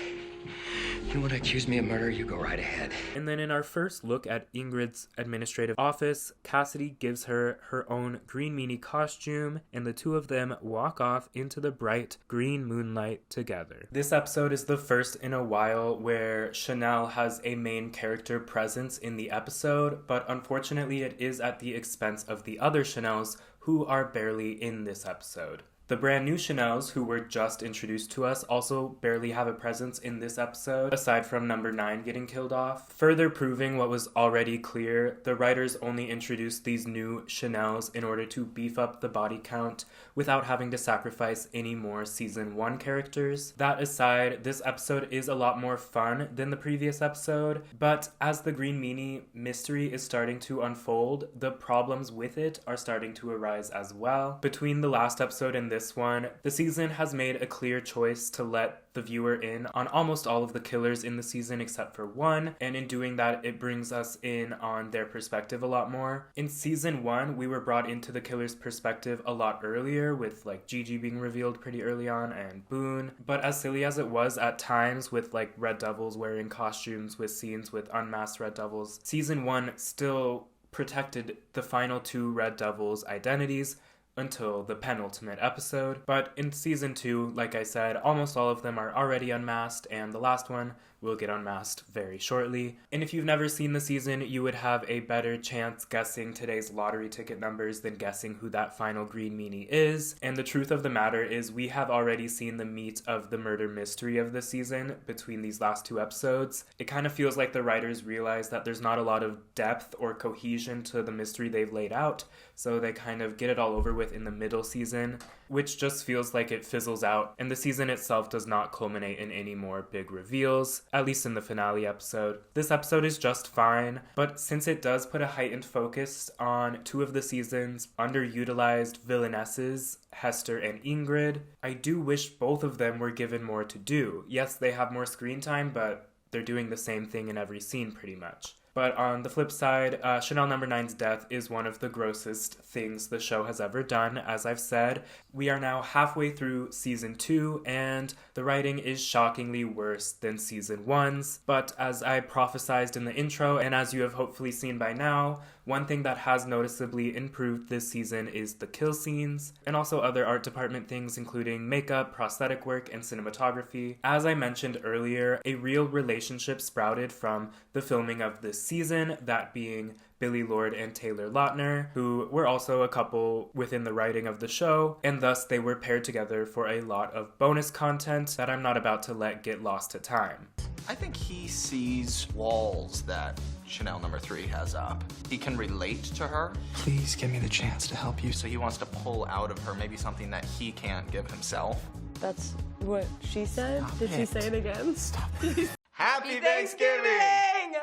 S12: You want to accuse me of murder, you go right ahead.
S1: And then in our first look at Ingrid's administrative office, Cassidy gives her her own green meanie costume, and the two of them walk off into the bright green moonlight together. This episode is the first in a while where Chanel has a main character presence in the episode, but unfortunately it is at the expense of the other Chanels who are barely in this episode. The brand new Chanels, who were just introduced to us, also barely have a presence in this episode, aside from number 9 getting killed off. Further proving what was already clear, the writers only introduced these new Chanels in order to beef up the body count without having to sacrifice any more season 1 characters. That aside, this episode is a lot more fun than the previous episode, but as the Green Meanie mystery is starting to unfold, the problems with it are starting to arise as well. Between the last episode and this one, the season has made a clear choice to let the viewer in on almost all of the killers in the season except for one, and in doing that it brings us in on their perspective a lot more. In season 1, we were brought into the killer's perspective a lot earlier, with like Gigi being revealed pretty early on and Boone, but as silly as it was at times with like Red Devils wearing costumes with scenes with unmasked Red Devils, season 1 still protected the final 2 Red Devils' identities until the penultimate episode. But in season 2, like I said, almost all of them are already unmasked, and the last one will get unmasked very shortly. And if you've never seen the season, you would have a better chance guessing today's lottery ticket numbers than guessing who that final green meanie is. And the truth of the matter is we have already seen the meat of the murder mystery of the season between these last 2 episodes. It kind of feels like the writers realize that there's not a lot of depth or cohesion to the mystery they've laid out, so they kind of get it all over with in the middle season, which just feels like it fizzles out, and the season itself does not culminate in any more big reveals, at least in the finale episode. This episode is just fine, but since it does put a heightened focus on 2 of the season's underutilized villainesses, Hester and Ingrid, I do wish both of them were given more to do. Yes, they have more screen time, but they're doing the same thing in every scene pretty much. But on the flip side, Chanel No. 9's death is one of the grossest things the show has ever done, as I've said. We are now halfway through season 2, and the writing is shockingly worse than season 1's. But as I prophesized in the intro, and as you have hopefully seen by now, one thing that has noticeably improved this season is the kill scenes, and also other art department things including makeup, prosthetic work, and cinematography. As I mentioned earlier, a real relationship sprouted from the filming of this season, that being Billy Lord and Taylor Lautner, who were also a couple within the writing of the show, and thus they were paired together for a lot of bonus content that I'm not about to let get lost to time.
S21: I think he sees walls that Chanel No. 3 has up. He can relate to her.
S13: Please give me the chance to help you.
S21: So he wants to pull out of her maybe something that he can't give himself.
S18: That's what she said? Did she say it again?
S21: Stop it. Happy Thanksgiving!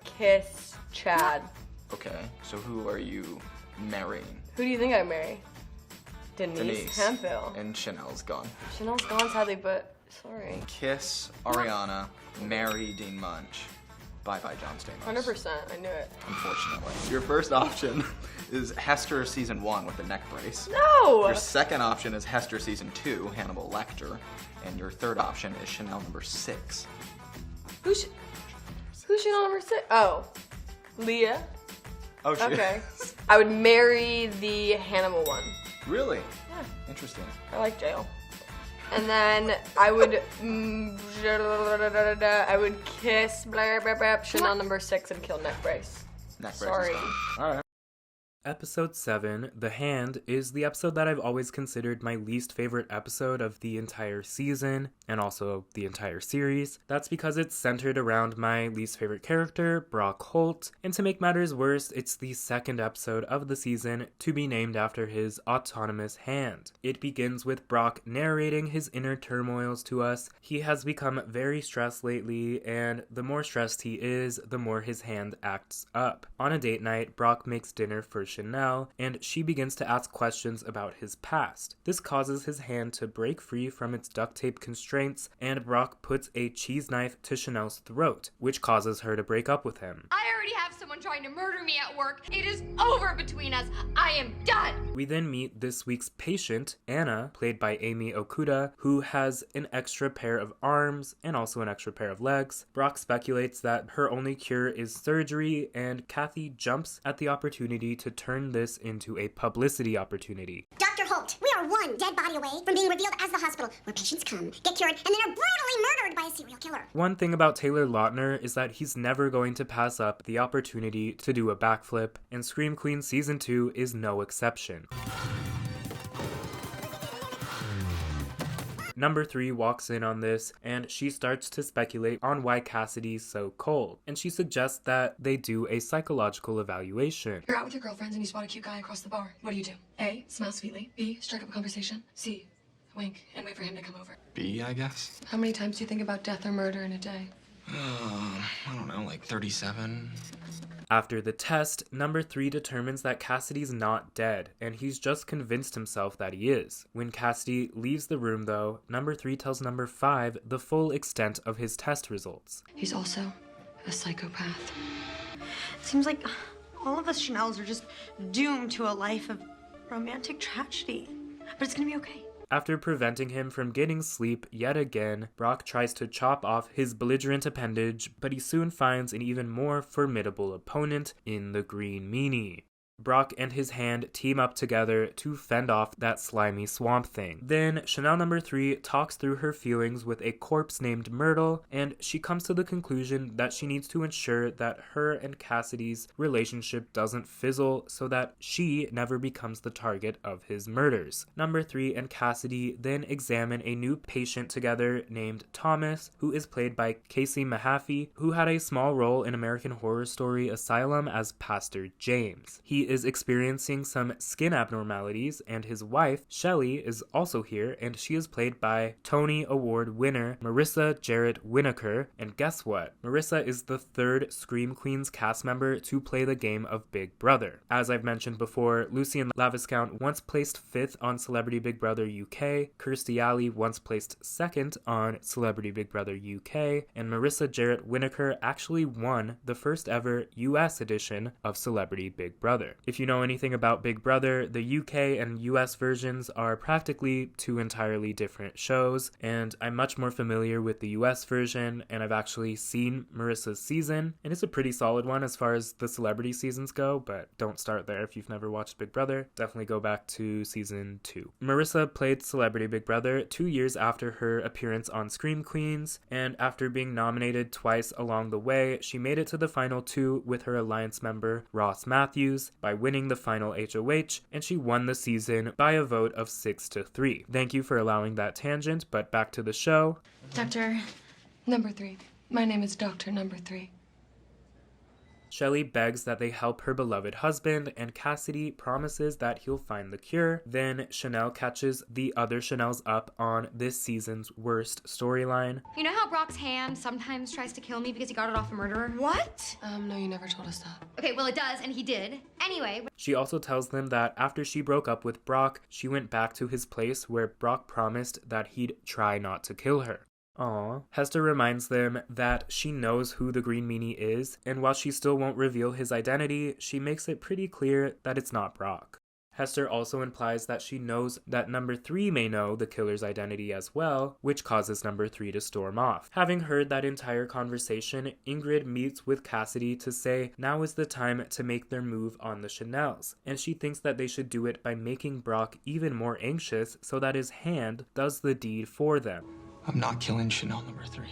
S18: Kiss Chad.
S21: Okay, so who are you marrying?
S18: Who do you think I'd marry? Denise Hemphill.
S21: And Chanel's gone.
S18: Chanel's gone, sadly, but sorry.
S21: Kiss Ariana, marry Dean Munch. Bye-bye, John Stamos.
S18: 100%, I knew it.
S21: Unfortunately. Your first option is Hester Season 1 with the neck brace.
S18: No!
S21: Your second option is Hester Season 2, Hannibal Lecter. And your third option is Chanel No. 6.
S18: Who's Chanel No. 6? Oh, Leah?
S21: Oh, she
S18: Okay.
S21: is.
S18: I would marry the Hannibal one.
S21: Really?
S18: Yeah.
S21: Interesting.
S18: I like jail. And then I would, I would kiss Chanel No. 6 and kill neck brace.
S21: Neck brace.
S18: Sorry.
S21: All right.
S1: Episode 7, The Hand, is the episode that I've always considered my least favorite episode of the entire season, and also the entire series. That's because it's centered around my least favorite character, Brock Holt, and to make matters worse, it's the second episode of the season to be named after his autonomous hand. It begins with Brock narrating his inner turmoils to us. He has become very stressed lately, and the more stressed he is, the more his hand acts up. On a date night, Brock makes dinner for Chanel, and she begins to ask questions about his past. This causes his hand to break free from its duct tape constraints, and Brock puts a cheese knife to Chanel's throat, which causes her to break up with him.
S9: I already have someone trying to murder me at work. It is over between us. I am done.
S1: We then meet this week's patient, Anna, played by Amy Okuda, who has an extra pair of arms and also an extra pair of legs. Brock speculates that her only cure is surgery, and Kathy jumps at the opportunity to turn this into a publicity opportunity.
S2: Dr. Holt, we are one dead body away from being revealed as the hospital where patients come, get cured, and then are brutally murdered by a serial killer.
S1: One thing about Taylor Lautner is that he's never going to pass up the opportunity to do a backflip, and Scream Queen Season 2 is no exception. Number 3 walks in on this, and she starts to speculate on why Cassidy's so cold, and she suggests that they do a psychological evaluation.
S15: You're out with your girlfriends and you spot a cute guy across the bar. What do? A, smile sweetly. B, strike up a conversation. C, wink and wait for him to come over.
S21: B, I guess.
S15: How many times do you think about death or murder in a day?
S21: I don't know, like 37.
S1: After the test, number 3 determines that Cassidy's not dead, and he's just convinced himself that he is. When Cassidy leaves the room, though, number 3 tells number 5 the full extent of his test results.
S15: He's also a psychopath.
S22: Seems like all of us Chanels are just doomed to a life of romantic tragedy. But it's gonna be okay.
S1: After preventing him from getting sleep yet again, Brock tries to chop off his belligerent appendage, but he soon finds an even more formidable opponent in the Green Meanie. Brock and his hand team up together to fend off that slimy swamp thing. Then Chanel number 3 talks through her feelings with a corpse named Myrtle, and she comes to the conclusion that she needs to ensure that her and Cassidy's relationship doesn't fizzle so that she never becomes the target of his murders. Number 3 and Cassidy then examine a new patient together named Thomas, who is played by Casey Mahaffey, who had a small role in American Horror Story Asylum as Pastor James. He is experiencing some skin abnormalities, and his wife, Shelley, is also here, and she is played by Tony Award winner Marissa Jarrett Winokur. And guess what? Marissa is the 3rd Scream Queens cast member to play the game of Big Brother. As I've mentioned before, Lucien Laviscount once placed 5th on Celebrity Big Brother UK, Kirstie Alley once placed 2nd on Celebrity Big Brother UK, and Marissa Jarrett Winokur actually won the first ever US edition of Celebrity Big Brother. If you know anything about Big Brother, the UK and US versions are practically 2 entirely different shows, and I'm much more familiar with the US version, and I've actually seen Marissa's season, and it's a pretty solid one as far as the celebrity seasons go, but don't start there if you've never watched Big Brother. Definitely go back to season 2. Marissa played Celebrity Big Brother 2 years after her appearance on Scream Queens, and after being nominated twice along the way, she made it to the final 2 with her alliance member Ross Matthews by winning the final HOH, and she won the season by a vote of 6-3. Thank you for allowing that tangent, but back to the show.
S15: Dr. Number 3. My name is Dr. Number 3.
S1: Shelley begs that they help her beloved husband, and Cassidy promises that he'll find the cure. Then Chanel catches the other Chanels up on this season's worst storyline.
S9: You know how Brock's hand sometimes tries to kill me because he got it off a murderer?
S15: What? No, you never told us that.
S9: Okay, well it does, and he did. Anyway.
S1: She also tells them that after she broke up with Brock, she went back to his place where Brock promised that he'd try not to kill her. Aww. Hester reminds them that she knows who the Green Meanie is, and while she still won't reveal his identity, she makes it pretty clear that it's not Brock. Hester also implies that she knows that number 3 may know the killer's identity as well, which causes number 3 to storm off. Having heard that entire conversation, Ingrid meets with Cassidy to say now is the time to make their move on the Chanels, and she thinks that they should do it by making Brock even more anxious so that his hand does the deed for them.
S5: I'm not killing Chanel number 3.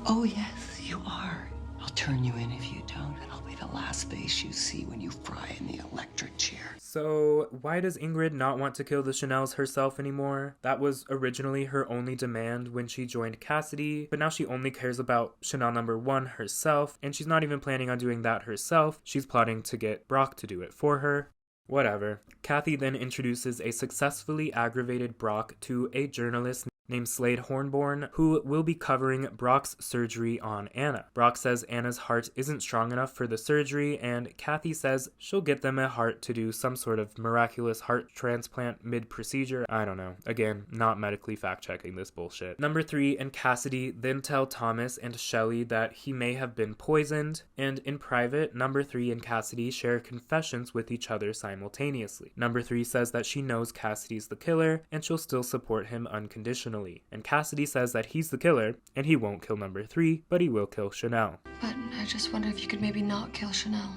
S14: Oh, yes, you are. I'll turn you in if you don't, and I'll be the last face you see when you fry in the electric chair.
S1: So, why does Ingrid not want to kill the Chanels herself anymore? That was originally her only demand when she joined Cassidy, but now she only cares about Chanel number 1 herself, and she's not even planning on doing that herself. She's plotting to get Brock to do it for her. Whatever. Kathy then introduces a successfully aggravated Brock to a journalist named Slade Hornborn, who will be covering Brock's surgery on Anna. Brock says Anna's heart isn't strong enough for the surgery, and Kathy says she'll get them a heart to do some sort of miraculous heart transplant mid-procedure. I don't know. Again, not medically fact-checking this bullshit. Number 3 and Cassidy then tell Thomas and Shelley that he may have been poisoned, and in private, number 3 and Cassidy share confessions with each other simultaneously. Number 3 says that she knows Cassidy's the killer, and she'll still support him unconditionally. And Cassidy says that he's the killer, and he won't kill number 3, but he will kill Chanel.
S15: But I just wonder if you could maybe not kill Chanel.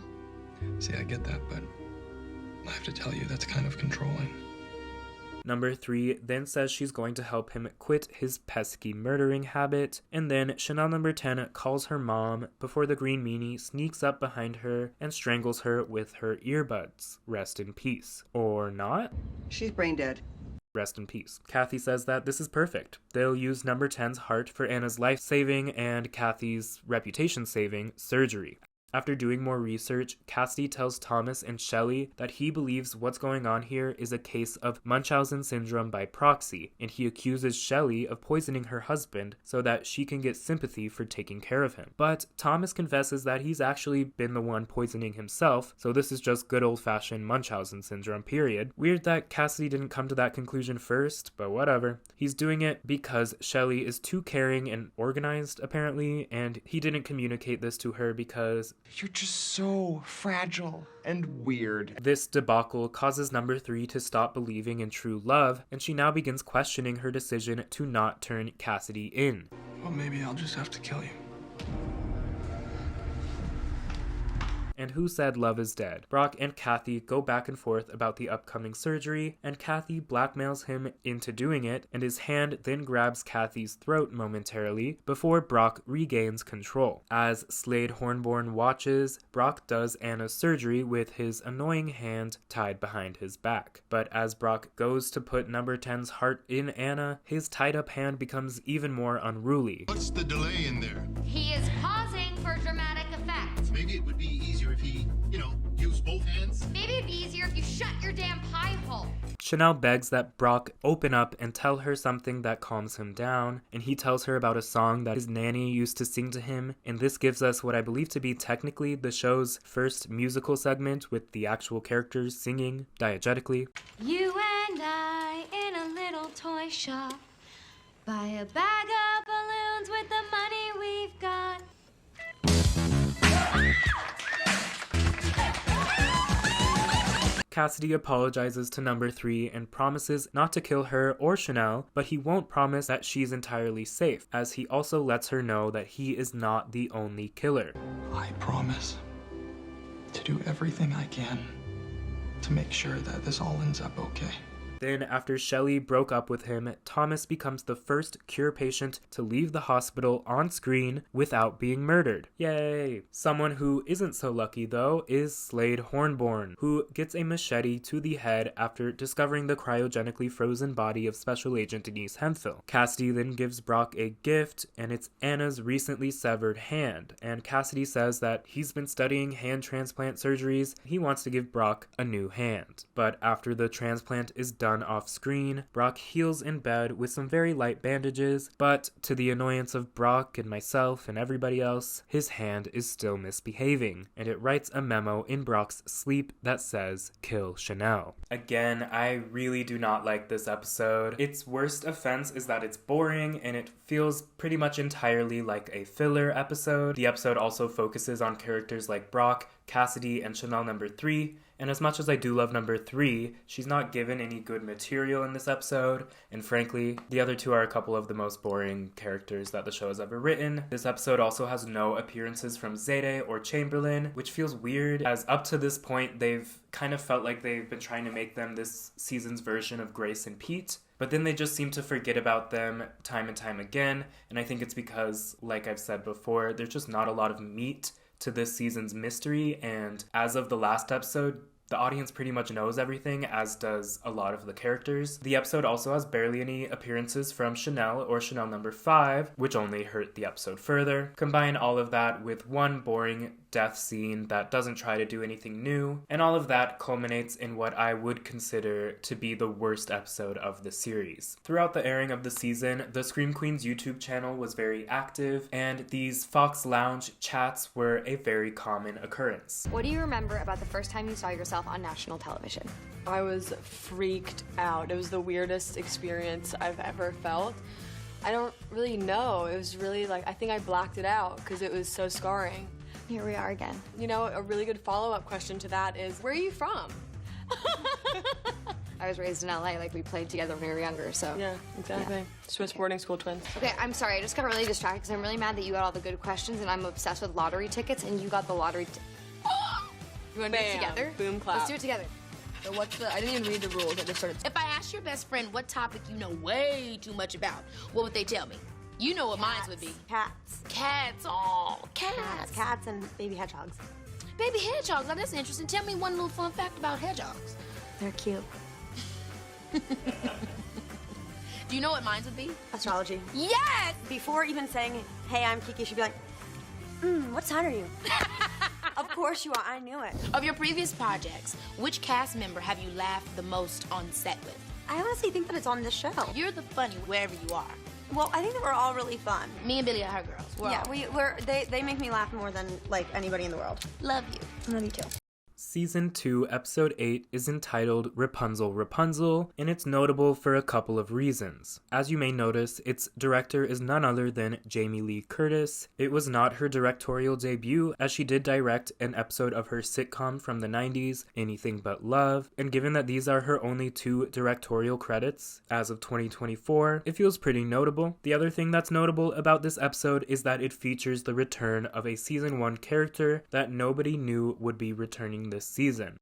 S5: See, I get that, but I have to tell you, that's kind of controlling.
S1: Number 3 then says she's going to help him quit his pesky murdering habit, and then Chanel number 10 calls her mom before the Green Meanie sneaks up behind her and strangles her with her earbuds. Rest in peace. Or not?
S14: She's brain dead.
S1: Rest in peace. Kathy says that this is perfect. They'll use number 10's heart for Anna's life-saving and Kathy's reputation-saving surgery. After doing more research, Cassidy tells Thomas and Shelley that he believes what's going on here is a case of Munchausen syndrome by proxy, and he accuses Shelley of poisoning her husband so that she can get sympathy for taking care of him. But Thomas confesses that he's actually been the one poisoning himself, so this is just good old-fashioned Munchausen syndrome, period. Weird that Cassidy didn't come to that conclusion first, but whatever. He's doing it because Shelley is too caring and organized, apparently, and he didn't communicate this to her because
S5: you're just so fragile and weird.
S1: This debacle causes number 3 to stop believing in true love, and she now begins questioning her decision to not turn Cassidy in.
S5: Well, maybe I'll just have to kill you.
S1: and who said love is dead. Brock and Kathy go back and forth about the upcoming surgery, and Kathy blackmails him into doing it, and his hand then grabs Kathy's throat momentarily before Brock regains control. As Slade Hornborn watches, Brock does Anna's surgery with his annoying hand tied behind his back. But as Brock goes to put number 10's heart in Anna, his tied up hand becomes even more unruly.
S8: What's the delay in there?
S9: He is pausing for dramatic effect.
S8: Maybe it would be easier if he, use both hands?
S9: Maybe it'd be easier if you shut your damn pie hole.
S1: Chanel begs that Brock open up and tell her something that calms him down, and he tells her about a song that his nanny used to sing to him, and this gives us what I believe to be technically the show's first musical segment with the actual characters singing diegetically.
S9: You and I in a little toy shop, buy a bag of balloons with the money we've got.
S1: Cassidy apologizes to number 3 and promises not to kill her or Chanel, but he won't promise that she's entirely safe, as he also lets her know that he is not the only killer.
S5: I promise to do everything I can to make sure that this all ends up okay.
S1: Then, after Shelley broke up with him, Thomas becomes the first cure patient to leave the hospital on screen without being murdered. Yay! Someone who isn't so lucky, though, is Slade Hornborn, who gets a machete to the head after discovering the cryogenically frozen body of Special Agent Denise Hemphill. Cassidy then gives Brock a gift, and it's Anna's recently severed hand, and Cassidy says that he's been studying hand transplant surgeries. He wants to give Brock a new hand. But after the transplant is done off screen, Brock heals in bed with some very light bandages, but to the annoyance of Brock and myself and everybody else, his hand is still misbehaving, and it writes a memo in Brock's sleep that says, "Kill Chanel." Again, I really do not like this episode. Its worst offense is that it's boring, and it feels pretty much entirely like a filler episode. The episode also focuses on characters like Brock, Cassidy, and Chanel number 3, and as much as I do love number 3, she's not given any good material in this episode, and frankly, the other two are a couple of the most boring characters that the show has ever written. This episode also has no appearances from Zayde or Chamberlain, which feels weird, as up to this point, they've kind of felt like they've been trying to make them this season's version of Grace and Pete, but then they just seem to forget about them time and time again, and I think it's because, like I've said before, there's just not a lot of meat to this season's mystery, and as of the last episode, the audience pretty much knows everything, as does a lot of the characters. The episode also has barely any appearances from Chanel or Chanel number 5, which only hurt the episode further. Combine all of that with one boring death scene that doesn't try to do anything new, and all of that culminates in what I would consider to be the worst episode of the series. Throughout the airing of the season, the Scream Queens YouTube channel was very active, and these Fox Lounge chats were a very common occurrence.
S7: What do you remember about the first time you saw yourself on national television?
S18: I was freaked out. It was the weirdest experience I've ever felt. I don't really know. It was really I think I blacked it out because it was so scarring.
S7: Here we are again.
S18: A really good follow-up question to that is, where are you from?
S7: I was raised in LA, we played together when we were younger, so.
S18: Yeah, exactly. Yeah. Swiss boarding school twins.
S7: Okay, I'm sorry, I just got really distracted because I'm really mad that you got all the good questions and I'm obsessed with lottery tickets and you got the lottery You want to do it together?
S18: Boom clap.
S7: Let's do it together.
S15: So I didn't even read the rules, I just started. If I asked your best friend what topic you know way too much about, what would they tell me? You know what mine would be.
S22: Cats.
S15: Cats, cats.
S22: Cats and baby hedgehogs.
S15: Baby hedgehogs, now that's interesting. Tell me one little fun fact about hedgehogs.
S22: They're cute.
S15: Do you know what mine would be?
S22: Astrology.
S15: Yes!
S22: Before even saying, hey, I'm Kiki, she'd be like, what sign are you? Of course you are, I knew it.
S15: Of your previous projects, which cast member have you laughed the most on set with?
S22: I honestly think that it's on this show.
S15: You're the funny wherever you are.
S22: Well, I think that we're all really fun.
S15: Me and Billy are her girls.
S22: They make me laugh more than anybody in the world.
S15: Love you.
S22: Love you too.
S1: Season 2, Episode 8 is entitled Rapunzel, Rapunzel, and it's notable for a couple of reasons. As you may notice, its director is none other than Jamie Lee Curtis. It was not her directorial debut, as she did direct an episode of her sitcom from the 90s, Anything But Love, and given that these are her only 2 directorial credits as of 2024, it feels pretty notable. The other thing that's notable about this episode is that it features the return of a Season 1 character that nobody knew would be returning this season.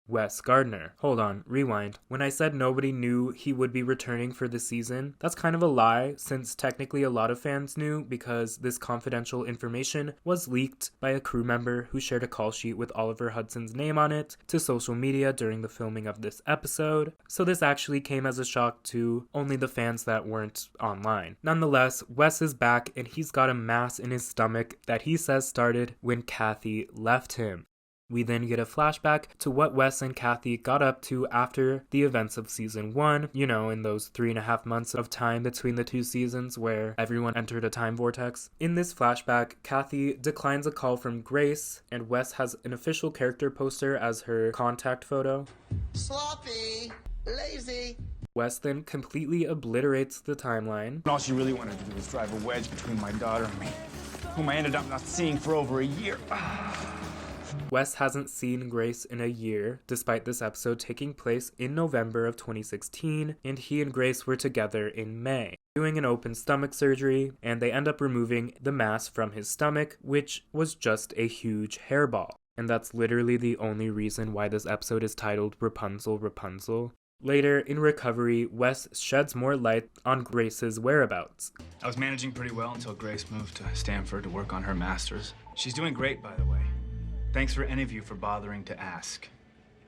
S1: Wes Gardner. Hold on, rewind. When I said nobody knew he would be returning for the season, that's kind of a lie, since technically a lot of fans knew because this confidential information was leaked by a crew member who shared a call sheet with Oliver Hudson's name on it to social media during the filming of this episode, so this actually came as a shock to only the fans that weren't online. Nonetheless, Wes is back and he's got a mass in his stomach that he says started when Kathy left him. We then get a flashback to what Wes and Kathy got up to after the events of season 1, you know, in those 3.5 months of time between the 2 seasons where everyone entered a time vortex. In this flashback, Kathy declines a call from Grace, and Wes has an official character poster as her contact photo.
S8: Sloppy, lazy.
S1: Wes then completely obliterates the timeline.
S13: All she really wanted to do was drive a wedge between my daughter and me, whom I ended up not seeing for over a year.
S1: Wes hasn't seen Grace in a year, despite this episode taking place in November of 2016, and he and Grace were together in May, doing an open stomach surgery, and they end up removing the mass from his stomach, which was just a huge hairball. And that's literally the only reason why this episode is titled Rapunzel, Rapunzel. Later, in recovery, Wes sheds more light on Grace's whereabouts.
S13: I was managing pretty well until Grace moved to Stanford to work on her master's. She's doing great, by the way. Thanks for any of you for bothering to ask.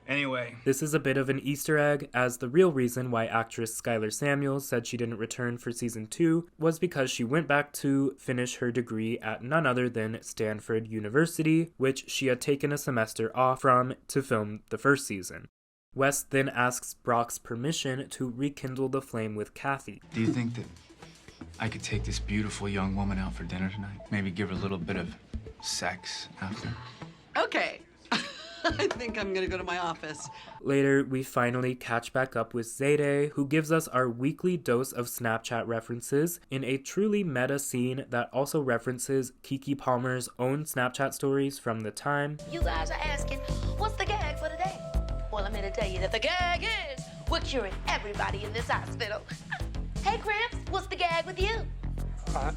S13: Anyway.
S1: This is a bit of an Easter egg, as the real reason why actress Skyler Samuels said she didn't return for season 2 was because she went back to finish her degree at none other than Stanford University, which she had taken a semester off from to film the first season. Wes then asks Brock's permission to rekindle the flame with Kathy.
S13: Do you think that I could take this beautiful young woman out for dinner tonight? Maybe give her a little bit of sex after?
S4: Okay. I think I'm gonna go to my office.
S1: Later, we finally catch back up with Zayday, who gives us our weekly dose of Snapchat references in a truly meta scene that also references Keke Palmer's own Snapchat stories from the time.
S15: You guys are asking, what's the gag for today? Well, I'm here to tell you that the gag is we're curing everybody in this hospital. Hey, Gramps, what's the gag with you?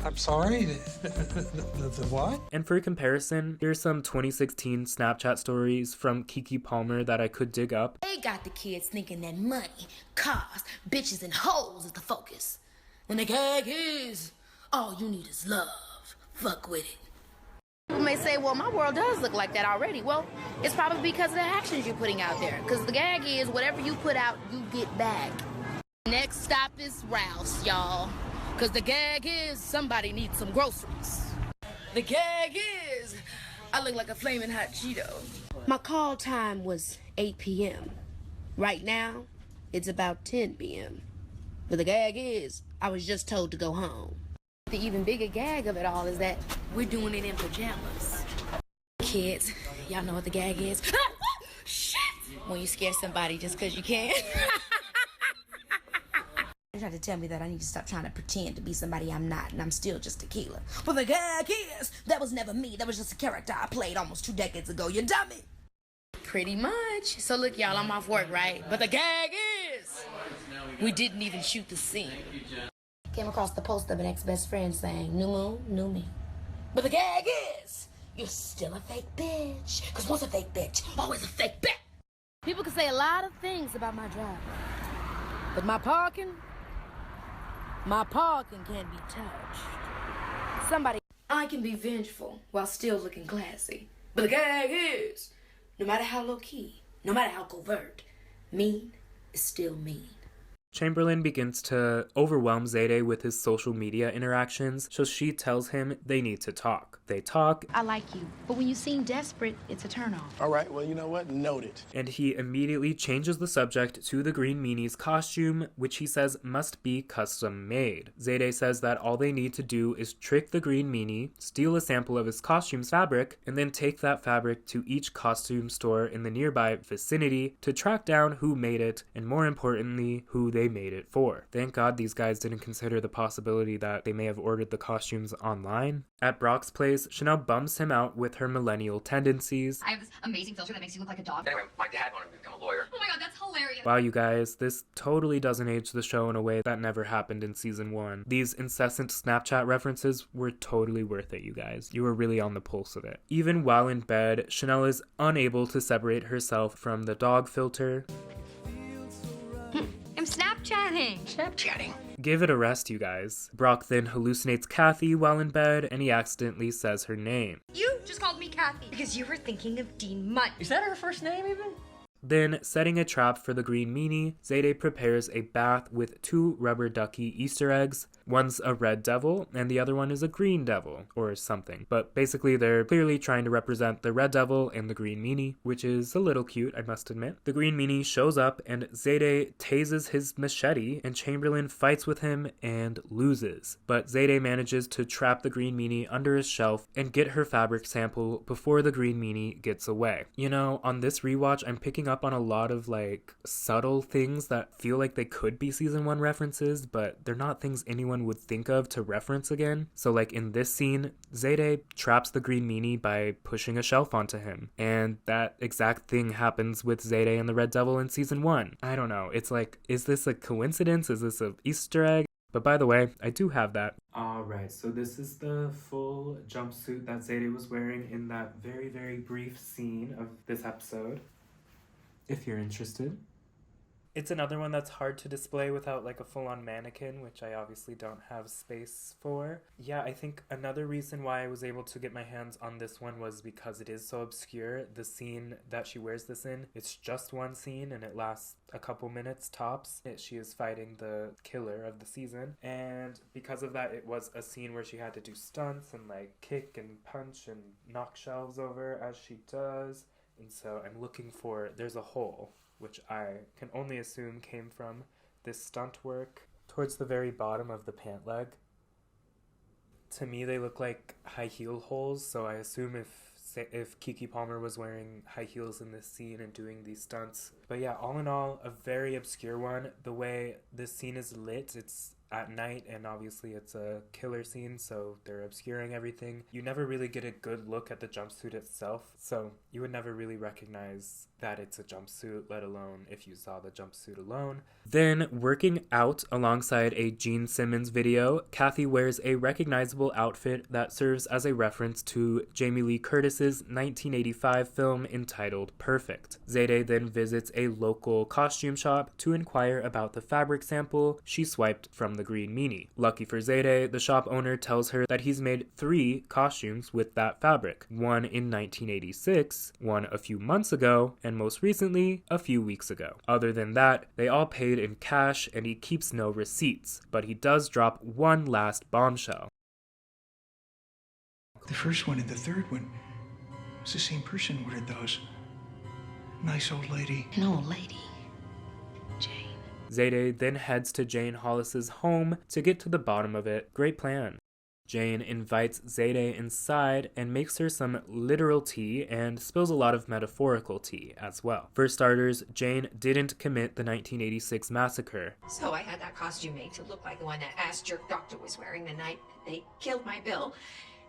S5: I'm sorry? The what?
S1: And for comparison, here's some 2016 Snapchat stories from Keke Palmer that I could dig up.
S15: They got the kids thinking that money, cars, bitches, and hoes is the focus. When the gag is, all you need is love. Fuck with it. People may say, well, my world does look like that already. Well, it's probably because of the actions you're putting out there. Because the gag is whatever you put out, you get back. Next stop is Rouse, y'all. Because the gag is somebody needs some groceries. The gag is I look like a flaming hot Cheeto. My call time was 8 p.m. Right now, it's about 10 p.m. But the gag is I was just told to go home. The even bigger gag of it all is that we're doing it in pajamas. Kids, y'all know what the gag is? Shit! When you scare somebody just because you can. They tried to tell me that I need to stop trying to pretend to be somebody I'm not, and I'm still just tequila. But the gag is, that was never me. That was just a character I played almost 2 decades ago, you dummy. Pretty much. So look, y'all, I'm off work, right? But the gag is, we didn't even shoot the scene. Came across the post of an ex-best friend saying, new moon, new me. But the gag is, you're still a fake bitch. Because once a fake bitch, always a fake bitch. People can say a lot of things about my driving. But my parking can't be touched. Somebody, I can be vengeful while still looking classy. But the gag is, no matter how low-key, no matter how covert, mean is still mean.
S1: Chamberlain begins to overwhelm Zayde with his social media interactions, so she tells him they need to talk. They talk.
S15: I like you, but when you seem desperate, it's a turnoff.
S8: All right, well, you know what? Noted.
S1: And he immediately changes the subject to the Green Meanie's costume, which he says must be custom made. Zayde says that all they need to do is trick the Green Meanie, steal a sample of his costume's fabric, and then take that fabric to each costume store in the nearby vicinity to track down who made it, and more importantly, who they made it for. Thank God these guys didn't consider the possibility that they may have ordered the costumes online. At Brock's place, Chanel bums him out with her millennial tendencies.
S7: I have this amazing filter that makes you look like a dog.
S12: Anyway, my dad wanted me to become a lawyer.
S7: Oh my god, that's hilarious.
S1: Wow, you guys, this totally doesn't age the show in a way that never happened in season 1. These incessant Snapchat references were totally worth it, you guys. You were really on the pulse of it. Even while in bed, Chanel is unable to separate herself from the dog filter.
S7: I'm Snapchatting.
S12: Snapchatting.
S1: Give it a rest, you guys. Brock then hallucinates Kathy while in bed, and he accidentally says her name.
S9: You just called me Kathy because you were thinking of Dean Mutt.
S14: Is that her first name even?
S1: Then, setting a trap for the Green Meanie, Zayde prepares a bath with 2 rubber ducky Easter eggs. One's a red devil, and the other one is a green devil, or something. But basically, they're clearly trying to represent the red devil and the Green Meanie, which is a little cute, I must admit. The Green Meanie shows up, and Zayde tases his machete, and Chamberlain fights with him and loses. But Zayde manages to trap the Green Meanie under his shelf and get her fabric sample before the Green Meanie gets away. You know, on this rewatch, I'm picking up on a lot of like subtle things that feel like they could be season 1 references, but they're not things anyone would think of to reference again. So like in this scene, Zayde traps the Green Meanie by pushing a shelf onto him, and that exact thing happens with Zayde and the Red Devil in season 1. I don't know, it's like, is this a coincidence? Is this an Easter egg? But by the way, I do have that. Alright, so this is the full jumpsuit that Zayde was wearing in that very, very brief scene of this episode, if you're interested. It's another one that's hard to display without like a full-on mannequin, which I obviously don't have space for. Yeah, I think another reason why I was able to get my hands on this one was because it is so obscure. The scene that she wears this in, it's just one scene and it lasts a couple minutes tops. She is fighting the killer of the season, and because of that, it was a scene where she had to do stunts and like kick and punch and knock shelves over as she does. And so I'm looking for, there's a hole, which I can only assume came from this stunt work towards the very bottom of the pant leg. To me, they look like high heel holes, so I assume if Keke Palmer was wearing high heels in this scene and doing these stunts. But yeah, all in all, a very obscure one. The way this scene is lit, it's at night, and obviously it's a killer scene, so they're obscuring everything. You never really get a good look at the jumpsuit itself, so you would never really recognize that it's a jumpsuit, let alone if you saw the jumpsuit alone. Then, working out alongside a Gene Simmons video, Kathy wears a recognizable outfit that serves as a reference to Jamie Lee Curtis's 1985 film entitled Perfect. Zayde then visits a local costume shop to inquire about the fabric sample she swiped from the Green Meanie. Lucky for Zayde, the shop owner tells her that he's made 3 costumes with that fabric. One in 1986, one a few months ago, and most recently, a few weeks ago. Other than that, they all paid in cash and he keeps no receipts, but he does drop one last bombshell.
S5: The first one and the third one was the same person ordered those. Nice old lady.
S15: An old lady.
S1: Zayde then heads to Jane Hollis's home to get to the bottom of it. Great plan. Jane invites Zayde inside and makes her some literal tea and spills a lot of metaphorical tea as well. For starters, Jane didn't commit the 1986 massacre.
S16: So I had that costume made to look like the one that ass jerk doctor was wearing the night they killed my Bill.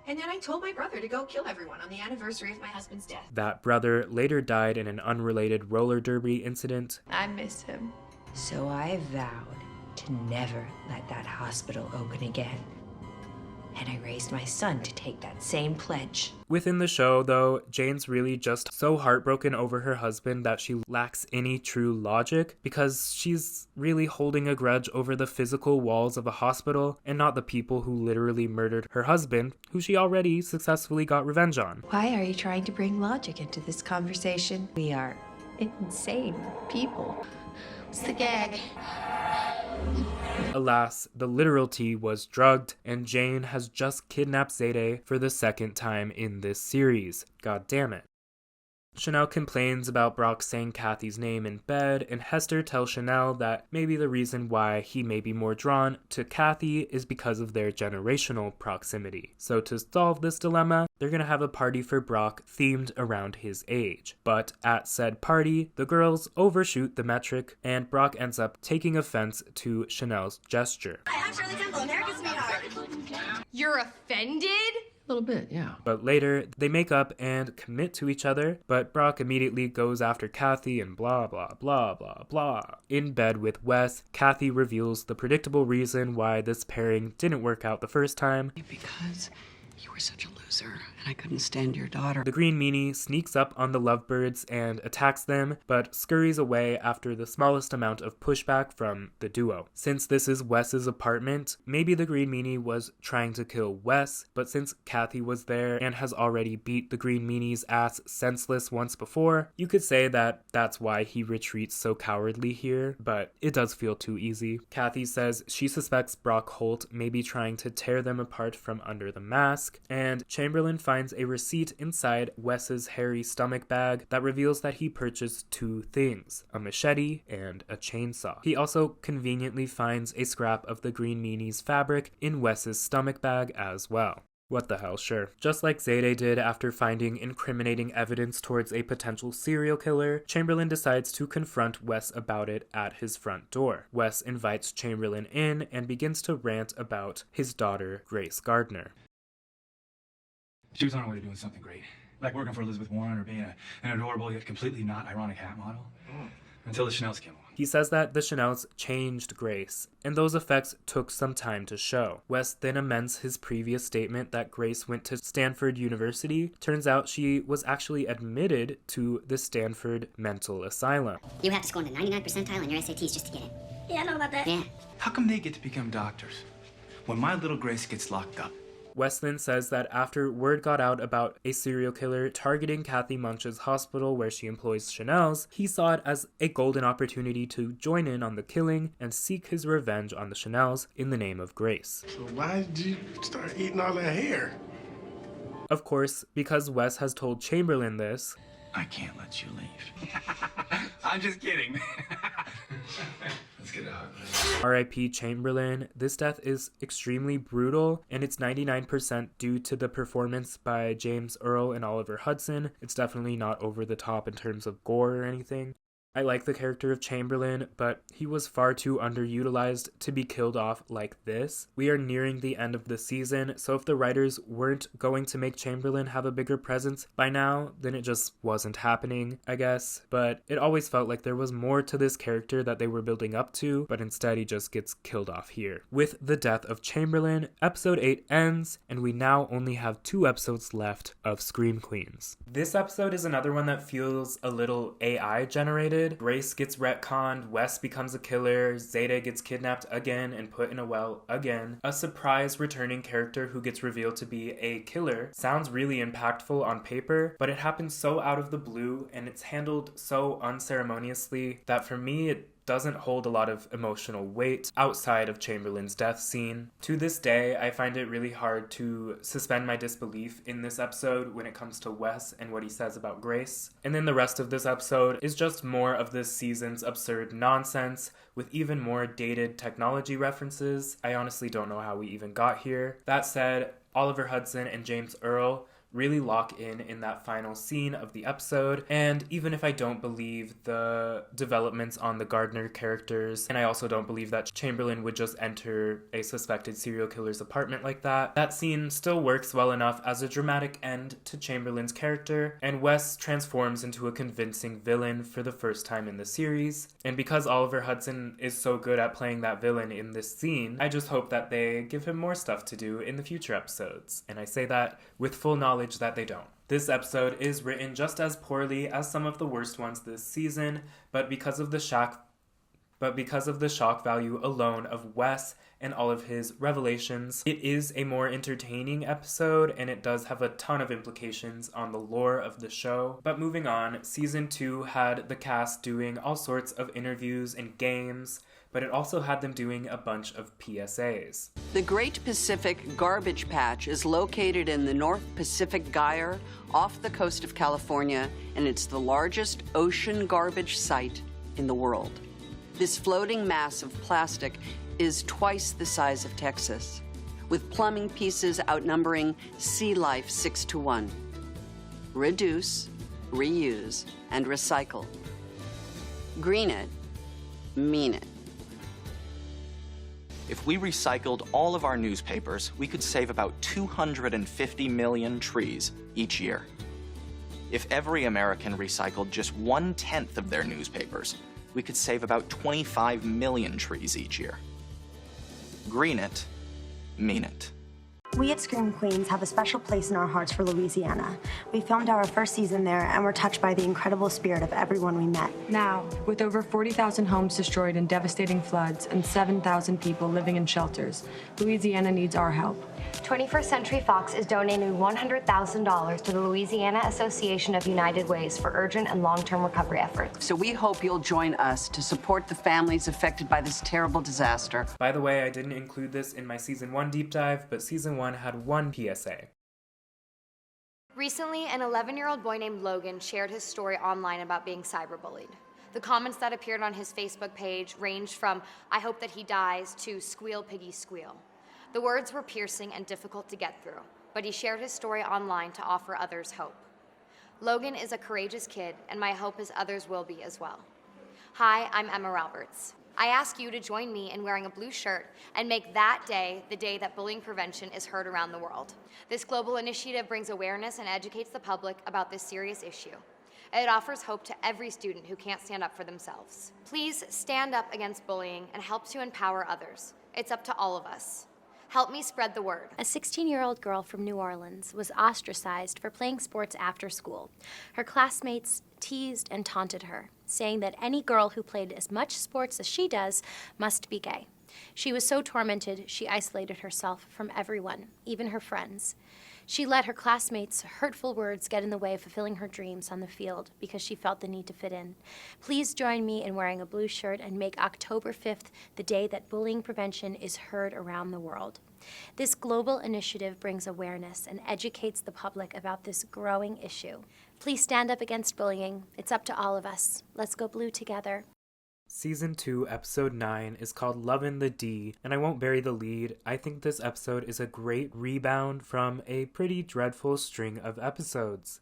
S16: And then I told my brother to go kill everyone on the anniversary of my husband's death.
S1: That brother later died in an unrelated roller derby incident.
S6: I miss him.
S17: So I vowed to never let that hospital open again. And I raised my son to take that same pledge.
S1: Within the show, though, Jane's really just so heartbroken over her husband that she lacks any true logic because she's really holding a grudge over the physical walls of a hospital and not the people who literally murdered her husband, who she already successfully got revenge on.
S17: Why are you trying to bring logic into this conversation? We are insane people.
S15: What's the gag?
S1: Alas, the literal T was drugged, and Jane has just kidnapped Zayde for the second time in this series. God damn it. Chanel complains about Brock saying Kathy's name in bed, and Hester tells Chanel that maybe the reason why he may be more drawn to Kathy is because of their generational proximity. So to solve this dilemma, they're gonna have a party for Brock themed around his age. But at said party, the girls overshoot the metric, and Brock ends up taking offense to Chanel's gesture.
S2: I'm Shirley Temple, America's sweetheart.
S9: You're offended?
S14: A little bit, yeah.
S1: But later, they make up and commit to each other, but Brock immediately goes after Kathy and blah blah blah blah blah. In bed with Wes, Kathy reveals the predictable reason why this pairing didn't work out the first time.
S4: Because you were such a loser, and I couldn't stand your daughter.
S1: The green meanie sneaks up on the lovebirds and attacks them, but scurries away after the smallest amount of pushback from the duo. Since this is Wes's apartment, maybe the green meanie was trying to kill Wes, but since Kathy was there and has already beat the green meanie's ass senseless once before, you could say that that's why he retreats so cowardly here, but it does feel too easy. Kathy says she suspects Brock Holt may be trying to tear them apart from under the mask, and Chamberlain finds a receipt inside Wes's hairy stomach bag that reveals that he purchased two things, a machete and a chainsaw. He also conveniently finds a scrap of the green meanie's fabric in Wes's stomach bag as well. What the hell, sure. Just like Zayde did after finding incriminating evidence towards a potential serial killer, Chamberlain decides to confront Wes about it at his front door. Wes invites Chamberlain in and begins to rant about his daughter, Grace Gardner.
S13: She was on her way to doing something great, like working for Elizabeth Warren or being an adorable yet completely not ironic hat model, until the Chanels came along.
S1: He says that the Chanels changed Grace, and those effects took some time to show. Wes then amends his previous statement that Grace went to Stanford University. Turns out she was actually admitted to the Stanford Mental Asylum.
S2: You have to score in the 99th percentile in your SATs just to get in. Yeah, I know about that. Yeah.
S13: How come they get to become doctors when my little Grace gets locked up?
S1: Wes then says that after word got out about a serial killer targeting Kathy Munch's hospital where she employs Chanel's, he saw it as a golden opportunity to join in on the killing and seek his revenge on the Chanels in the name of Grace.
S8: So why did you start eating all that hair?
S1: Of course, because Wes has told Chamberlain this,
S13: I can't let you leave. I'm just kidding. Let's get out.
S1: R.I.P. Chamberlain. This death is extremely brutal, and it's 99% due to the performance by James Earl and Oliver Hudson. It's definitely not over the top in terms of gore or anything. I like the character of Chamberlain, but he was far too underutilized to be killed off like this. We are nearing the end of the season, so if the writers weren't going to make Chamberlain have a bigger presence by now, then it just wasn't happening, I guess. But it always felt like there was more to this character that they were building up to, but instead he just gets killed off here. With the death of Chamberlain, episode 8 ends, and we now only have 2 episodes left of Scream Queens. This episode is another one that feels a little AI generated. Grace gets retconned, Wes becomes a killer, Zayde gets kidnapped again and put in a well again. A surprise returning character who gets revealed to be a killer sounds really impactful on paper, but it happens so out of the blue and it's handled so unceremoniously that for me it doesn't hold a lot of emotional weight outside of Chamberlain's death scene. To this day, I find it really hard to suspend my disbelief in this episode when it comes to Wes and what he says about Grace. And then the rest of this episode is just more of this season's absurd nonsense with even more dated technology references. I honestly don't know how we even got here. That said, Oliver Hudson and James Earl really lock in that final scene of the episode, and even if I don't believe the developments on the Gardner characters, and I also don't believe that Chamberlain would just enter a suspected serial killer's apartment like that, that scene still works well enough as a dramatic end to Chamberlain's character, and Wes transforms into a convincing villain for the first time in the series. And because Oliver Hudson is so good at playing that villain in this scene, I just hope that they give him more stuff to do in the future episodes, and I say that with full knowledge that they don't. This episode is written just as poorly as some of the worst ones this season, but because of the shock value alone of Wes and all of his revelations, it is a more entertaining episode, and it does have a ton of implications on the lore of the show. But moving on, season 2 had the cast doing all sorts of interviews and games. but it also had them doing a bunch of PSAs.
S3: The Great Pacific Garbage Patch is located in the North Pacific Gyre off the coast of California, and it's the largest ocean garbage site in the world. This floating mass of plastic is twice the size of Texas, with plumbing pieces outnumbering sea life 6-to-1. Reduce, reuse, and recycle. Green it, mean it.
S21: If we recycled all of our newspapers, we could save about 250 million trees each year. If every American recycled just 1/10 of their newspapers, we could save about 25 million trees each year. Green it, mean it.
S22: We at Scream Queens have a special place in our hearts for Louisiana. We filmed our first season there and were touched by the incredible spirit of everyone we met.
S18: Now, with over 40,000 homes destroyed in devastating floods and 7,000 people living in shelters, Louisiana needs our help.
S7: 21st Century Fox is donating $100,000 to the Louisiana Association of United Ways for urgent and long-term recovery efforts.
S3: So we hope you'll join us to support the families affected by this terrible disaster.
S1: By the way, I didn't include this in my Season 1 deep dive, but Season 1 had one PSA.
S7: Recently, an 11-year-old boy named Logan shared his story online about being cyberbullied. The comments that appeared on his Facebook page ranged from, "I hope that he dies," to "squeal piggy squeal." The words were piercing and difficult to get through, but he shared his story online to offer others hope. Logan is a courageous kid, and my hope is others will be as well. Hi, I'm Emma Roberts. I ask you to join me in wearing a blue shirt and make that day the day that bullying prevention is heard around the world. This global initiative brings awareness and educates the public about this serious issue. It offers hope to every student who can't stand up for themselves. Please stand up against bullying and help to empower others. It's up to all of us. Help me spread the word.
S20: A 16-year-old girl from New Orleans was ostracized for playing sports after school. Her classmates teased and taunted her, saying that any girl who played as much sports as she does must be gay. She was so tormented, she isolated herself from everyone, even her friends. She let her classmates' hurtful words get in the way of fulfilling her dreams on the field because she felt the need to fit in. Please join me in wearing a blue shirt and make October 5th the day that bullying prevention is heard around the world. This global initiative brings awareness and educates the public about this growing issue. Please stand up against bullying. It's up to all of us. Let's go blue together.
S1: Season 2, Episode 9 is called Lovin the D, and I won't bury the lead. I think this episode is a great rebound from a pretty dreadful string of episodes.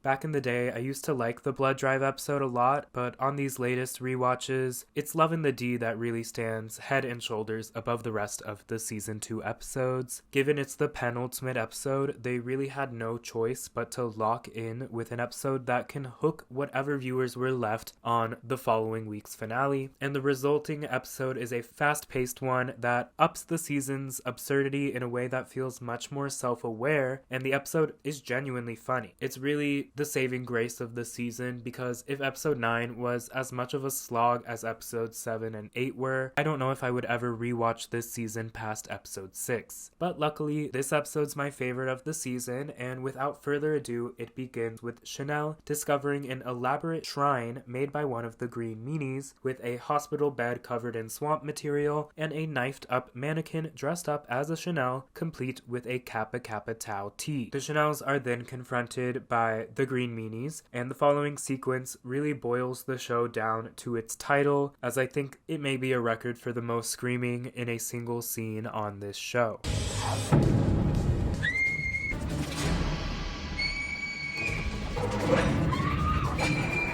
S1: Back in the day, I used to like the Blood Drive episode a lot, but on these latest rewatches, it's Lovin the D that really stands head and shoulders above the rest of the Season 2 episodes. Given it's the penultimate episode, they really had no choice but to lock in with an episode that can hook whatever viewers were left on the following week's finale, and the resulting episode is a fast-paced one that ups the season's absurdity in a way that feels much more self-aware, and the episode is genuinely funny. It's really the saving grace of the season, because if episode 9 was as much of a slog as episodes 7 and 8 were, I don't know if I would ever rewatch this season past episode 6. But luckily, this episode's my favorite of the season, and without further ado, it begins with Chanel discovering an elaborate shrine made by one of the green meanies, with a hospital bed covered in swamp material and a knifed up mannequin dressed up as a Chanel, complete with a Kappa Kappa Tau tee. The Chanels are then confronted by the green meanies, and the following sequence really boils the show down to its title, as I think it may be a record for the most screaming in a single scene on this show.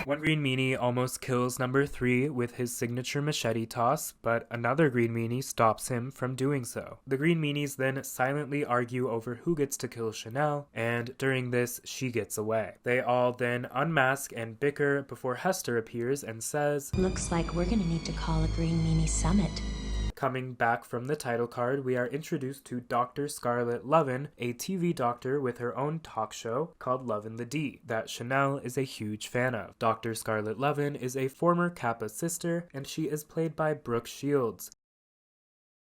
S1: One green meanie almost kills number 3 with his signature machete toss, but another green meanie stops him from doing so. The green meanies then silently argue over who gets to kill Chanel, and during this, she gets away. They all then unmask and bicker before Hester appears and says,
S9: "Looks like we're gonna need to call a green meanie summit."
S1: Coming back from the title card, we are introduced to Dr. Scarlett Lovin, a TV doctor with her own talk show called Lovin the D, that Chanel is a huge fan of. Dr. Scarlett Lovin is a former Kappa sister, and she is played by Brooke Shields.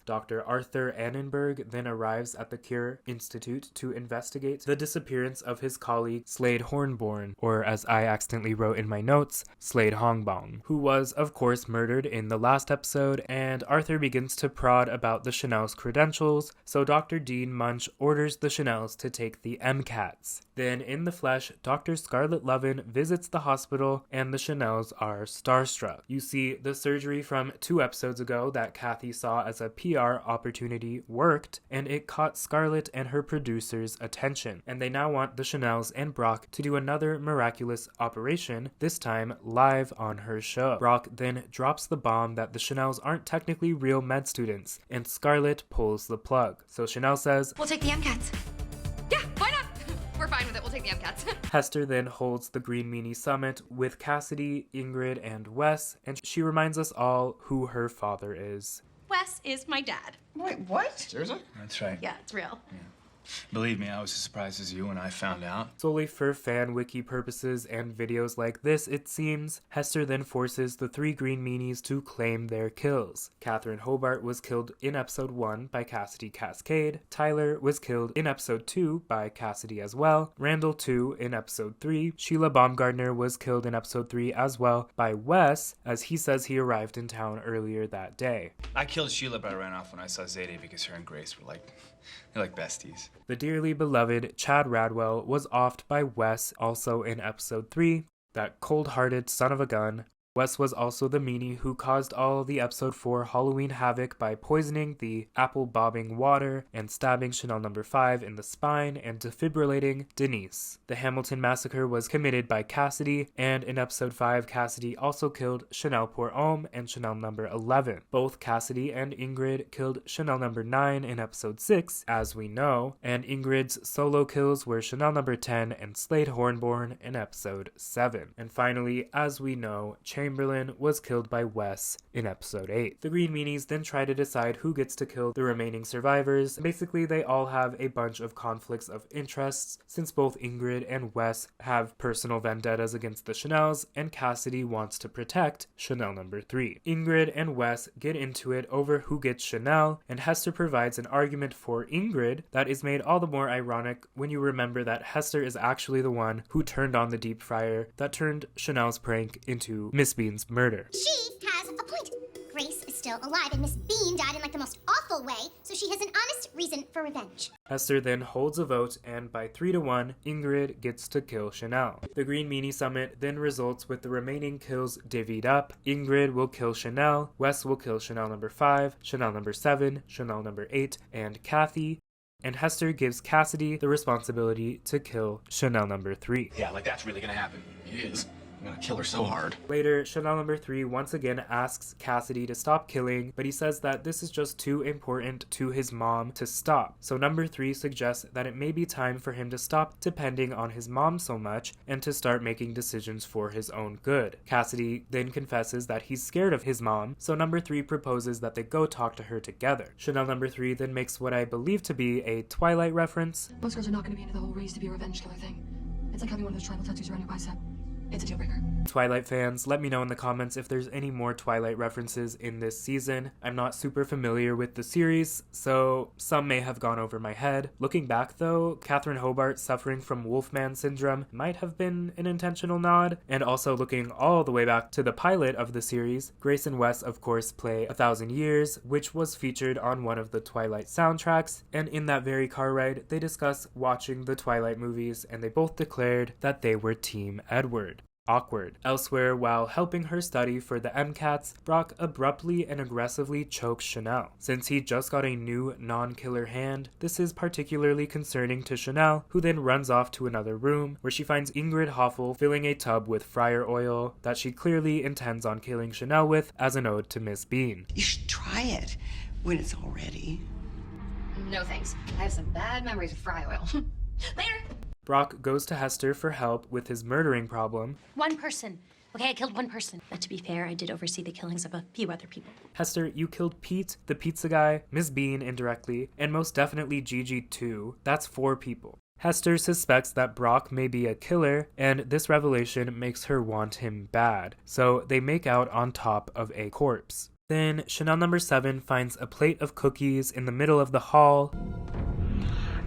S1: Dr. Arthur Annenberg then arrives at the Cure Institute to investigate the disappearance of his colleague Slade Hornborn, or as I accidentally wrote in my notes, Slade Hongbong, who was of course murdered in the last episode, and Arthur begins to prod about the Chanel's credentials, so Dr. Dean Munch orders the Chanels to take the MCATs. Then in the flesh, Dr. Scarlett Lovin visits the hospital and the Chanels are starstruck. You see, the surgery from 2 episodes ago that Kathy saw as a PR opportunity worked, and it caught Scarlett and her producers' attention, and they now want the Chanels and Brock to do another miraculous operation, this time live on her show. Brock then drops the bomb that the Chanels aren't technically real med students, and Scarlett pulls the plug. So Chanel says,
S9: "We'll take the MCATs." Yeah, why not? We're fine with it. We'll take the MCATs.
S1: Hester then holds the Green Meanie Summit with Cassidy, Ingrid, and Wes, and she reminds us all who her father is.
S9: Wes is my dad.
S14: Wait, what?
S13: Seriously? That's right.
S9: Yeah, it's real.
S13: Believe me, I was as surprised as you when I found out.
S1: Solely for fan wiki purposes and videos like this, it seems, Hester then forces the 3 Green Meanies to claim their kills. Catherine Hobart was killed in episode 1 by Cassidy Cascade, Tyler was killed in episode 2 by Cassidy as well, Randall 2 in episode 3, Sheila Baumgardner was killed in episode 3 as well by Wes, as he says he arrived in town earlier that day.
S13: I killed Sheila, but I ran off when I saw Zadie because her and Grace were they're like besties.
S1: The dearly beloved Chad Radwell was offed by Wes also in episode 3, that cold-hearted son of a gun. Wes was also the meanie who caused all the episode 4 Halloween havoc by poisoning the apple-bobbing water and stabbing Chanel number 5 in the spine and defibrillating Denise. The Hamilton massacre was committed by Cassidy, and in episode 5 Cassidy also killed Chanel pour homme and Chanel number 11. Both Cassidy and Ingrid killed Chanel number 9 in episode 6, as we know, and Ingrid's solo kills were Chanel number 10 and Slade Hornborn in episode 7. And finally, as we know, Chamberlain was killed by Wes in episode 8. The Green Meanies then try to decide who gets to kill the remaining survivors. Basically, they all have a bunch of conflicts of interests, since both Ingrid and Wes have personal vendettas against the Chanels, and Cassidy wants to protect Chanel number 3. Ingrid and Wes get into it over who gets Chanel, and Hester provides an argument for Ingrid that is made all the more ironic when you remember that Hester is actually the one who turned on the deep fryer that turned Chanel's prank into Miss Bean's murder.
S2: She has a point. Grace is still alive, and Miss Bean died in the most awful way, so she has an honest reason for revenge.
S1: Hester then holds a vote, and by 3-1, Ingrid gets to kill Chanel. The Green Meanie Summit then results with the remaining kills divvied up. Ingrid will kill Chanel, Wes will kill Chanel number 5, Chanel number 7, Chanel number 8, and Kathy. And Hester gives Cassidy the responsibility to kill Chanel number 3.
S8: Yeah, that's really gonna happen. It is. I'm gonna kill her so hard.
S1: Later, Chanel number 3 once again asks Cassidy to stop killing, but he says that this is just too important to his mom to stop. So number 3 suggests that it may be time for him to stop depending on his mom so much and to start making decisions for his own good. Cassidy then confesses that he's scared of his mom, so number 3 proposes that they go talk to her together. Chanel number 3 then makes what I believe to be a Twilight reference.
S10: Most girls are not going to be into the whole raise to be a revenge killer thing. It's like having one of those tribal tattoos around your bicep. It's a deal breaker.
S1: Twilight fans, let me know in the comments if there's any more Twilight references in this season. I'm not super familiar with the series, so some may have gone over my head. Looking back though, Catherine Hobart suffering from Wolfman syndrome might have been an intentional nod, and also looking all the way back to the pilot of the series, Grace and Wes of course play 1,000 Years, which was featured on one of the Twilight soundtracks, and in that very car ride, they discuss watching the Twilight movies, and they both declared that they were Team Edward. Awkward. Elsewhere, while helping her study for the MCATs, Brock abruptly and aggressively chokes Chanel. Since he just got a new non-killer hand, this is particularly concerning to Chanel, who then runs off to another room, where she finds Ingrid Hoffel filling a tub with fryer oil that she clearly intends on killing Chanel with as an ode to Miss Bean.
S14: You should try it when it's all ready.
S9: No thanks. I have some bad memories of fry oil. Later!
S1: Brock goes to Hester for help with his murdering problem.
S20: One person. Okay, I killed one person. But to be fair, I did oversee the killings of a few other people.
S1: Hester, you killed Pete, the pizza guy, Miss Bean indirectly, and most definitely Gigi too. That's 4 people. Hester suspects that Brock may be a killer, and this revelation makes her want him bad, so they make out on top of a corpse. Then Chanel number 7 finds a plate of cookies in the middle of the hall.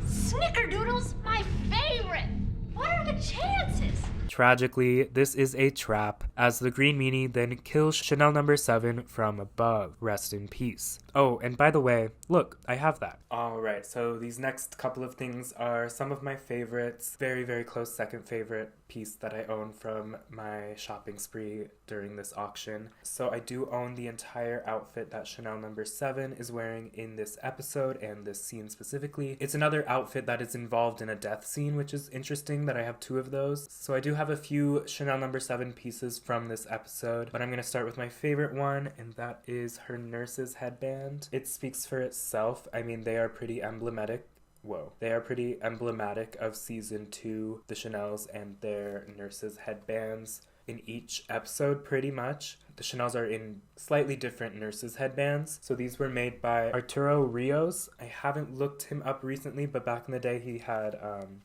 S15: Snickerdoodles, my favorite. What are the chances?
S1: Tragically, this is a trap, as the green meanie then kills Chanel number 7 from above. Rest in peace. Oh, and by the way, look, I have that. Alright, so these next couple of things are some of my favorites. Very, very close second favorite piece that I own from my shopping spree during this auction. So I do own the entire outfit that Chanel number 7 is wearing in this episode and this scene specifically. It's another outfit that is involved in a death scene, which is interesting that I have 2 of those. So I do have a few Chanel number 7 pieces from this episode, but I'm going to start with my favorite one, and that is her nurse's headband. It speaks for itself. I mean, they are pretty emblematic. They are pretty emblematic of season 2, the Chanels and their nurses' headbands in each episode, pretty much. The Chanels are in slightly different nurses' headbands. So these were made by Arturo Rios. I haven't looked him up recently, but back in the day he had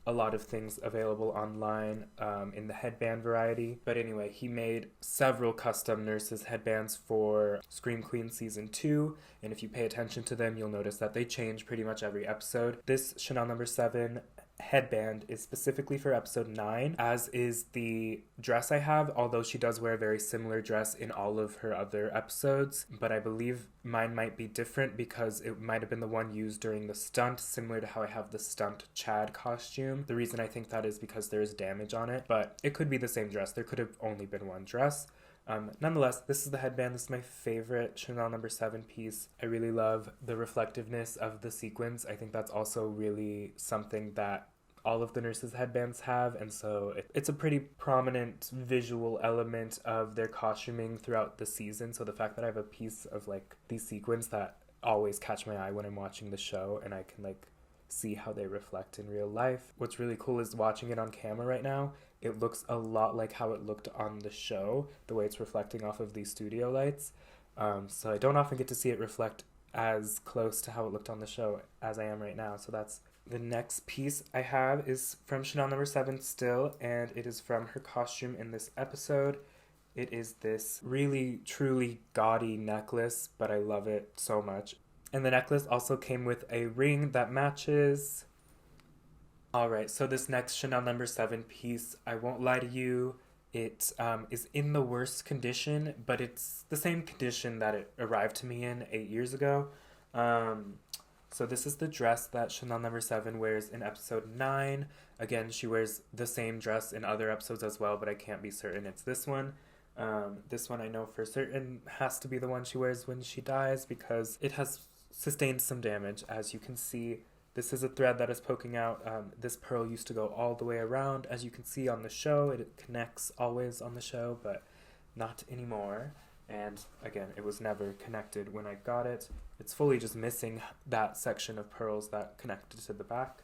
S1: a lot of things available online in the headband variety. But anyway, he made several custom nurses' headbands for Scream Queen Season 2. And if you pay attention to them, you'll notice that they change pretty much every episode. This Chanel number 7 headband is specifically for episode 9, as is the dress I have, although she does wear a very similar dress in all of her other episodes, but I believe mine might be different because it might have been the one used during the stunt, similar to how I have the stunt Chad costume. The reason I think that is because there is damage on it, but it could be the same dress. There could have only been one dress. Nonetheless, this is the headband. This is my favorite Chanel number 7 piece. I really love the reflectiveness of the sequins. I think that's also really something that all of the nurses' headbands have, and so it's a pretty prominent visual element of their costuming throughout the season. So the fact that I have a piece of like these sequins that always catch my eye when I'm watching the show, and I can like see how they reflect in real life. What's really cool is watching it on camera right now. It looks a lot like how it looked on the show, the way it's reflecting off of these studio lights. So I don't often get to see it reflect as close to how it looked on the show as I am right now. So that's the next piece I have is from Chanel number 7 still, and it is from her costume in this episode. It is this really, truly gaudy necklace, but I love it so much. And the necklace also came with a ring that matches. Alright, so this next Chanel number 7 piece, I won't lie to you, it is in the worst condition, but it's the same condition that it arrived to me in 8 years ago. So this is the dress that Chanel number 7 wears in episode 9. Again, she wears the same dress in other episodes as well, but I can't be certain it's this one. This one I know for certain has to be the one she wears when she dies because it has sustained some damage. As you can see, this is a thread that is poking out. This pearl used to go all the way around. As you can see on the show, it connects always on the show, but not anymore. And again, it was never connected when I got it. It's fully just missing that section of pearls that connected to the back.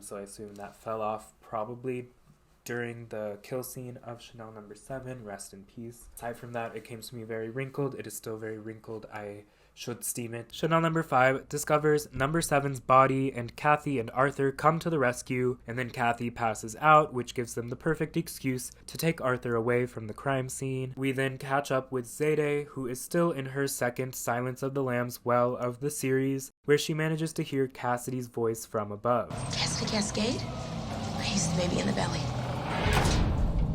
S1: So I assume that fell off probably during the kill scene of Chanel number 7. Rest in peace. Aside from that, it came to me very wrinkled. It is still very wrinkled. I should steam it. Chanel number 5 discovers number 7's body, and Kathy and Arthur come to the rescue, and then Kathy passes out, which gives them the perfect excuse to take Arthur away from the crime scene. We then catch up with Zayde, who is still in her second Silence of the Lambs well of the series, where she manages to hear Cassidy's voice from above.
S15: Cassidy Cascade? He's the baby in the belly.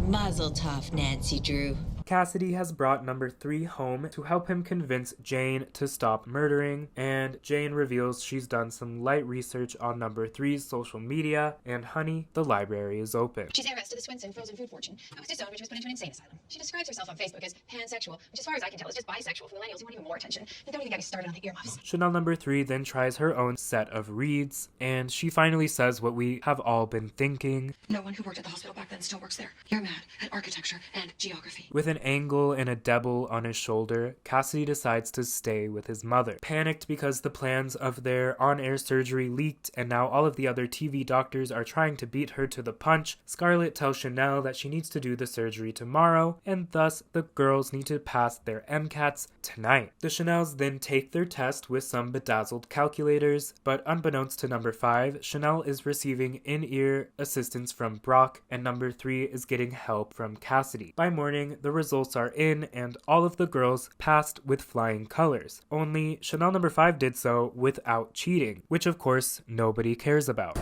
S11: Mazel tov, Nancy Drew.
S1: Cassidy has brought number 3 home to help him convince Jane to stop murdering, and Jane reveals she's done some light research on number 3's social media, and honey, the library is open.
S16: She's heiress to the Swinson frozen food fortune, who was disowned when she was put into an insane asylum. She describes herself on Facebook as pansexual, which as far as I can tell is just bisexual for millennials who want even more attention. And don't even get me started on the earmuffs.
S1: Chanel number 3 then tries her own set of reads, and she finally says what we have all been thinking.
S10: No one who worked at the hospital back then still works there. You're mad at architecture and geography.
S1: With an angle and a devil on his shoulder, Cassidy decides to stay with his mother. Panicked because the plans of their on-air surgery leaked and now all of the other TV doctors are trying to beat her to the punch, Scarlett tells Chanel that she needs to do the surgery tomorrow, and thus the girls need to pass their MCATs tonight. The Chanels then take their test with some bedazzled calculators, but unbeknownst to number 5, Chanel is receiving in-ear assistance from Brock, and number 3 is getting help from Cassidy. By morning, the results results are in, and all of the girls passed with flying colors. Only Chanel number 5 did so without cheating, which of course nobody cares about.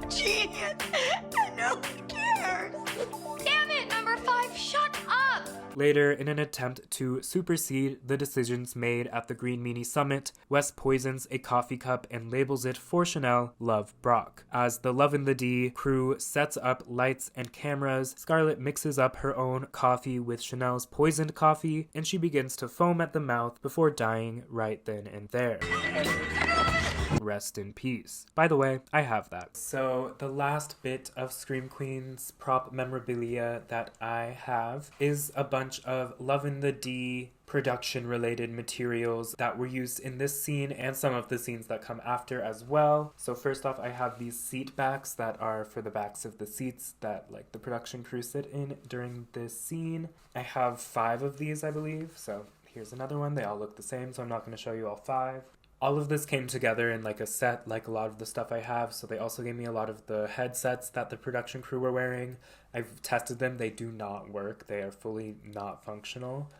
S22: Genius! No one cares!
S9: Damn it, number 5, shut up!
S1: Later, in an attempt to supersede the decisions made at the Green Meanie Summit, Wes poisons a coffee cup and labels it for Chanel Love Brock. As the Lovin the D crew sets up lights and cameras, Scarlett mixes up her own coffee with Chanel's poisoned coffee, and she begins to foam at the mouth before dying right then and there. Rest in peace. By the way, I have that. So the last bit of Scream Queens prop memorabilia that I have is a bunch of Lovin the D production related materials that were used in this scene and some of the scenes that come after as well. So first off, I have these seat backs that are for the backs of the seats that like the production crew sit in during this scene. I have 5 of these, I believe. So here's another one. They all look the same, so I'm not going to show you all 5. All of this came together in like a set, like a lot of the stuff I have, so they also gave me a lot of the headsets that the production crew were wearing. I've tested them, they do not work, they are fully not functional,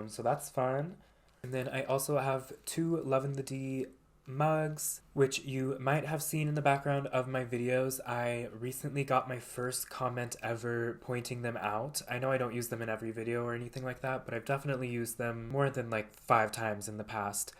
S1: so that's fun. And then I also have 2 Lovin the D mugs, which you might have seen in the background of my videos. I recently got my first comment ever pointing them out. I know I don't use them in every video or anything like that, but I've definitely used them more than like 5 times in the past.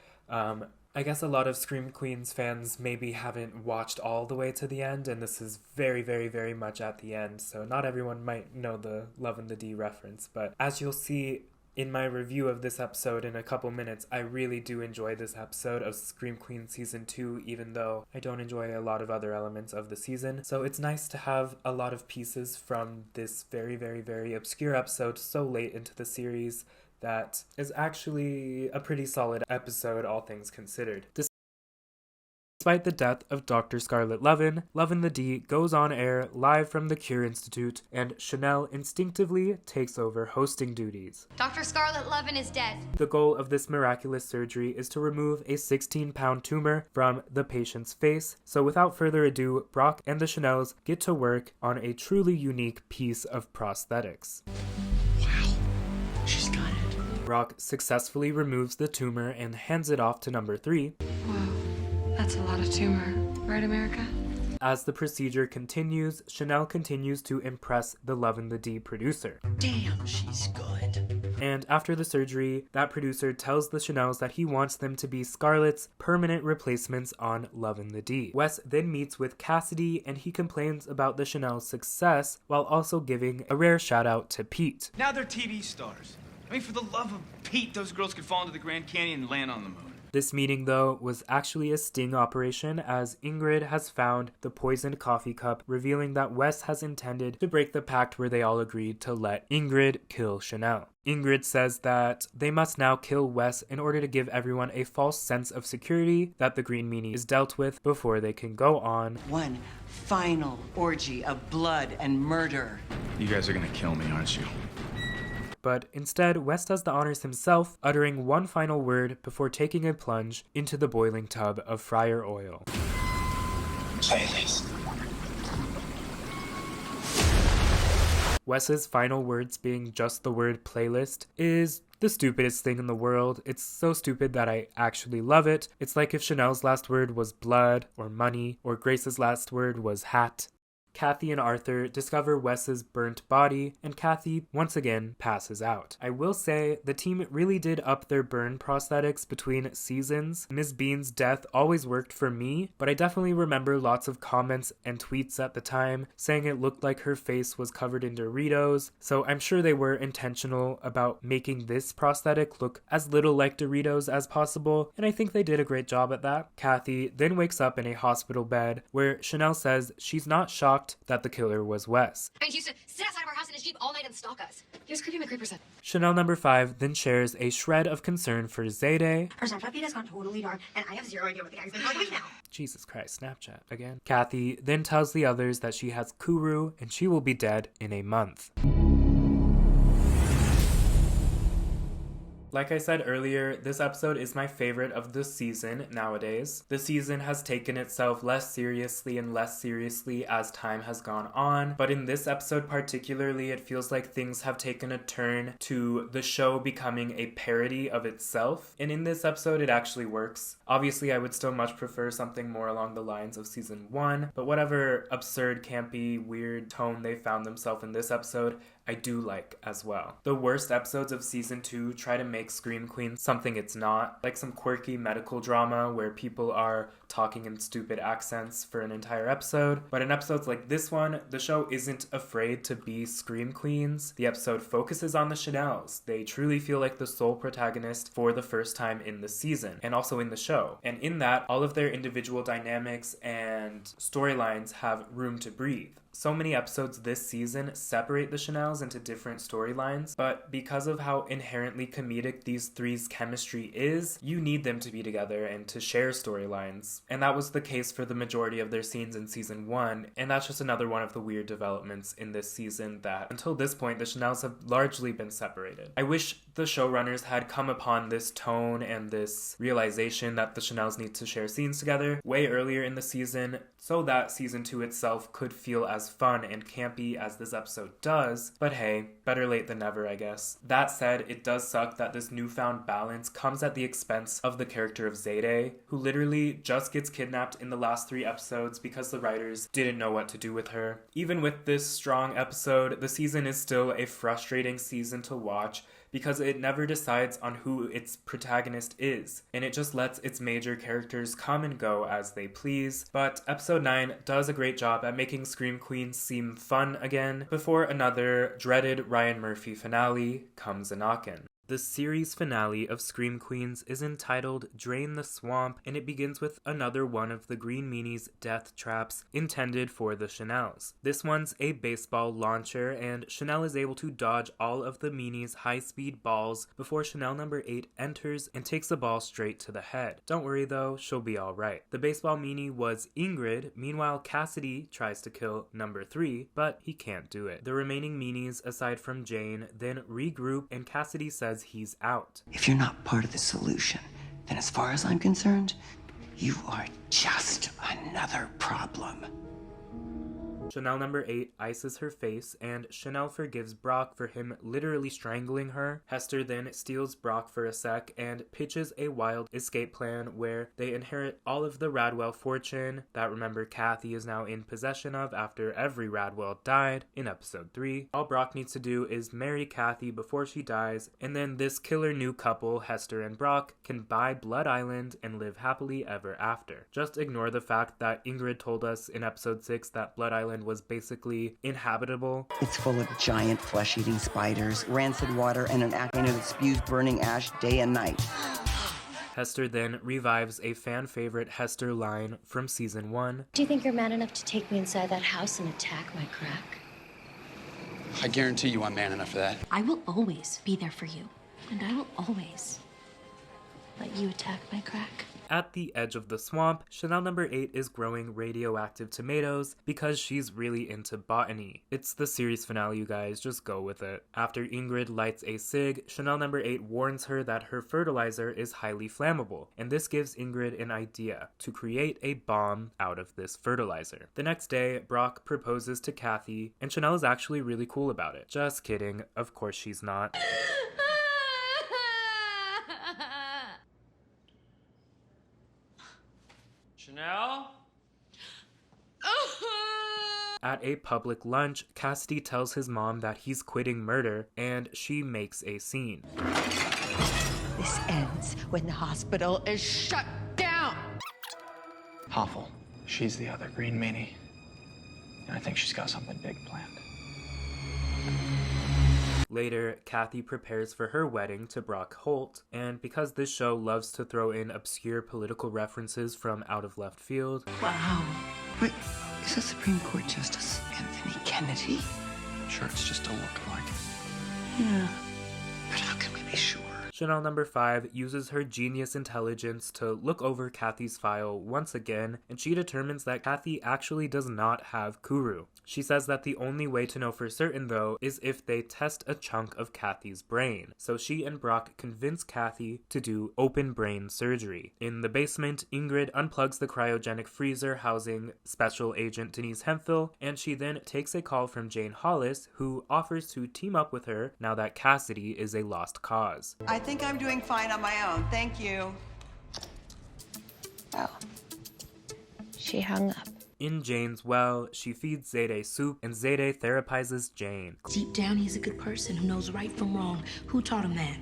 S1: I guess a lot of Scream Queens fans maybe haven't watched all the way to the end, and this is very, very, very much at the end, so not everyone might know the Lovin the D reference, but as you'll see in my review of this episode in a couple minutes, I really do enjoy this episode of Scream Queen Season 2, even though I don't enjoy a lot of other elements of the season. So it's nice to have a lot of pieces from this very, very, very obscure episode so late into the series that is actually a pretty solid episode, all things considered. Despite the death of Dr. Scarlett Lovin, Lovin the D goes on air live from the Cure Institute, and Chanel instinctively takes over hosting duties.
S9: Dr. Scarlett Lovin is dead.
S1: The goal of this miraculous surgery is to remove a 16-pound tumor from the patient's face, so without further ado, Brock and the Chanels get to work on a truly unique piece of prosthetics.
S14: Wow, she's got it.
S1: Brock successfully removes the tumor and hands it off to number 3.
S18: Whoa, that's a lot of tumor. Right, America?
S1: As the procedure continues, Chanel continues to impress the Lovin the D producer.
S14: Damn, she's good.
S1: And after the surgery, that producer tells the Chanels that he wants them to be Scarlett's permanent replacements on Lovin the D. Wes then meets with Cassidy, and he complains about the Chanel's success while also giving a rare shout out to Pete.
S13: Now they're TV stars. I mean, for the love of Pete, those girls could fall into the Grand Canyon and land on the moon.
S1: This meeting, though, was actually a sting operation, as Ingrid has found the poisoned coffee cup, revealing that Wes has intended to break the pact where they all agreed to let Ingrid kill Chanel. Ingrid says that they must now kill Wes in order to give everyone a false sense of security that the Green Meanie is dealt with before they can go on
S14: one final orgy of blood and murder.
S13: You guys are gonna kill me, aren't you?
S1: But instead, Wes does the honors himself, uttering one final word before taking a plunge into the boiling tub of fryer oil.
S8: Playlist.
S1: Wes's final words being just the word playlist is the stupidest thing in the world. It's so stupid that I actually love it. It's like if Chanel's last word was blood or money, or Grace's last word was hat. Kathy and Arthur discover Wes's burnt body, and Kathy once again passes out. I will say the team really did up their burn prosthetics between seasons. Ms. Bean's death always worked for me, but I definitely remember lots of comments and tweets at the time saying it looked like her face was covered in Doritos, so I'm sure they were intentional about making this prosthetic look as little like Doritos as possible, and I think they did a great job at that. Kathy then wakes up in a hospital bed where Chanel says she's not shocked that the killer was Wes.
S9: And he used to sit outside of our house in his Jeep all night and stalk us. He was creepy McCreeperson.
S1: Chanel number 5 then shares a shred of concern for Zayday.
S22: Her Snapchat feed has gone totally dark, and I have zero idea what the guy's been doing now.
S1: Jesus Christ, Snapchat again. Kathy then tells the others that she has Kuru and she will be dead in a month. Like I said earlier, this episode is my favorite of the season nowadays. The season has taken itself less seriously and less seriously as time has gone on, but in this episode particularly, it feels like things have taken a turn to the show becoming a parody of itself, and in this episode it actually works. Obviously, I would still much prefer something more along the lines of season 1, but whatever absurd, campy, weird tone they found themselves in this episode, I do like as well. The worst episodes of season 2 try to make Scream Queen something it's not, like some quirky medical drama where people are talking in stupid accents for an entire episode. But in episodes like this one, the show isn't afraid to be Scream Queens. The episode focuses on the Chanels. They truly feel like the sole protagonist for the first time in the season, and also in the show. And in that, all of their individual dynamics and storylines have room to breathe. So many episodes this season separate the Chanels into different storylines, but because of how inherently comedic these three's chemistry is, you need them to be together and to share storylines. And that was the case for the majority of their scenes in season 1, and that's just another one of the weird developments in this season that, until this point, the Chanels have largely been separated. I wish the showrunners had come upon this tone and this realization that the Chanels need to share scenes together way earlier in the season, so that season 2 itself could feel as fun and campy as this episode does, but hey, better late than never, I guess. That said, it does suck that this newfound balance comes at the expense of the character of Zayday, who literally just gets kidnapped in the last 3 episodes because the writers didn't know what to do with her. Even with this strong episode, the season is still a frustrating season to watch because it never decides on who its protagonist is, and it just lets its major characters come and go as they please. But episode 9 does a great job at making Scream Queens seem fun again before another dreaded Ryan Murphy finale comes a-knockin'. The series finale of Scream Queens is entitled Drain the Swamp, and it begins with another one of the Green Meanie's death traps intended for the Chanels. This one's a baseball launcher, and Chanel is able to dodge all of the Meanie's high-speed balls before Chanel number 8 enters and takes the ball straight to the head. Don't worry though, she'll be alright. The baseball Meanie was Ingrid, meanwhile Cassidy tries to kill number 3, but he can't do it. The remaining Meanies, aside from Jane, then regroup, and Cassidy says he's out.
S14: If you're not part of the solution, then as far as I'm concerned, you are just another problem.
S1: Chanel number 8 ices her face, and Chanel forgives Brock for him literally strangling her. Hester then steals Brock for a sec and pitches a wild escape plan where they inherit all of the Radwell fortune that, remember, Kathy is now in possession of after every Radwell died in episode 3. All Brock needs to do is marry Kathy before she dies, and then this killer new couple, Hester and Brock, can buy Blood Island and live happily ever after. Just ignore the fact that Ingrid told us in episode 6 that Blood Island was basically inhabitable.
S14: It's full of giant flesh-eating spiders, rancid water, and an volcano that spews burning ash day and night.
S1: Hester then revives a fan favorite Hester line from season 1.
S12: Do you think you're man enough to take me inside that house and attack my crack?
S19: I guarantee you I'm man enough for that.
S12: I will always be there for you, and I will always let you attack my crack.
S1: At the edge of the swamp, Chanel number 8 is growing radioactive tomatoes because she's really into botany. It's the series finale, you guys, just go with it. After Ingrid lights a cig, Chanel number 8 warns her that her fertilizer is highly flammable, and this gives Ingrid an idea to create a bomb out of this fertilizer. The next day, Brock proposes to Kathy, and Chanel is actually really cool about it. Just kidding, of course she's not.
S19: Chanel?
S1: At a public lunch, Cassidy tells his mom that he's quitting murder, and she makes a scene.
S14: This ends when the hospital is shut down.
S5: Hoffel, she's the other Green Meanie. And I think she's got something big planned.
S1: Later, Kathy prepares for her wedding to Brock Holt, and because this show loves to throw in obscure political references from out of left field...
S14: Wow. Wait, is that Supreme Court Justice Anthony Kennedy?
S5: Sure, it's just a look-alike.
S14: Yeah. But how can we be sure?
S1: Chanel number 5 uses her genius intelligence to look over Kathy's file once again, and she determines that Kathy actually does not have Kuru. She says that the only way to know for certain, though, is if they test a chunk of Kathy's brain. So she and Brock convince Kathy to do open brain surgery. In the basement, Ingrid unplugs the cryogenic freezer housing Special Agent Denise Hemphill, and she then takes a call from Jane Hollis, who offers to team up with her now that Cassidy is a lost cause.
S4: I think I'm doing fine on my own. Thank you.
S12: Oh. She hung up.
S1: In Jane's well, she feeds Zayde soup, and Zayde therapizes Jane.
S15: Deep down, he's a good person who knows right from wrong. Who taught him that?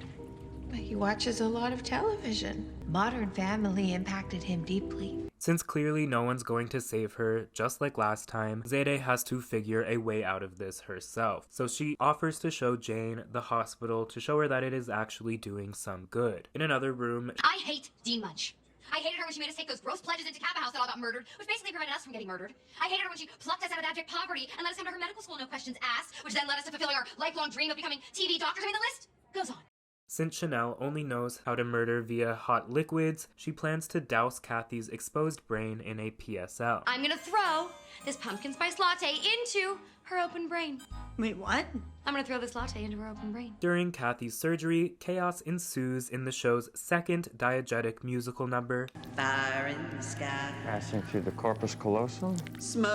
S12: But he watches a lot of television. Modern Family impacted him deeply.
S1: Since clearly no one's going to save her, just like last time, Zayde has to figure a way out of this herself. So she offers to show Jane the hospital to show her that it is actually doing some good. In another room,
S9: I hate Dean Munch. I hated her when she made us take those gross pledges into Kappa House that all got murdered, which basically prevented us from getting murdered. I hated her when she plucked us out of abject poverty and let us come to her medical school no questions asked, which then led us to fulfilling our lifelong dream of becoming TV doctors. I mean, the list goes on.
S1: Since Chanel only knows how to murder via hot liquids, she plans to douse Kathy's exposed brain in a PSL.
S9: I'm gonna throw this pumpkin spice latte into her open brain.
S22: Wait, what?
S9: I'm gonna throw this latte into her open brain.
S1: During Kathy's surgery, chaos ensues in the show's second diegetic musical number.
S4: Fire in the sky.
S6: Passing through the corpus callosum.
S4: Smoke.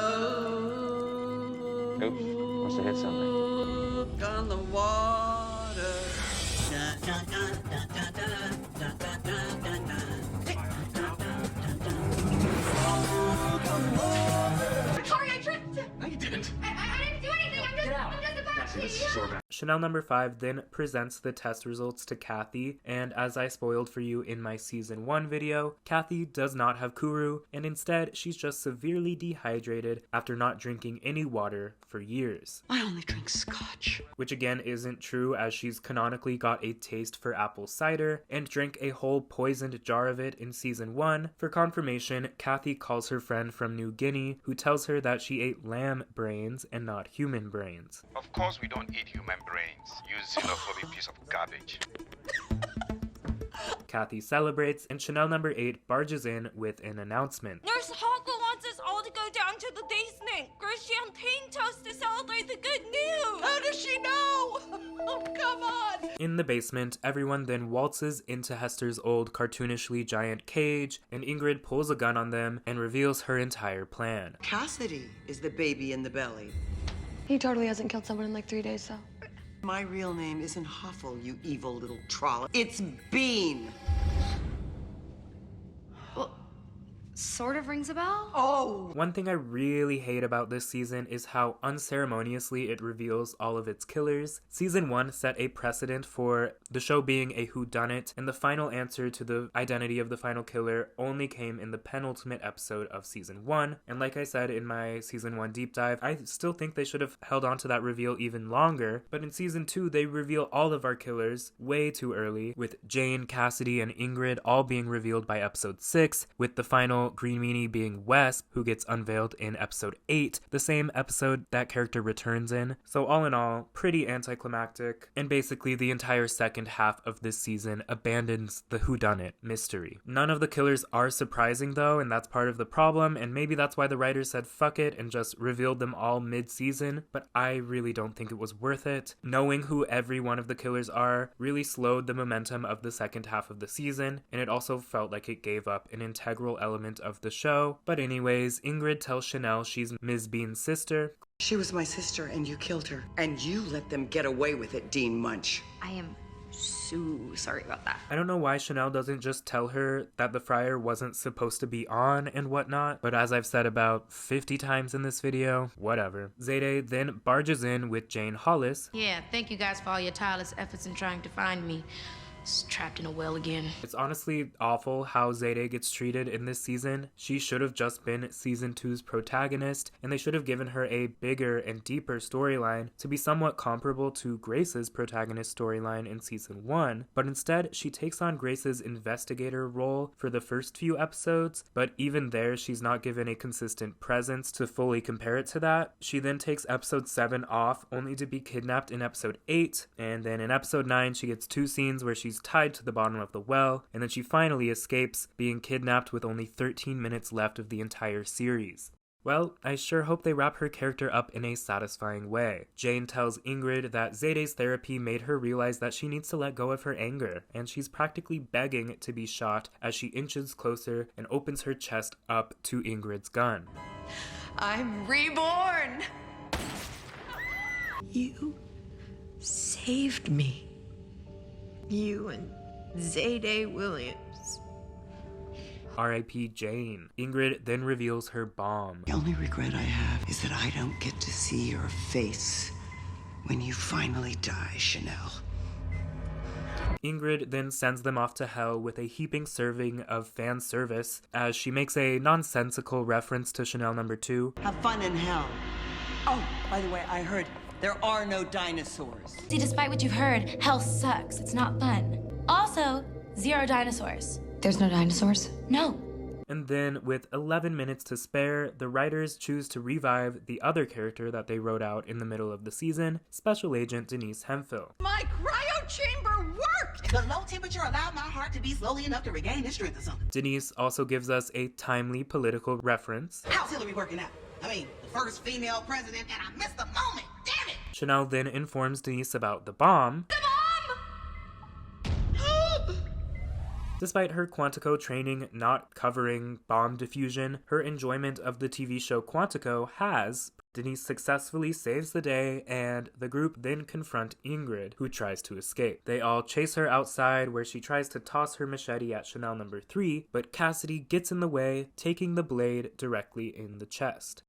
S6: Oops, must have hit something.
S4: On the water.
S9: Sorry, I tripped!
S8: No, you didn't.
S9: I didn't do anything, I'm just a bad
S1: Chanel number 5 then presents the test results to Kathy, and as I spoiled for you in my season 1 video, Kathy does not have Kuru, and instead she's just severely dehydrated after not drinking any water for years.
S4: I only drink scotch.
S1: Which again isn't true, as she's canonically got a taste for apple cider and drank a whole poisoned jar of it in season 1. For confirmation, Kathy calls her friend from New Guinea, who tells her that she ate lamb brains and not human brains.
S17: Of course we don't eat human brains, you xenophobic piece of garbage.
S1: Kathy celebrates, and Chanel number 8 barges in with an announcement.
S23: Nurse Harker wants us all to go down to the basement. Grow champagne toast to celebrate the good news.
S4: How does she know? Oh, come on.
S1: In the basement, everyone then waltzes into Hester's old cartoonishly giant cage, and Ingrid pulls a gun on them and reveals her entire plan.
S4: Cassidy is the baby in the belly.
S18: He totally hasn't killed someone in like 3 days, so.
S4: My real name isn't Huffle, you evil little trollop. It's Bean.
S7: Well, sort of rings a bell.
S4: Oh!
S1: One thing I really hate about this season is how unceremoniously it reveals all of its killers. Season 1 set a precedent for the show being a whodunit, and the final answer to the identity of the final killer only came in the penultimate episode of season 1. And like I said in my season 1 deep dive, I still think they should have held on to that reveal even longer, but in season 2 they reveal all of our killers way too early, with Jane, Cassidy, and Ingrid all being revealed by episode 6, with the final green meanie being Wes, who gets unveiled in episode 8, the same episode that character returns in. So all in all, pretty anticlimactic, and basically the entire second half of this season abandons the whodunit mystery. None of the killers are surprising though, and that's part of the problem, and maybe that's why the writers said fuck it and just revealed them all mid-season, but I really don't think it was worth it. Knowing who every one of the killers are really slowed the momentum of the second half of the season, and it also felt like it gave up an integral element of the show. But anyways, Ingrid tells Chanel she's Ms. Bean's sister.
S4: She was my sister and you killed her. And you let them get away with it, Dean Munch.
S7: I am so sorry about that.
S1: I don't know why Chanel doesn't just tell her that the fryer wasn't supposed to be on and whatnot, but as I've said about 50 times in this video, whatever. Zayde then barges in with Jane Hollis.
S15: Yeah, thank you guys for all your tireless efforts in trying to find me. Trapped in a well again.
S1: It's honestly awful how Zayde gets treated in this season. She should have just been season 2's protagonist, and they should have given her a bigger and deeper storyline to be somewhat comparable to Grace's protagonist storyline in season 1, but instead she takes on Grace's investigator role for the first few episodes, but even there she's not given a consistent presence to fully compare it to that. She then takes episode 7 off, only to be kidnapped in episode 8, and then in episode 9 she gets 2 scenes where she she's tied to the bottom of the well, and then she finally escapes, being kidnapped with only 13 minutes left of the entire series. Well, I sure hope they wrap her character up in a satisfying way. Jane tells Ingrid that Zayde's therapy made her realize that she needs to let go of her anger, and she's practically begging to be shot as she inches closer and opens her chest up to Ingrid's gun.
S4: I'm reborn! You saved me. You and Zayde Williams.
S1: R.I.P. Jane. Ingrid then reveals her bomb.
S14: The only regret I have is that I don't get to see your face when you finally die, Chanel.
S1: Ingrid then sends them off to hell with a heaping serving of fan service as she makes a nonsensical reference to Chanel No. 2.
S14: Have fun in hell. Oh, by the way, I heard there are no dinosaurs.
S12: See, despite what you've heard, hell sucks. It's not fun. Also, 0 dinosaurs.
S10: There's no dinosaurs?
S12: No.
S1: And then, with 11 minutes to spare, the writers choose to revive the other character that they wrote out in the middle of the season, Special Agent Denise Hemphill.
S2: My cryo chamber worked! The low temperature allowed my heart to beat slowly enough to regain its strength or something.
S1: Denise also gives us a timely political reference.
S2: How's Hillary working out? I mean, the first female president, and I missed the moment! Damn it!
S1: Chanel then informs Denise about the bomb. Despite her Quantico training not covering bomb diffusion, her enjoyment of the TV show Quantico has. Denise successfully saves the day, and the group then confront Ingrid, who tries to escape. They all chase her outside, where she tries to toss her machete at Chanel No. 3, but Cassidy gets in the way, taking the blade directly in the chest.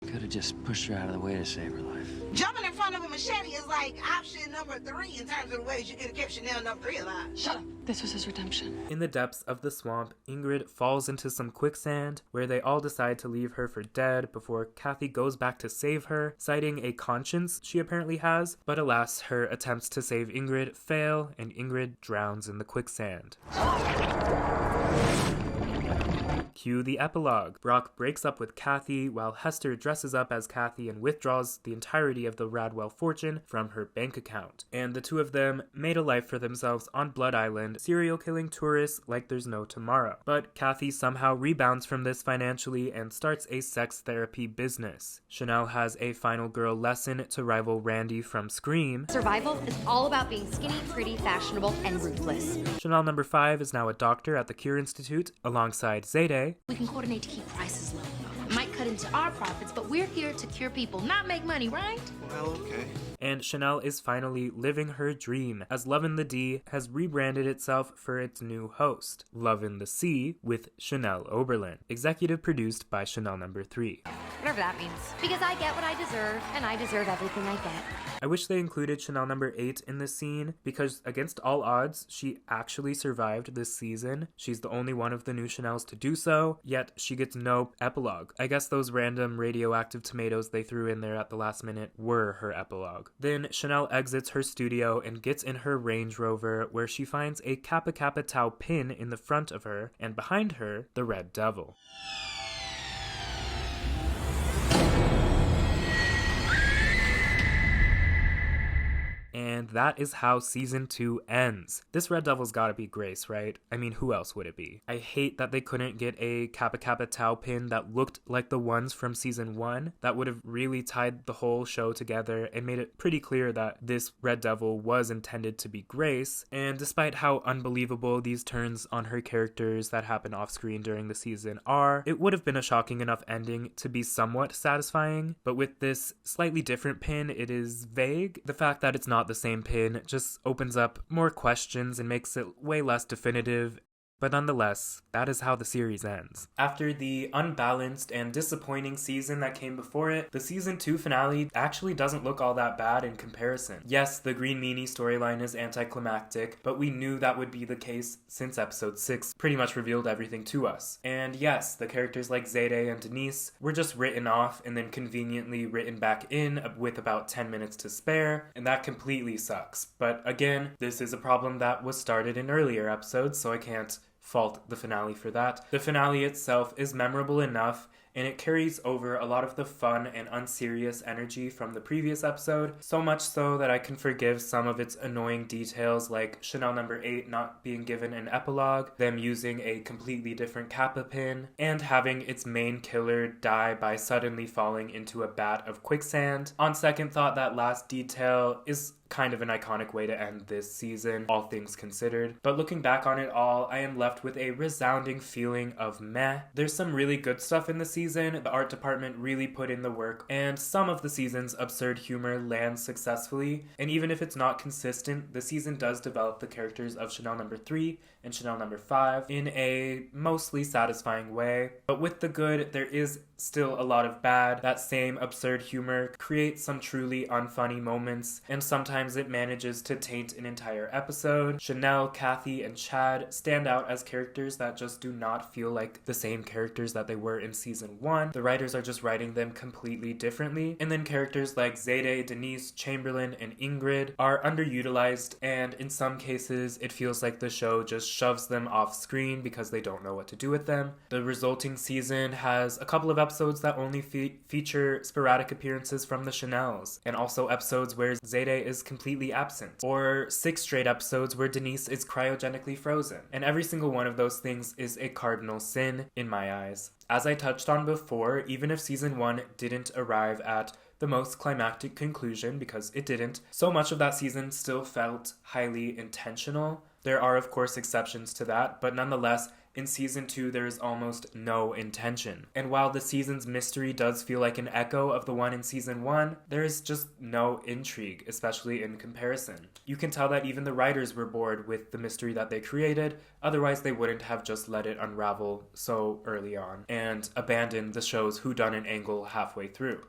S6: Could have just pushed her out of the way to save her life.
S2: Jumping in front of a machete is like option number 3 in terms of the ways you could have kept Chanel No. 3 alive.
S10: Shut up. This was his redemption.
S1: In the depths of the swamp, Ingrid falls into some quicksand, where they all decide to leave her for dead before Kathy goes back to save her, citing a conscience she apparently has. But alas, her attempts to save Ingrid fail, and Ingrid drowns in the quicksand. Cue the epilogue. Brock breaks up with Kathy while Hester dresses up as Kathy and withdraws the entirety of the Radwell fortune from her bank account. And the two of them made a life for themselves on Blood Island, serial killing tourists like there's no tomorrow. But Kathy somehow rebounds from this financially and starts a sex therapy business. Chanel has a final girl lesson to rival Randy from Scream.
S7: Survival is all about being skinny, pretty, fashionable, and ruthless.
S1: Chanel No. 5 is now a doctor at the Cure Institute alongside Zayde.
S12: We can coordinate to keep prices low. It might cut into our profits, but we're here to cure people, not make money, right?
S8: Well, okay.
S1: And Chanel is finally living her dream, as Lovin the D has rebranded itself for its new host, Lovin the C, with Chanel Oberlin. Executive produced by Chanel No. 3.
S7: Whatever that means. Because I get what I deserve, and I deserve everything I get.
S1: I wish they included Chanel No. 8 in this scene, because against all odds, she actually survived this season. She's the only one of the new Chanels to do so, yet she gets no epilogue. I guess those random radioactive tomatoes they threw in there at the last minute were her epilogue. Then Chanel exits her studio and gets in her Range Rover, where she finds a Kappa Kappa Tau pin in the front of her, and behind her, the Red Devil. And that is how season 2 ends. This Red Devil's gotta be Grace, right? I mean, who else would it be? I hate that they couldn't get a Kappa Kappa Tau pin that looked like the ones from season 1. That would have really tied the whole show together and made it pretty clear that this Red Devil was intended to be Grace. And despite how unbelievable these turns on her characters that happen off screen during the season are, it would have been a shocking enough ending to be somewhat satisfying. But with this slightly different pin, it is vague. The fact that it's not the same pin just opens up more questions and makes it way less definitive. But nonetheless, that is how the series ends. After the unbalanced and disappointing season that came before it, the season 2 finale actually doesn't look all that bad in comparison. Yes, the Green Meanie storyline is anticlimactic, but we knew that would be the case since episode 6 pretty much revealed everything to us. And yes, the characters like Zayde and Denise were just written off and then conveniently written back in with about 10 minutes to spare, and that completely sucks. But again, this is a problem that was started in earlier episodes, so I can't fault the finale for that. The finale itself is memorable enough, and it carries over a lot of the fun and unserious energy from the previous episode, so much so that I can forgive some of its annoying details like Chanel number 8 not being given an epilogue, them using a completely different Kappa pin, and having its main killer die by suddenly falling into a vat of quicksand. On second thought, that last detail is kind of an iconic way to end this season, all things considered. But looking back on it all, I am left with a resounding feeling of meh. There's some really good stuff in the season, the art department really put in the work, and some of the season's absurd humor lands successfully, and even if it's not consistent, the season does develop the characters of Chanel number 3 and Chanel number 5 in a mostly satisfying way. But with the good, there is still a lot of bad. That same absurd humor creates some truly unfunny moments, and sometimes it manages to taint an entire episode. Chanel, Kathy, and Chad stand out as characters that just do not feel like the same characters that they were in season 1. The writers are just writing them completely differently. And then characters like Zayde, Denise, Chamberlain, and Ingrid are underutilized, and in some cases it feels like the show just shoves them off screen because they don't know what to do with them. The resulting season has a couple of episodes that only feature sporadic appearances from the Chanels, and also episodes where Zayde is completely absent, or 6 straight episodes where Denise is cryogenically frozen. And every single one of those things is a cardinal sin in my eyes. As I touched on before, even if season 1 didn't arrive at the most climactic conclusion, because it didn't, so much of that season still felt highly intentional. There are of course exceptions to that, but nonetheless, in season 2 there is almost no intention. And while the season's mystery does feel like an echo of the one in season 1, there is just no intrigue, especially in comparison. You can tell that even the writers were bored with the mystery that they created, otherwise they wouldn't have just let it unravel so early on and abandoned the show's whodunit angle halfway through.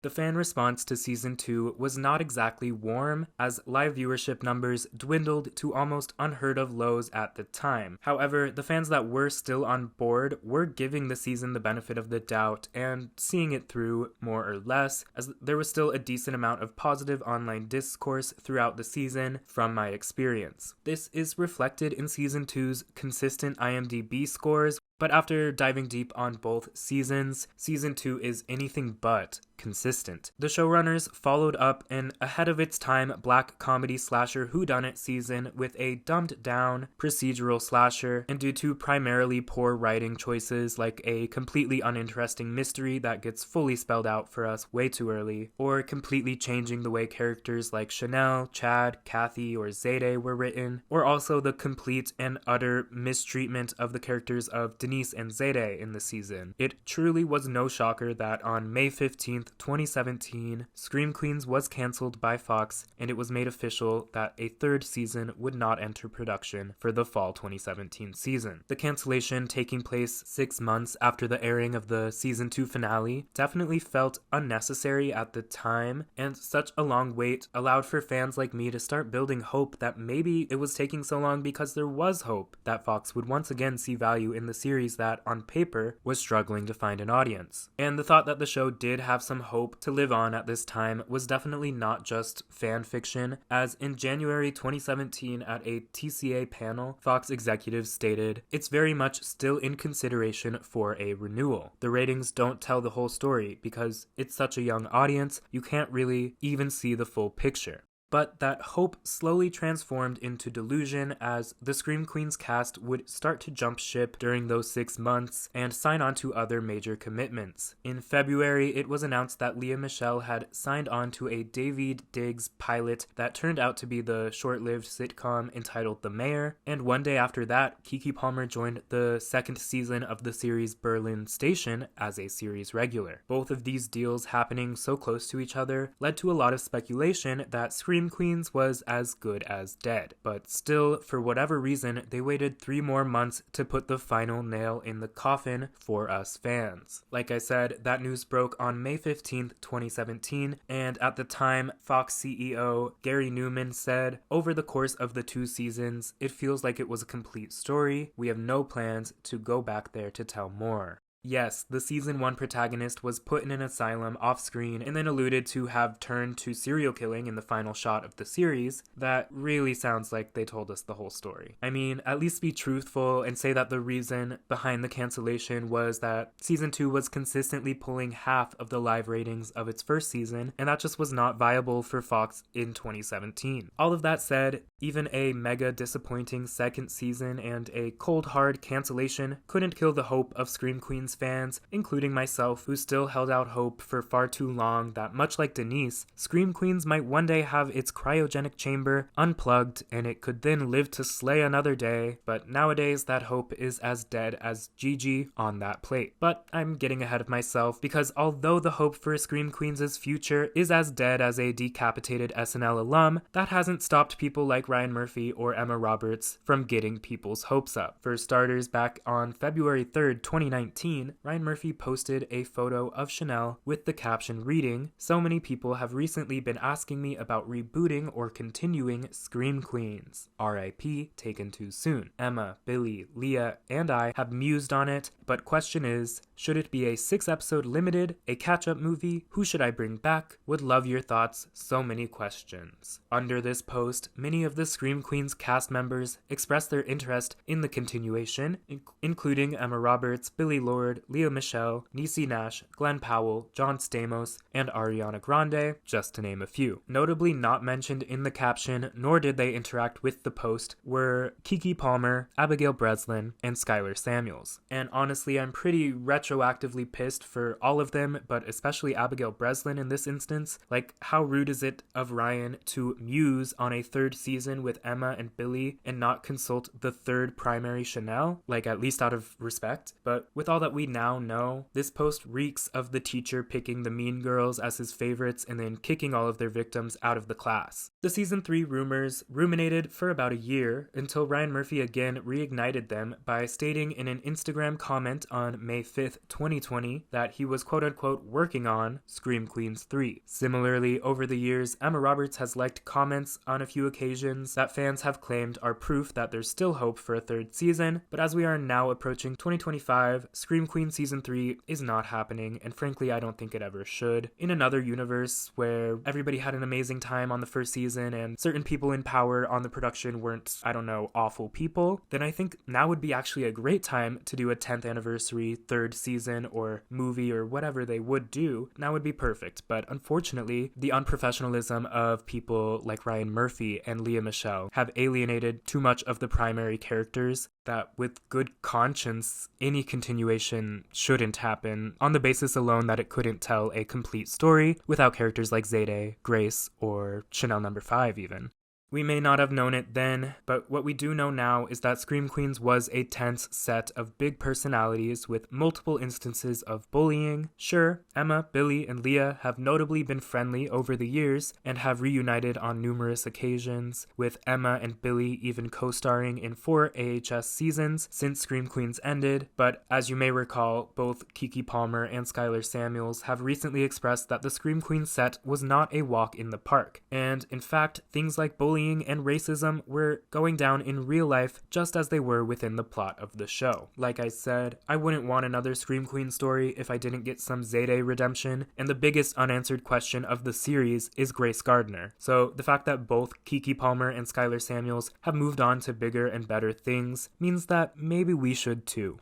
S1: The fan response to season 2 was not exactly warm, as live viewership numbers dwindled to almost unheard of lows at the time. However, the fans that were still on board were giving the season the benefit of the doubt and seeing it through more or less, as there was still a decent amount of positive online discourse throughout the season from my experience. This is reflected in season 2's consistent IMDb scores, but after diving deep on both seasons, season 2 is anything but consistent. The showrunners followed up an ahead-of-its-time black comedy slasher whodunit season with a dumbed-down procedural slasher, and due to primarily poor writing choices like a completely uninteresting mystery that gets fully spelled out for us way too early, or completely changing the way characters like Chanel, Chad, Kathy, or Zayde were written, or also the complete and utter mistreatment of the characters of Denise and Zayde in the season. It truly was no shocker that on May 15th, 2017, Scream Queens was cancelled by Fox, and it was made official that a third season would not enter production for the fall 2017 season. The cancellation, taking place 6 months after the airing of the season 2 finale, definitely felt unnecessary at the time, and such a long wait allowed for fans like me to start building hope that maybe it was taking so long because there was hope that Fox would once again see value in the series that, on paper, was struggling to find an audience. And the thought that the show did have some hope to live on at this time was definitely not just fan fiction, as in January 2017 at a TCA panel, Fox executives stated, "It's very much still in consideration for a renewal. The ratings don't tell the whole story because it's such a young audience, you can't really even see the full picture." But that hope slowly transformed into delusion as the Scream Queens cast would start to jump ship during those 6 months and sign on to other major commitments. In February, it was announced that Lea Michele had signed on to a Daveed Diggs pilot that turned out to be the short-lived sitcom entitled The Mayor, and one day after that, Keke Palmer joined the second season of the series Berlin Station as a series regular. Both of these deals happening so close to each other led to a lot of speculation that Scream Queens was as good as dead. But still, for whatever reason, they waited 3 more months to put the final nail in the coffin for us fans. Like I said, that news broke on May 15th, 2017, and at the time, Fox CEO Gary Newman said, "Over the course of the 2 seasons, it feels like it was a complete story. We have no plans to go back there to tell more." Yes, the season 1 protagonist was put in an asylum off-screen and then alluded to have turned to serial killing in the final shot of the series. That really sounds like they told us the whole story. I mean, at least be truthful and say that the reason behind the cancellation was that season 2 was consistently pulling half of the live ratings of its first season, and that just was not viable for Fox in 2017. All of that said, even a mega disappointing second season and a cold hard cancellation couldn't kill the hope of Scream Queens fans, including myself, who still held out hope for far too long that, much like Denise, Scream Queens might one day have its cryogenic chamber unplugged and it could then live to slay another day. But nowadays that hope is as dead as Gigi on that plate. But I'm getting ahead of myself, because although the hope for Scream Queens' future is as dead as a decapitated SNL alum, that hasn't stopped people like Ryan Murphy or Emma Roberts from getting people's hopes up. For starters, back on February 3rd, 2019, Ryan Murphy posted a photo of Chanel with the caption reading, "So many people have recently been asking me about rebooting or continuing Scream Queens. RIP, taken too soon. Emma, Billy, Leah, and I have mused on it, but question is, should it be a 6-episode limited, a catch-up movie? Who should I bring back? Would love your thoughts, so many questions." Under this post, many of the Scream Queens cast members expressed their interest in the continuation, including Emma Roberts, Billy Lord, Lea Michele, Niecy Nash, Glenn Powell, John Stamos, and Ariana Grande, just to name a few. Notably not mentioned in the caption, nor did they interact with the post, were Keke Palmer, Abigail Breslin, and Skyler Samuels. And honestly, I'm pretty retroactively pissed for all of them, but especially Abigail Breslin in this instance. Like, how rude is it of Ryan to muse on a 3rd season with Emma and Billy and not consult the 3rd primary Chanel? Like, at least out of respect. But with all that we now know, this post reeks of the teacher picking the mean girls as his favorites and then kicking all of their victims out of the class. The season 3 rumors ruminated for about a year until Ryan Murphy again reignited them by stating in an Instagram comment on May 5th, 2020 that he was quote-unquote working on Scream Queens 3. Similarly, over the years, Emma Roberts has liked comments on a few occasions that fans have claimed are proof that there's still hope for a 3rd season, but as we are now approaching 2025, Scream Queen Season 3 is not happening, and frankly I don't think it ever should. In another universe where everybody had an amazing time on the first season and certain people in power on the production weren't, I don't know, awful people, then I think now would be actually a great time to do a 10th anniversary 3rd season or movie or whatever they would do. Now would be perfect, but unfortunately the unprofessionalism of people like Ryan Murphy and Lea Michele have alienated too much of the primary characters that with good conscience any continuation shouldn't happen on the basis alone that it couldn't tell a complete story without characters like Zayday, Grace, or Chanel No. 5 even. We may not have known it then, but what we do know now is that Scream Queens was a tense set of big personalities with multiple instances of bullying. Sure, Emma, Billy, and Leah have notably been friendly over the years and have reunited on numerous occasions, with Emma and Billy even co-starring in 4 AHS seasons since Scream Queens ended, but as you may recall, both Keke Palmer and Skyler Samuels have recently expressed that the Scream Queens set was not a walk in the park, and in fact, things like bullying and racism were going down in real life just as they were within the plot of the show. Like I said, I wouldn't want another Scream Queen story if I didn't get some Zayday redemption, and the biggest unanswered question of the series is Grace Gardner. So the fact that both Keke Palmer and Skyler Samuels have moved on to bigger and better things means that maybe we should too.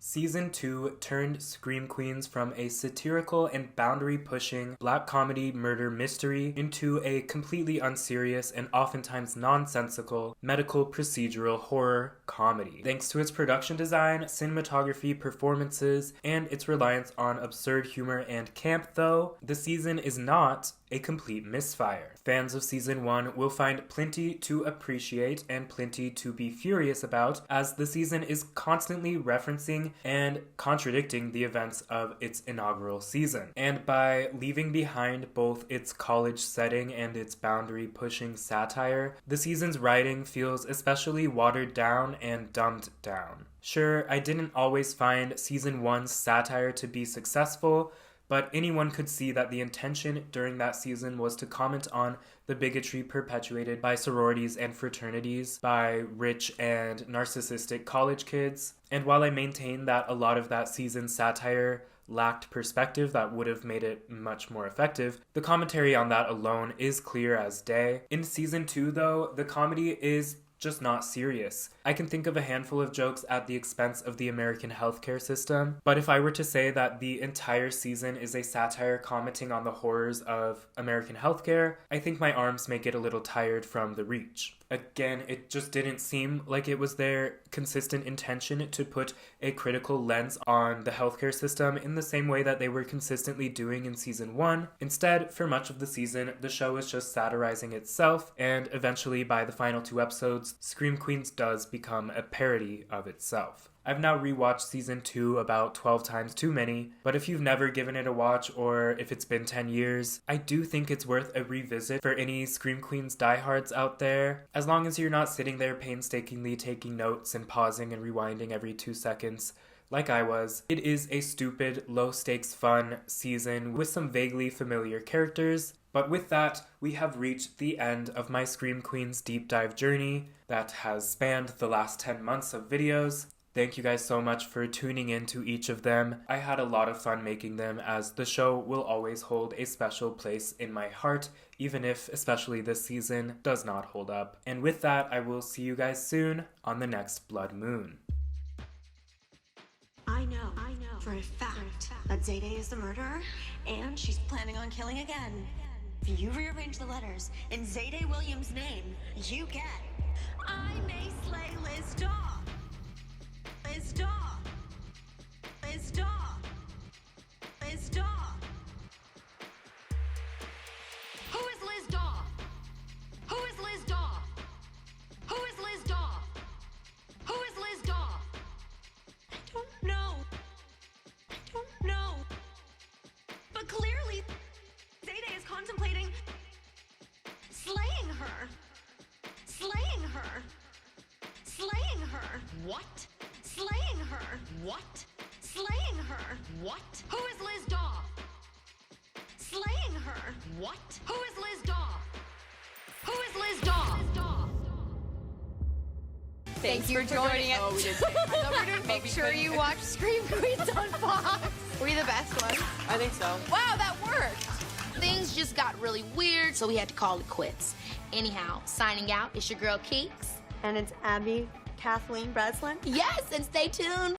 S1: Season 2 turned Scream Queens from a satirical and boundary-pushing black comedy murder mystery into a completely unserious and oftentimes nonsensical medical procedural horror comedy. Thanks to its production design, cinematography, performances, and its reliance on absurd humor and camp, though, the season is not a complete misfire. Fans of Season 1 will find plenty to appreciate and plenty to be furious about, as the season is constantly referencing and contradicting the events of its inaugural season. And by leaving behind both its college setting and its boundary-pushing satire, the season's writing feels especially watered down and dumbed down. Sure, I didn't always find Season 1's satire to be successful, but anyone could see that the intention during that season was to comment on the bigotry perpetuated by sororities and fraternities by rich and narcissistic college kids. And while I maintain that a lot of that season's satire lacked perspective that would have made it much more effective, the commentary on that alone is clear as day. In season 2, though, the comedy is just not serious. I can think of a handful of jokes at the expense of the American healthcare system, but if I were to say that the entire season is a satire commenting on the horrors of American healthcare, I think my arms may get a little tired from the reach. Again, it just didn't seem like it was their consistent intention to put a critical lens on the healthcare system in the same way that they were consistently doing in season 1. Instead, for much of the season, the show was just satirizing itself, and eventually by the final 2 episodes, Scream Queens does become a parody of itself. I've now rewatched season 2 about 12 times too many, but if you've never given it a watch or if it's been 10 years, I do think it's worth a revisit for any Scream Queens diehards out there, as long as you're not sitting there painstakingly taking notes and pausing and rewinding every 2 seconds like I was. It is a stupid, low-stakes fun season with some vaguely familiar characters. But with that, we have reached the end of my Scream Queens deep dive journey that has spanned the last 10 months of videos. Thank you guys so much for tuning in to each of them. I had a lot of fun making them, as the show will always hold a special place in my heart, even if, especially this season, does not hold up. And with that, I will see you guys soon on the next Blood Moon.
S22: I know for a fact that Zayday is the murderer, and she's planning on killing again. If you rearrange the letters in Zayday Williams' name, you get I may slay Liz Daw. Liz Daw. Liz Daw. Liz Daw.
S9: Who is Liz Daw? Who is Liz Daw? Who is Liz Daw? Who is Liz Daw?
S22: I don't know. But clearly, Zayday is contemplating slaying her. Slaying her. Slaying her.
S9: What?
S22: Slaying her.
S9: What?
S22: Slaying her.
S9: What? Who is Liz Daw?
S22: Slaying her.
S9: What? Who is Liz Daw? Who is Liz Daw?
S3: Thanks for joining us.
S22: Oh, we did say it.
S3: So we're doing make sure you watch Scream Queens on Fox. Were we the best ones?
S18: I think so.
S3: Wow, that worked. Things just got really weird, so we had to call it quits. Anyhow, signing out, it's your girl Keeks.
S22: And it's Abby Kathleen Breslin.
S3: Yes, and stay tuned